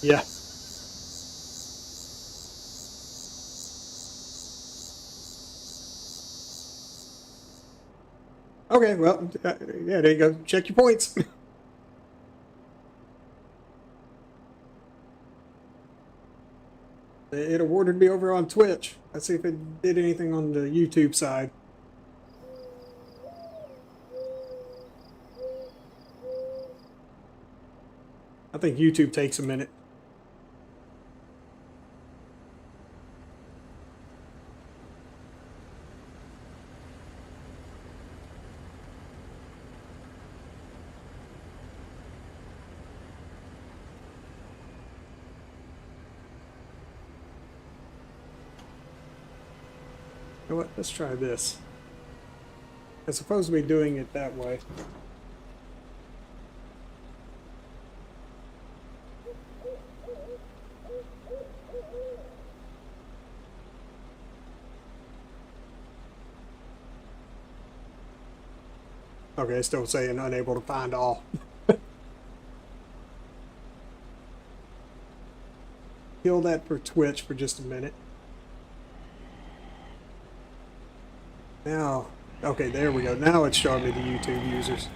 Yeah. Okay, well, yeah, there you go. Check your points. It awarded me over on Twitch. Let's see if it did anything on the YouTube side. I think YouTube takes a minute. You know what? Let's try this. It's supposed to be doing it that way. Okay, it's still saying unable to find all. Kill that for Twitch for just a minute. Now, okay, there we go. Now it's showing me the YouTube users.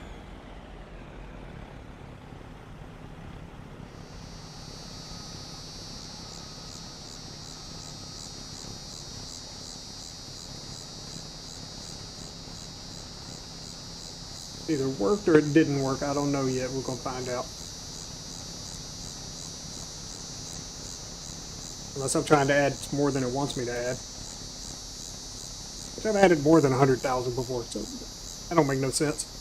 Either worked or it didn't work. I don't know yet. We're gonna find out. Unless I'm trying to add more than it wants me to add. Which I've added more than 100,000 before, so that don't make no sense.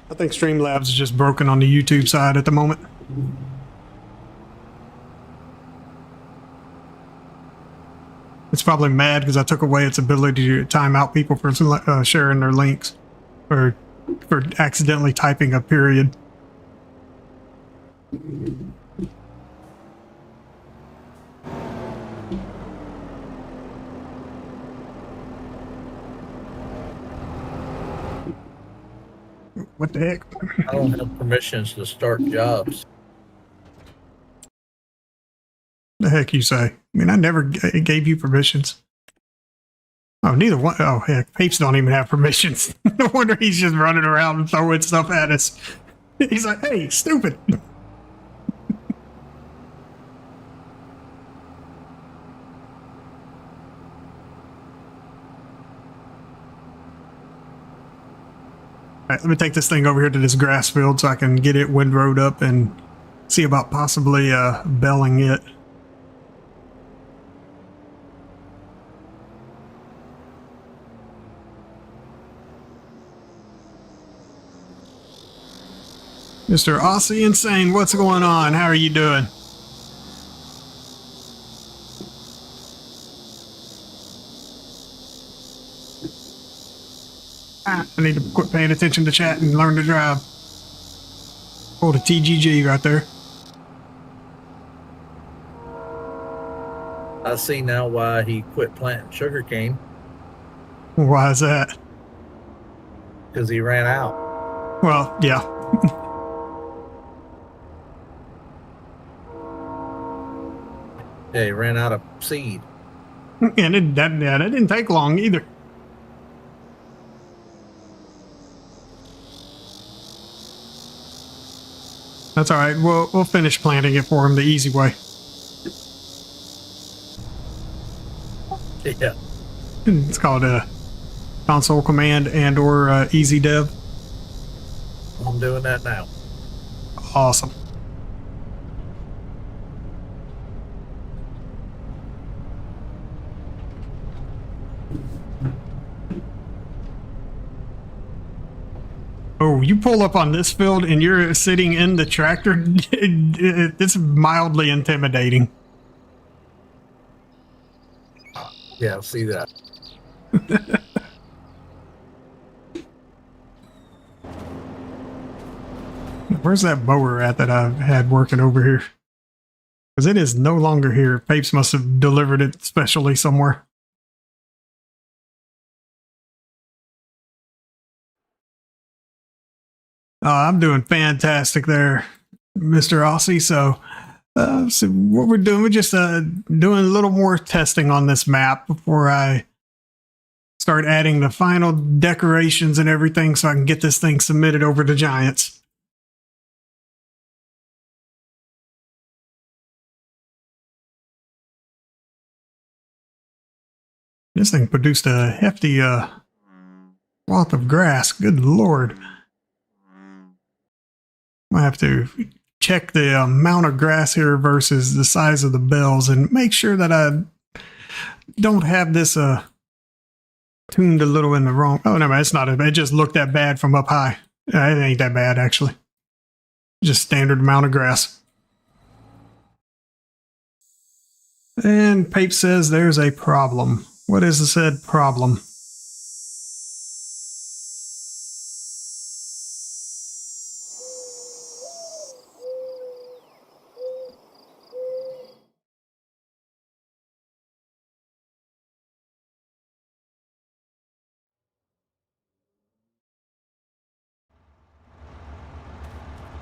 I think Streamlabs is just broken on the YouTube side at the moment. It's probably mad because I took away its ability to time out people for sharing their links or for accidentally typing a period. What the heck? I don't have permissions to start jobs. The heck you say? I mean, I never gave you permissions. Oh, neither one. Oh, heck. Papes don't even have permissions. No wonder he's just running around and throwing stuff at us. He's like, hey, stupid. All right, let me take this thing over here to this grass field so I can get it windrowed up and see about possibly belling it. Mr. Aussie Insane, what's going on? How are you doing? I need to quit paying attention to chat and learn to drive. Hold a TGG right there. I see now why he quit planting sugarcane, Why is that? because he ran out. Well, yeah. Yeah, he ran out of seed. And that didn't take long either. That's all right. We'll finish planting it for him the easy way. Yeah. It's called a console command and or easy dev. I'm doing that now. Awesome. Oh, you pull up on this field and you're sitting in the tractor. It's mildly intimidating. Yeah, I see that. Where's that mower at that I've had working over here? Because it is no longer here. Papes must have delivered it specially somewhere. I'm doing fantastic there, Mr. Aussie. So what we're doing, we're just doing a little more testing on this map before I start adding the final decorations and everything so I can get this thing submitted over to Giants. This thing produced a hefty swath of grass. Good Lord. I have to check the amount of grass here versus the size of the bells and make sure that I don't have this tuned a little in the wrong. Oh, no, it's not. It just looked that bad from up high. It ain't that bad, actually. Just standard amount of grass. And Pape says there's a problem. What is the said problem?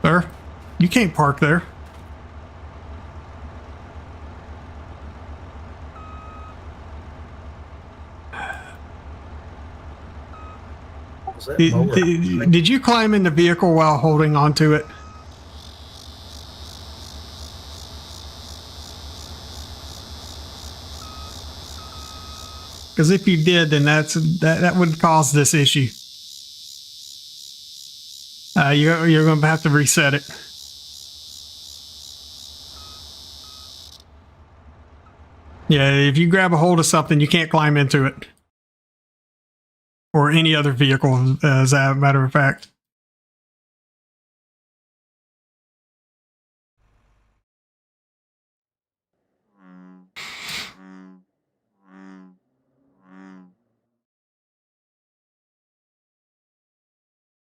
Sir, you can't park there. Was that mower? Did you climb in the vehicle while holding onto it? Because if you did, then that would cause this issue. You're going to have to reset it. Yeah, if you grab a hold of something, you can't climb into it. Or any other vehicle, as a matter of fact.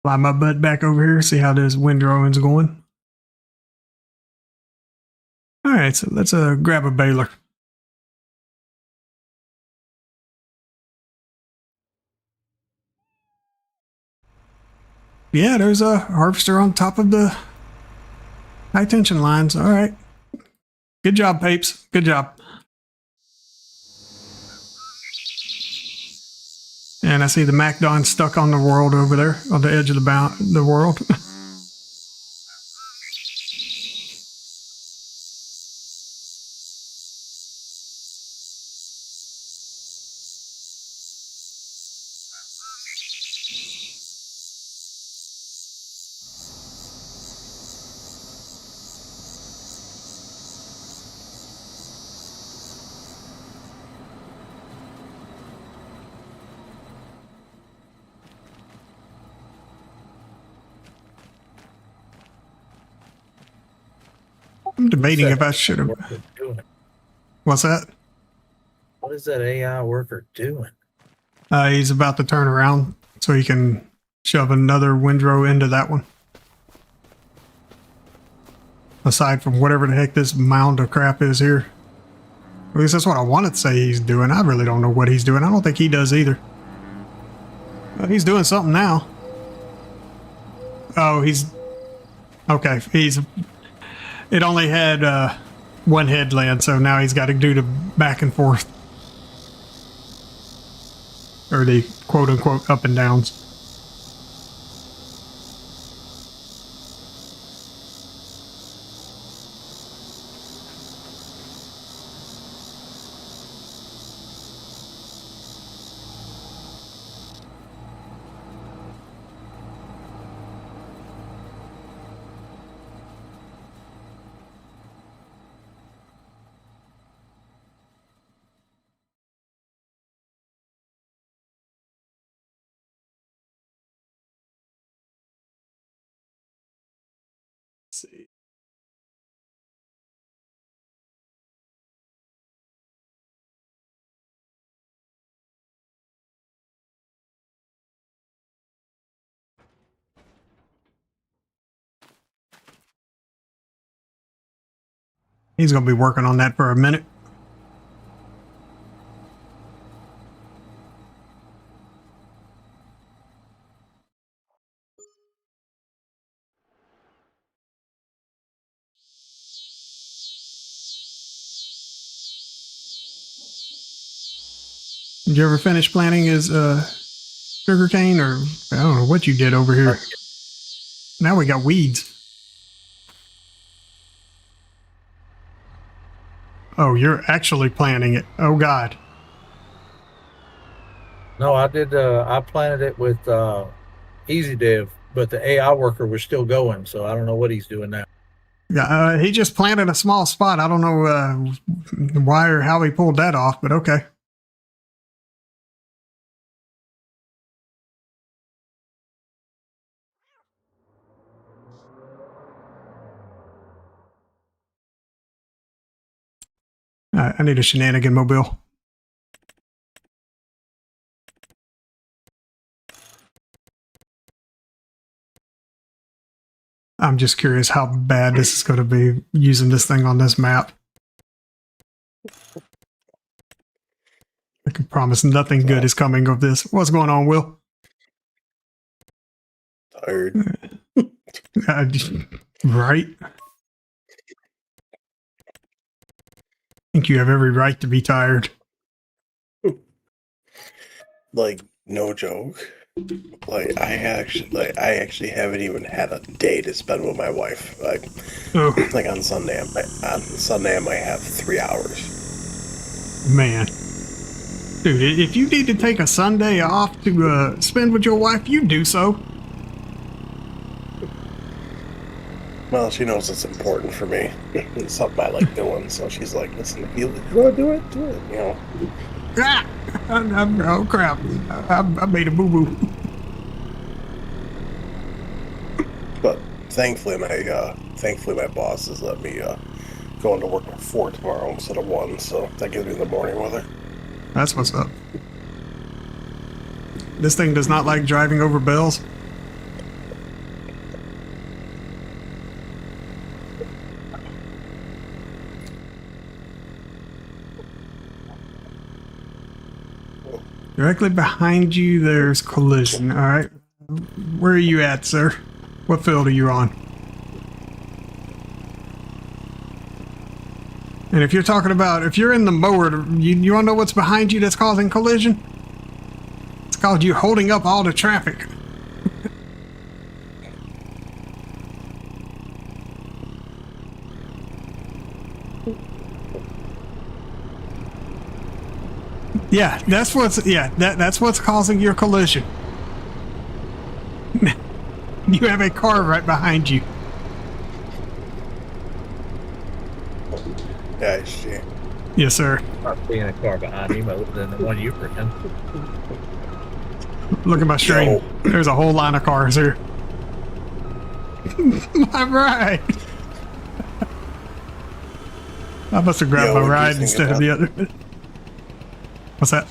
Fly my butt back over here, see how this wind drawing's going. All right, so let's grab a baler. Yeah, there's a harvester on top of the high tension lines. All right. Good job, Papes. Good job. And I see the MacDon stuck on the world over there, on the edge of the world. I'm debating if I should have. What's that? What is that AI worker doing? He's about to turn around so he can shove another windrow into that one. Aside from whatever the heck this mound of crap is here. At least that's what I wanted to say he's doing. I really don't know what he's doing. I don't think he does either. Well, he's doing something now. Oh, he's... Okay, he's... It only had one headland, so now he's got to do the back and forth. Or the quote-unquote up and downs. See. He's going to be working on that for a minute. Did you ever finish planting his sugarcane, or I don't know what you did over here? Now we got weeds. Oh, you're actually planting it. Oh God. No, I did. I planted it with Easy Dev, but the AI worker was still going, so I don't know what he's doing now. Yeah, he just planted a small spot. I don't know why or how he pulled that off, but okay. I need a shenanigan mobile. I'm just curious how bad this is going to be using this thing on this map. I can promise nothing good is coming of this. What's going on, Will? Tired. Right? I think you have every right to be tired. Like, no joke. Like, I actually haven't even had a day to spend with my wife. Like on Sunday, I might have 3 hours. Man. Dude, if you need to take a Sunday off to spend with your wife, you do so. Well, she knows it's important for me. It's something I like doing, so she's like, listen, if you want to do it, do it, you know. Ah! Oh, crap. I made a boo-boo. But thankfully my boss has let me go into work at 4 tomorrow instead of 1, so that gives me the morning with her. That's what's up. This thing does not like driving over bells. Directly behind you, there's collision. All right. Where are you at, sir? What field are you on? And if you're talking about, if you're in the mower, you want to know what's behind you that's causing collision? It's called you holding up all the traffic. Yeah, that's what's causing your collision. You have a car right behind you. Yeah, I see. Yes, sir. Not being a car behind him other than the one you were in. Look at my string. Yo. There's a whole line of cars here. My ride. I must have grabbed Yo, my what'd you ride think instead of about- the other. What's that?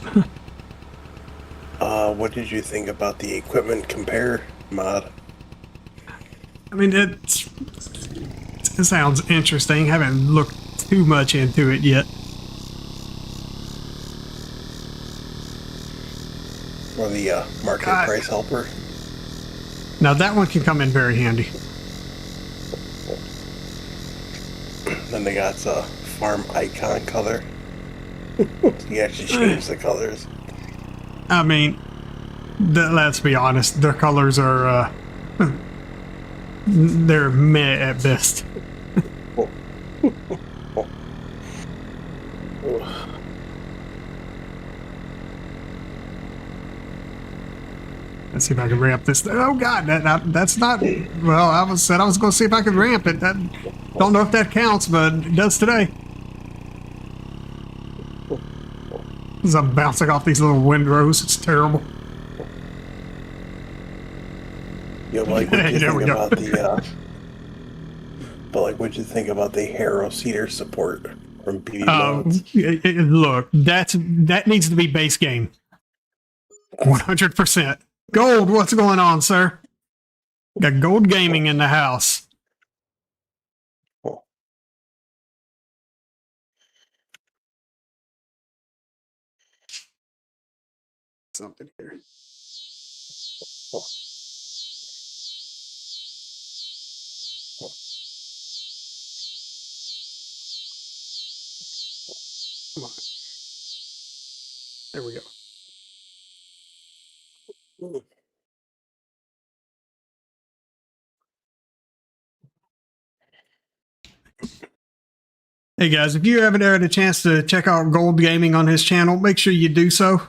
What did you think about the equipment compare mod? I mean, it sounds interesting. Haven't looked too much into it yet. Or the market God. price helper? Now that one can come in very handy. Then they got farm icon color. You actually change the colors. I mean, let's be honest. Their colors are they're meh at best. Let's see if I can ramp this. Oh God, that's not. Well, I was going to see if I could ramp it. Don't know if that counts, but it does today. As I'm bouncing off these little windrows, it's terrible. Yeah, like what do you There think we go. about the but like what'd you think about the Harrow Cedar support from BB Mods? Look, that needs to be base game. 100%. Gold, what's going on, sir? Got gold gaming in the house. Something here. Come on. There we go. Hey guys, if you haven't had a chance to check out Gold Gaming on his channel, make sure you do so.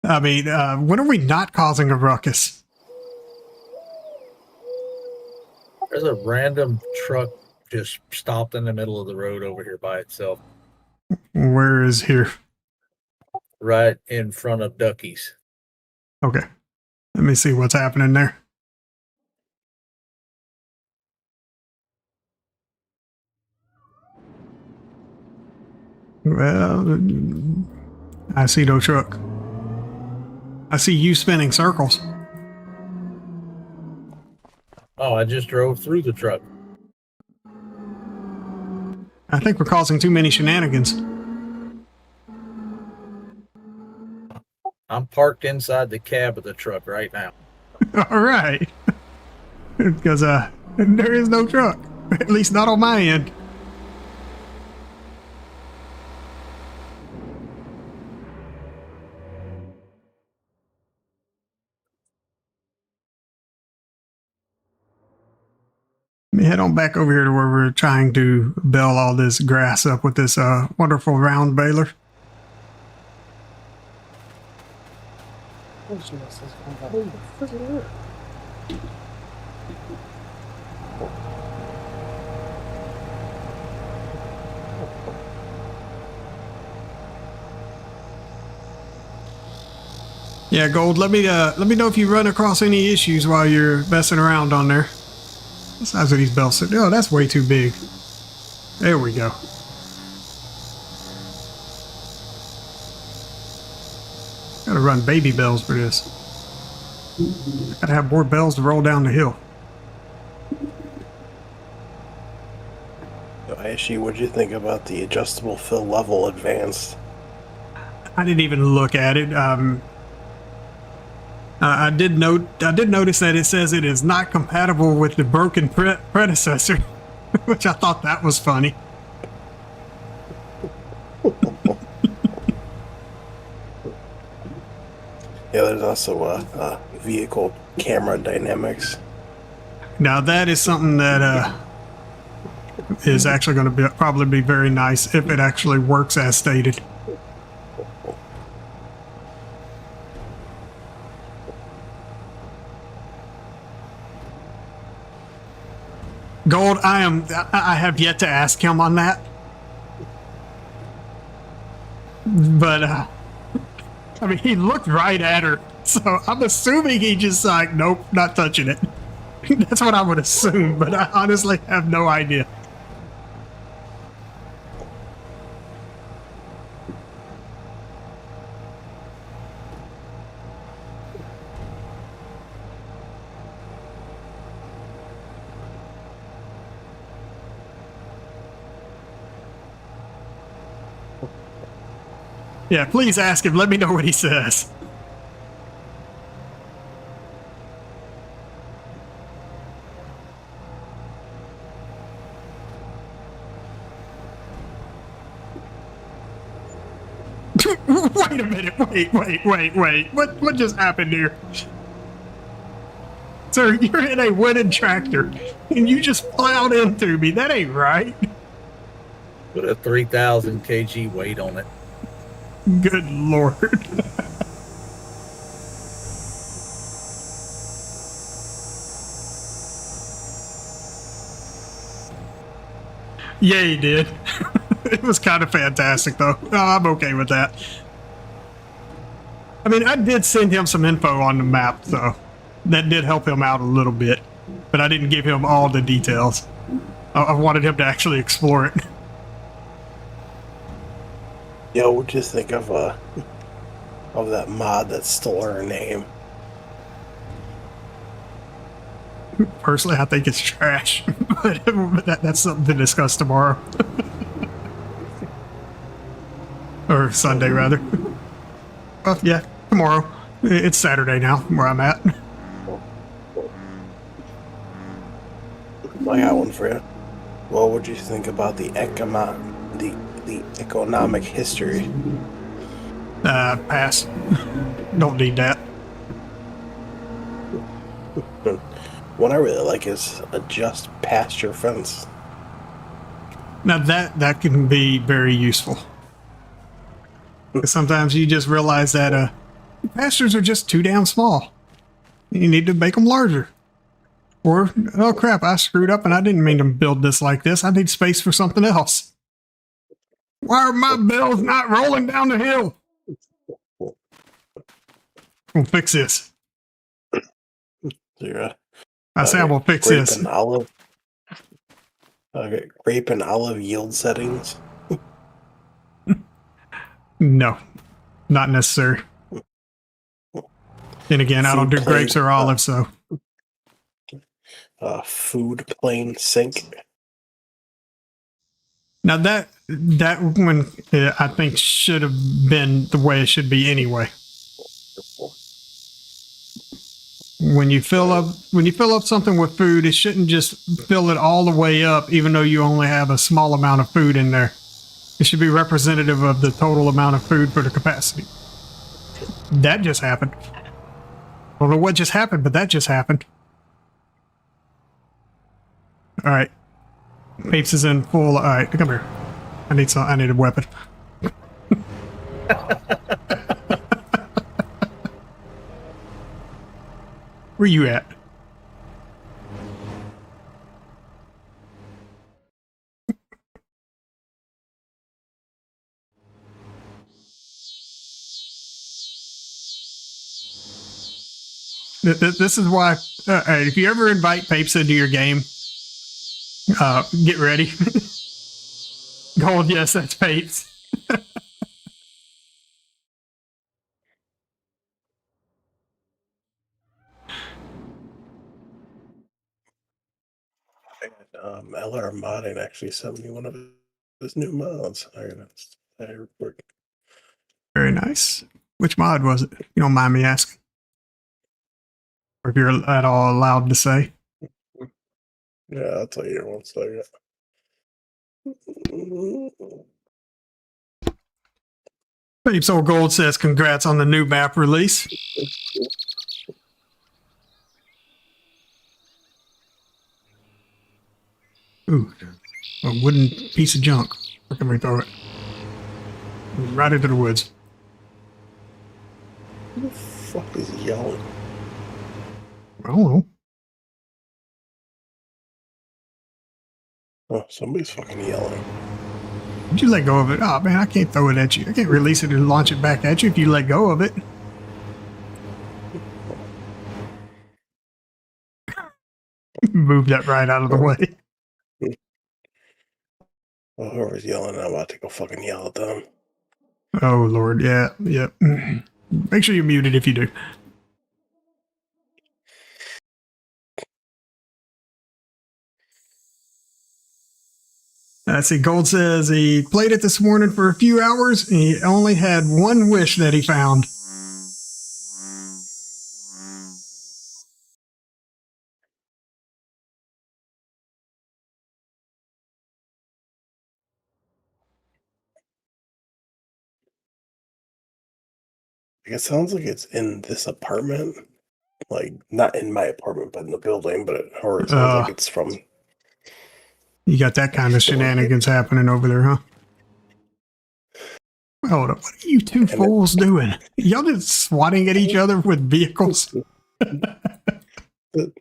I mean, when are we not causing a ruckus? There's a random truck just stopped in the middle of the road over here by itself, Where is here? right in front of Ducky's. Okay. Let me see what's happening there. Well, I see no truck. I see you spinning circles. Oh, I just drove through the truck. I think we're causing too many shenanigans. I'm parked inside the cab of the truck right now. All right. Because there is no truck. At least not on my end. Let me head on back over here to where we're trying to bale all this grass up with this wonderful round baler. Yeah, Gold, let me know if you run across any issues while you're messing around on there. The size of these belts. Oh, that's way too big. There we go. Gotta run baby bells for this. Gotta have more bells to roll down the hill. Actually, what'd you think about the adjustable fill level advanced? I didn't even look at it. I did notice that it says it is not compatible with the broken predecessor, which I thought that was funny. Yeah, there's also vehicle camera dynamics. Now that is something that is actually going to probably be very nice if it actually works as stated. Gold, I have yet to ask him on that. But, I mean, he looked right at her. So I'm assuming he just like, nope, not touching it. That's what I would assume, but I honestly have no idea. Yeah, please ask him. Let me know what he says. Wait a minute. Wait. What just happened here? Sir, you're in a wooden tractor, and you just plowed into me. That ain't right. Put a 3,000 kg weight on it. Good Lord. Yeah, he did. It was kind of fantastic, though. Oh, I'm okay with that. I mean, I did send him some info on the map, so that did help him out a little bit. But I didn't give him all the details. I wanted him to actually explore it. Yo, what'd you think of that mod that stole her name? Personally, I think it's trash. But that's something to discuss tomorrow. Or Sunday, rather. Well, yeah, tomorrow. It's Saturday now, where I'm at. I got one for you. Well, what'd you think about the economic history? Pass. Don't need that. What I really like is adjust pasture fence. Now that can be very useful. 'Cause sometimes you just realize that pastures are just too damn small. You need to make them larger. Or, oh crap, I screwed up and I didn't mean to build this like this. I need space for something else. Why are my bells not rolling down the hill? We'll fix this. Yeah. I say I will fix grape this. And olive. Okay, grape and olive yield settings. No, not necessary. And again, I don't do grapes or olives, so. Food plane sync. Now that one, I think should have been the way it should be anyway. When you fill up something with food, it shouldn't just fill it all the way up, even though you only have a small amount of food in there. It should be representative of the total amount of food for the capacity. That just happened. I don't know what just happened, but that just happened. All right. Papes is in full. All right, come here. I need a weapon. Where you at? This is why, if you ever invite Papes into your game, get ready. Gold, yes, that's Papes. LR Modding actually sent me one of his new mods. I report. Very nice. Which mod was it? You don't mind me asking? Or if you're at all allowed to say. Yeah, I'll tell you in 1 second. Papes Old Gold says congrats on the new map release. Ooh, a wooden piece of junk. Where can we throw it? Right into the woods. Who the fuck is yelling? I don't know. Oh, somebody's fucking yelling. Did you let go of it? Oh man, I can't throw it at you. I can't release it and launch it back at you if you let go of it. Move that right out of the way. Well, whoever's yelling, I'm about to go fucking yell at them. Oh Lord, yeah, yep. Make sure you're muted if you do. See, Gold says he played it this morning for a few hours and he only had one wish that he found. Like, it sounds like it's in this apartment. Like, not in my apartment, but in the building, or it sounds like it's from... You got that kind of shenanigans happening over there, huh? Hold up, what are you two fools doing? Y'all just swatting at each other with vehicles? The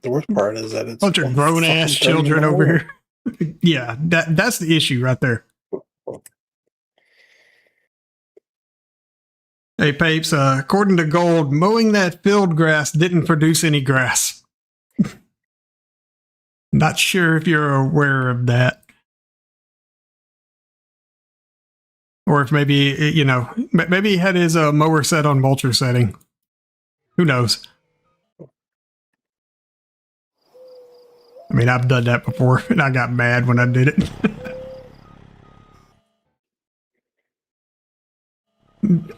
worst part is that it's... Bunch of grown-ass children over here. Yeah, that's the issue right there. Hey, Papes, according to Gold, mowing that field grass didn't produce any grass. Not sure if you're aware of that. Or if maybe, maybe he had his mower set on vulture setting. Who knows? I mean, I've done that before, and I got mad when I did it.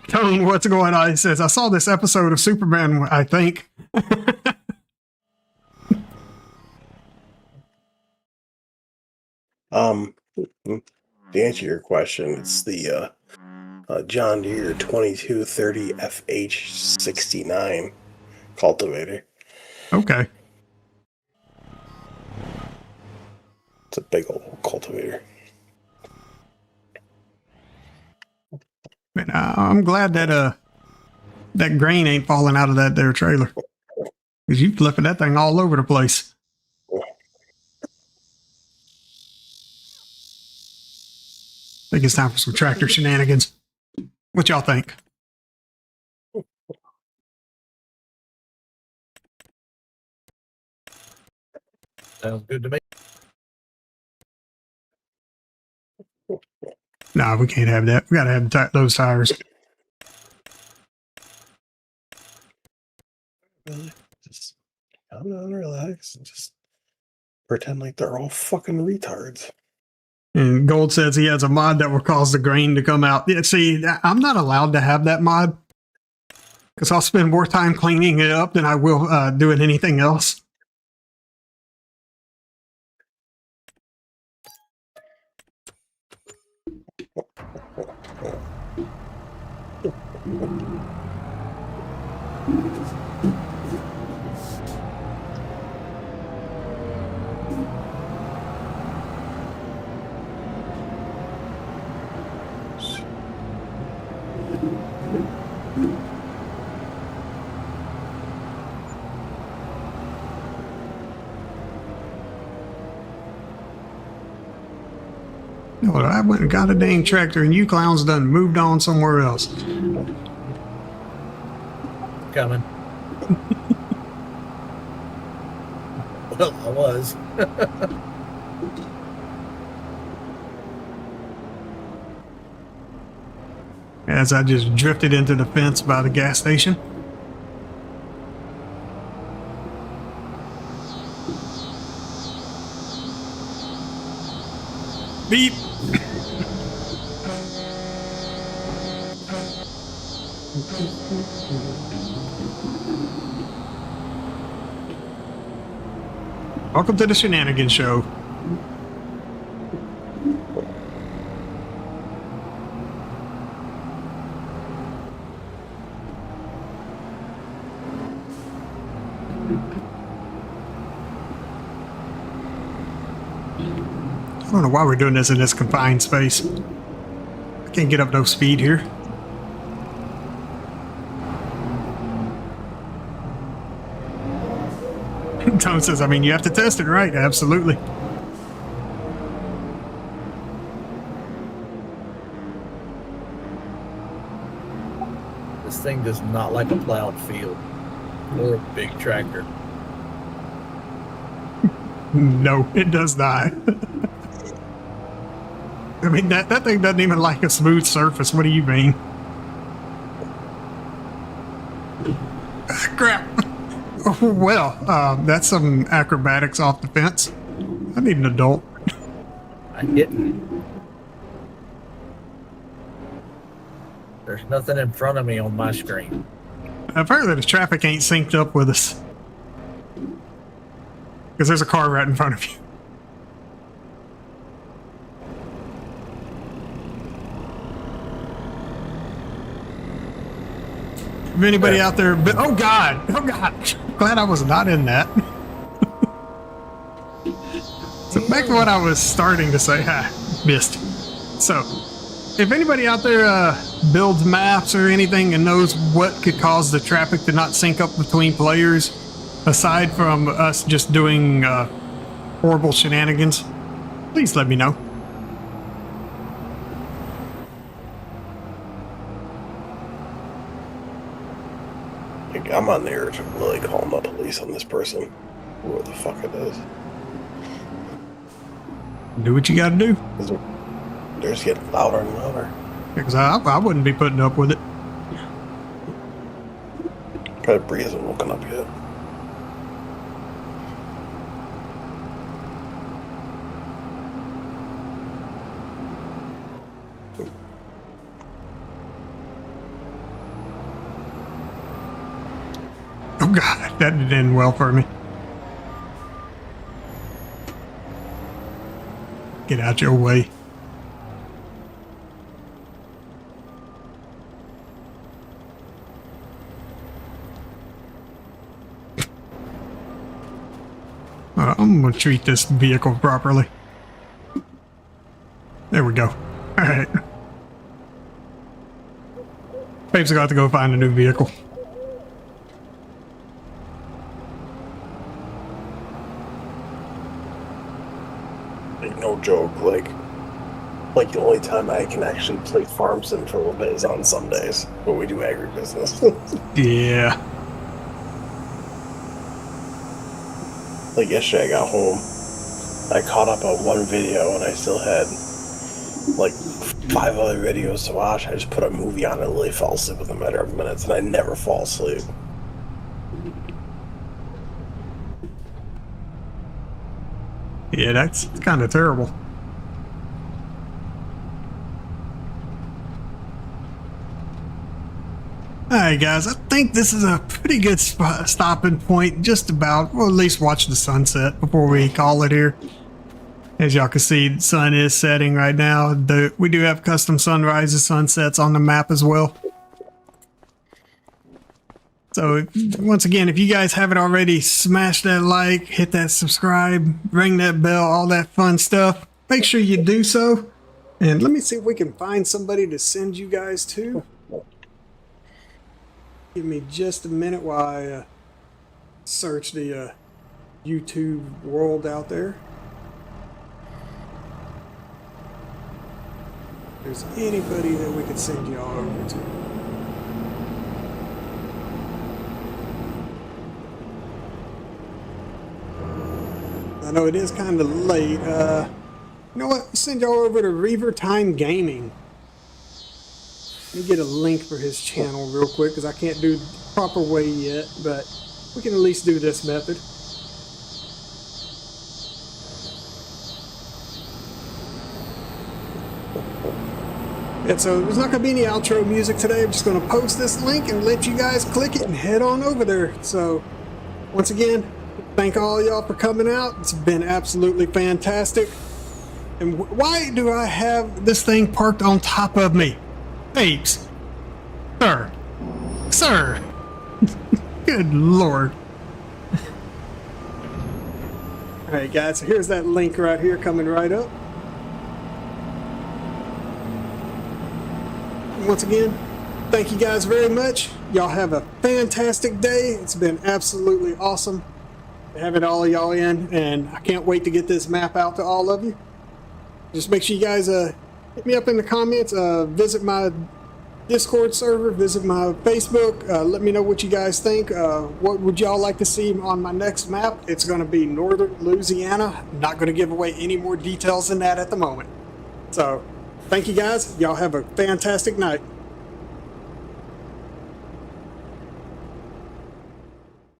Tone, what's going on? He says, I saw this episode of Superman, I think. To answer your question, it's the John Deere 2230 FH69 cultivator. Okay. It's a big old cultivator. Man, I'm glad that that grain ain't falling out of that there trailer. Because you flipping that thing all over the place. I think it's time for some tractor shenanigans. What y'all think? Sounds good to me. Nah, we can't have that. We got to have those tires. Really? Just calm down, relax, and just pretend like they're all fucking retards. And Gold says he has a mod that will cause the grain to come out. Yeah, see, I'm not allowed to have that mod because I'll spend more time cleaning it up than I will doing anything else. hell, I went and got a dang tractor and you clowns done moved on somewhere else. Coming. Well, I was. As I just drifted into the fence by the gas station. Beep. Welcome to the Shenanigans Show. I don't know why we're doing this in this confined space. I can't get up no speed here. Tom says, I mean, you have to test it, right? Absolutely. This thing does not like a plowed field or a big tractor. No, it does not. I mean, that thing doesn't even like a smooth surface. What do you mean? Crap. Oh, well, that's some acrobatics off the fence. I need an adult. I didn't. There's nothing in front of me on my screen. I've heard that the traffic ain't synced up with us. Because there's a car right in front of you. If anybody out there, but oh god, glad I was not in that. So back to what I was starting to say, missed. So, if anybody out there builds maps or anything and knows what could cause the traffic to not sync up between players, aside from us just doing horrible shenanigans, please let me know. I'm on the urge of really calling the police on this person. Whoever the fuck it is. Do what you gotta do. They're just getting louder and louder. Because I wouldn't be putting up with it. Probably Bree hasn't woken up yet. Oh god, that didn't end well for me. Get out your way. I'm gonna treat this vehicle properly. There we go. Alright. Babe's got to go find a new vehicle. No joke, like the only time I can actually play Farm Sim for a little bit is on Sundays when we do agribusiness. Yeah. Like yesterday I got home, I caught up on one video and I still had like 5 other videos to watch. I just put a movie on and literally fell asleep within a matter of minutes, and I never fall asleep. Yeah, that's kind of terrible. Alright guys, I think this is a pretty good stopping point, just about. We'll at least watch the sunset before we call it here. As y'all can see, the sun is setting right now. We do have custom sunrises, sunsets on the map as well. So once again, if you guys haven't already, smash that like, hit that subscribe, ring that bell, all that fun stuff. Make sure you do so. And let me see if we can find somebody to send you guys to. Give me just a minute while I search the YouTube world out there. If there's anybody that we could send y'all over to. I know it is kind of late. You know what? Send y'all over to Reaver Time Gaming. Let me get a link for his channel real quick because I can't do the proper way yet, but we can at least do this method. And so there's not going to be any outro music today. I'm just going to post this link and let you guys click it and head on over there. So once again, thank all y'all for coming out. It's been absolutely fantastic. And why do I have this thing parked on top of me? Apes. Sir. Good Lord. Alright guys, so here's that link right here coming right up. Once again, thank you guys very much. Y'all have a fantastic day. It's been absolutely awesome having all of y'all in, and I can't wait to get this map out to all of you. Just make sure you guys hit me up in the comments, visit my Discord server, visit my Facebook, let me know what you guys think. What would y'all like to see on my next map? It's going to be Northern Louisiana. I'm not going to give away any more details than that at the moment. So, thank you guys. Y'all have a fantastic night.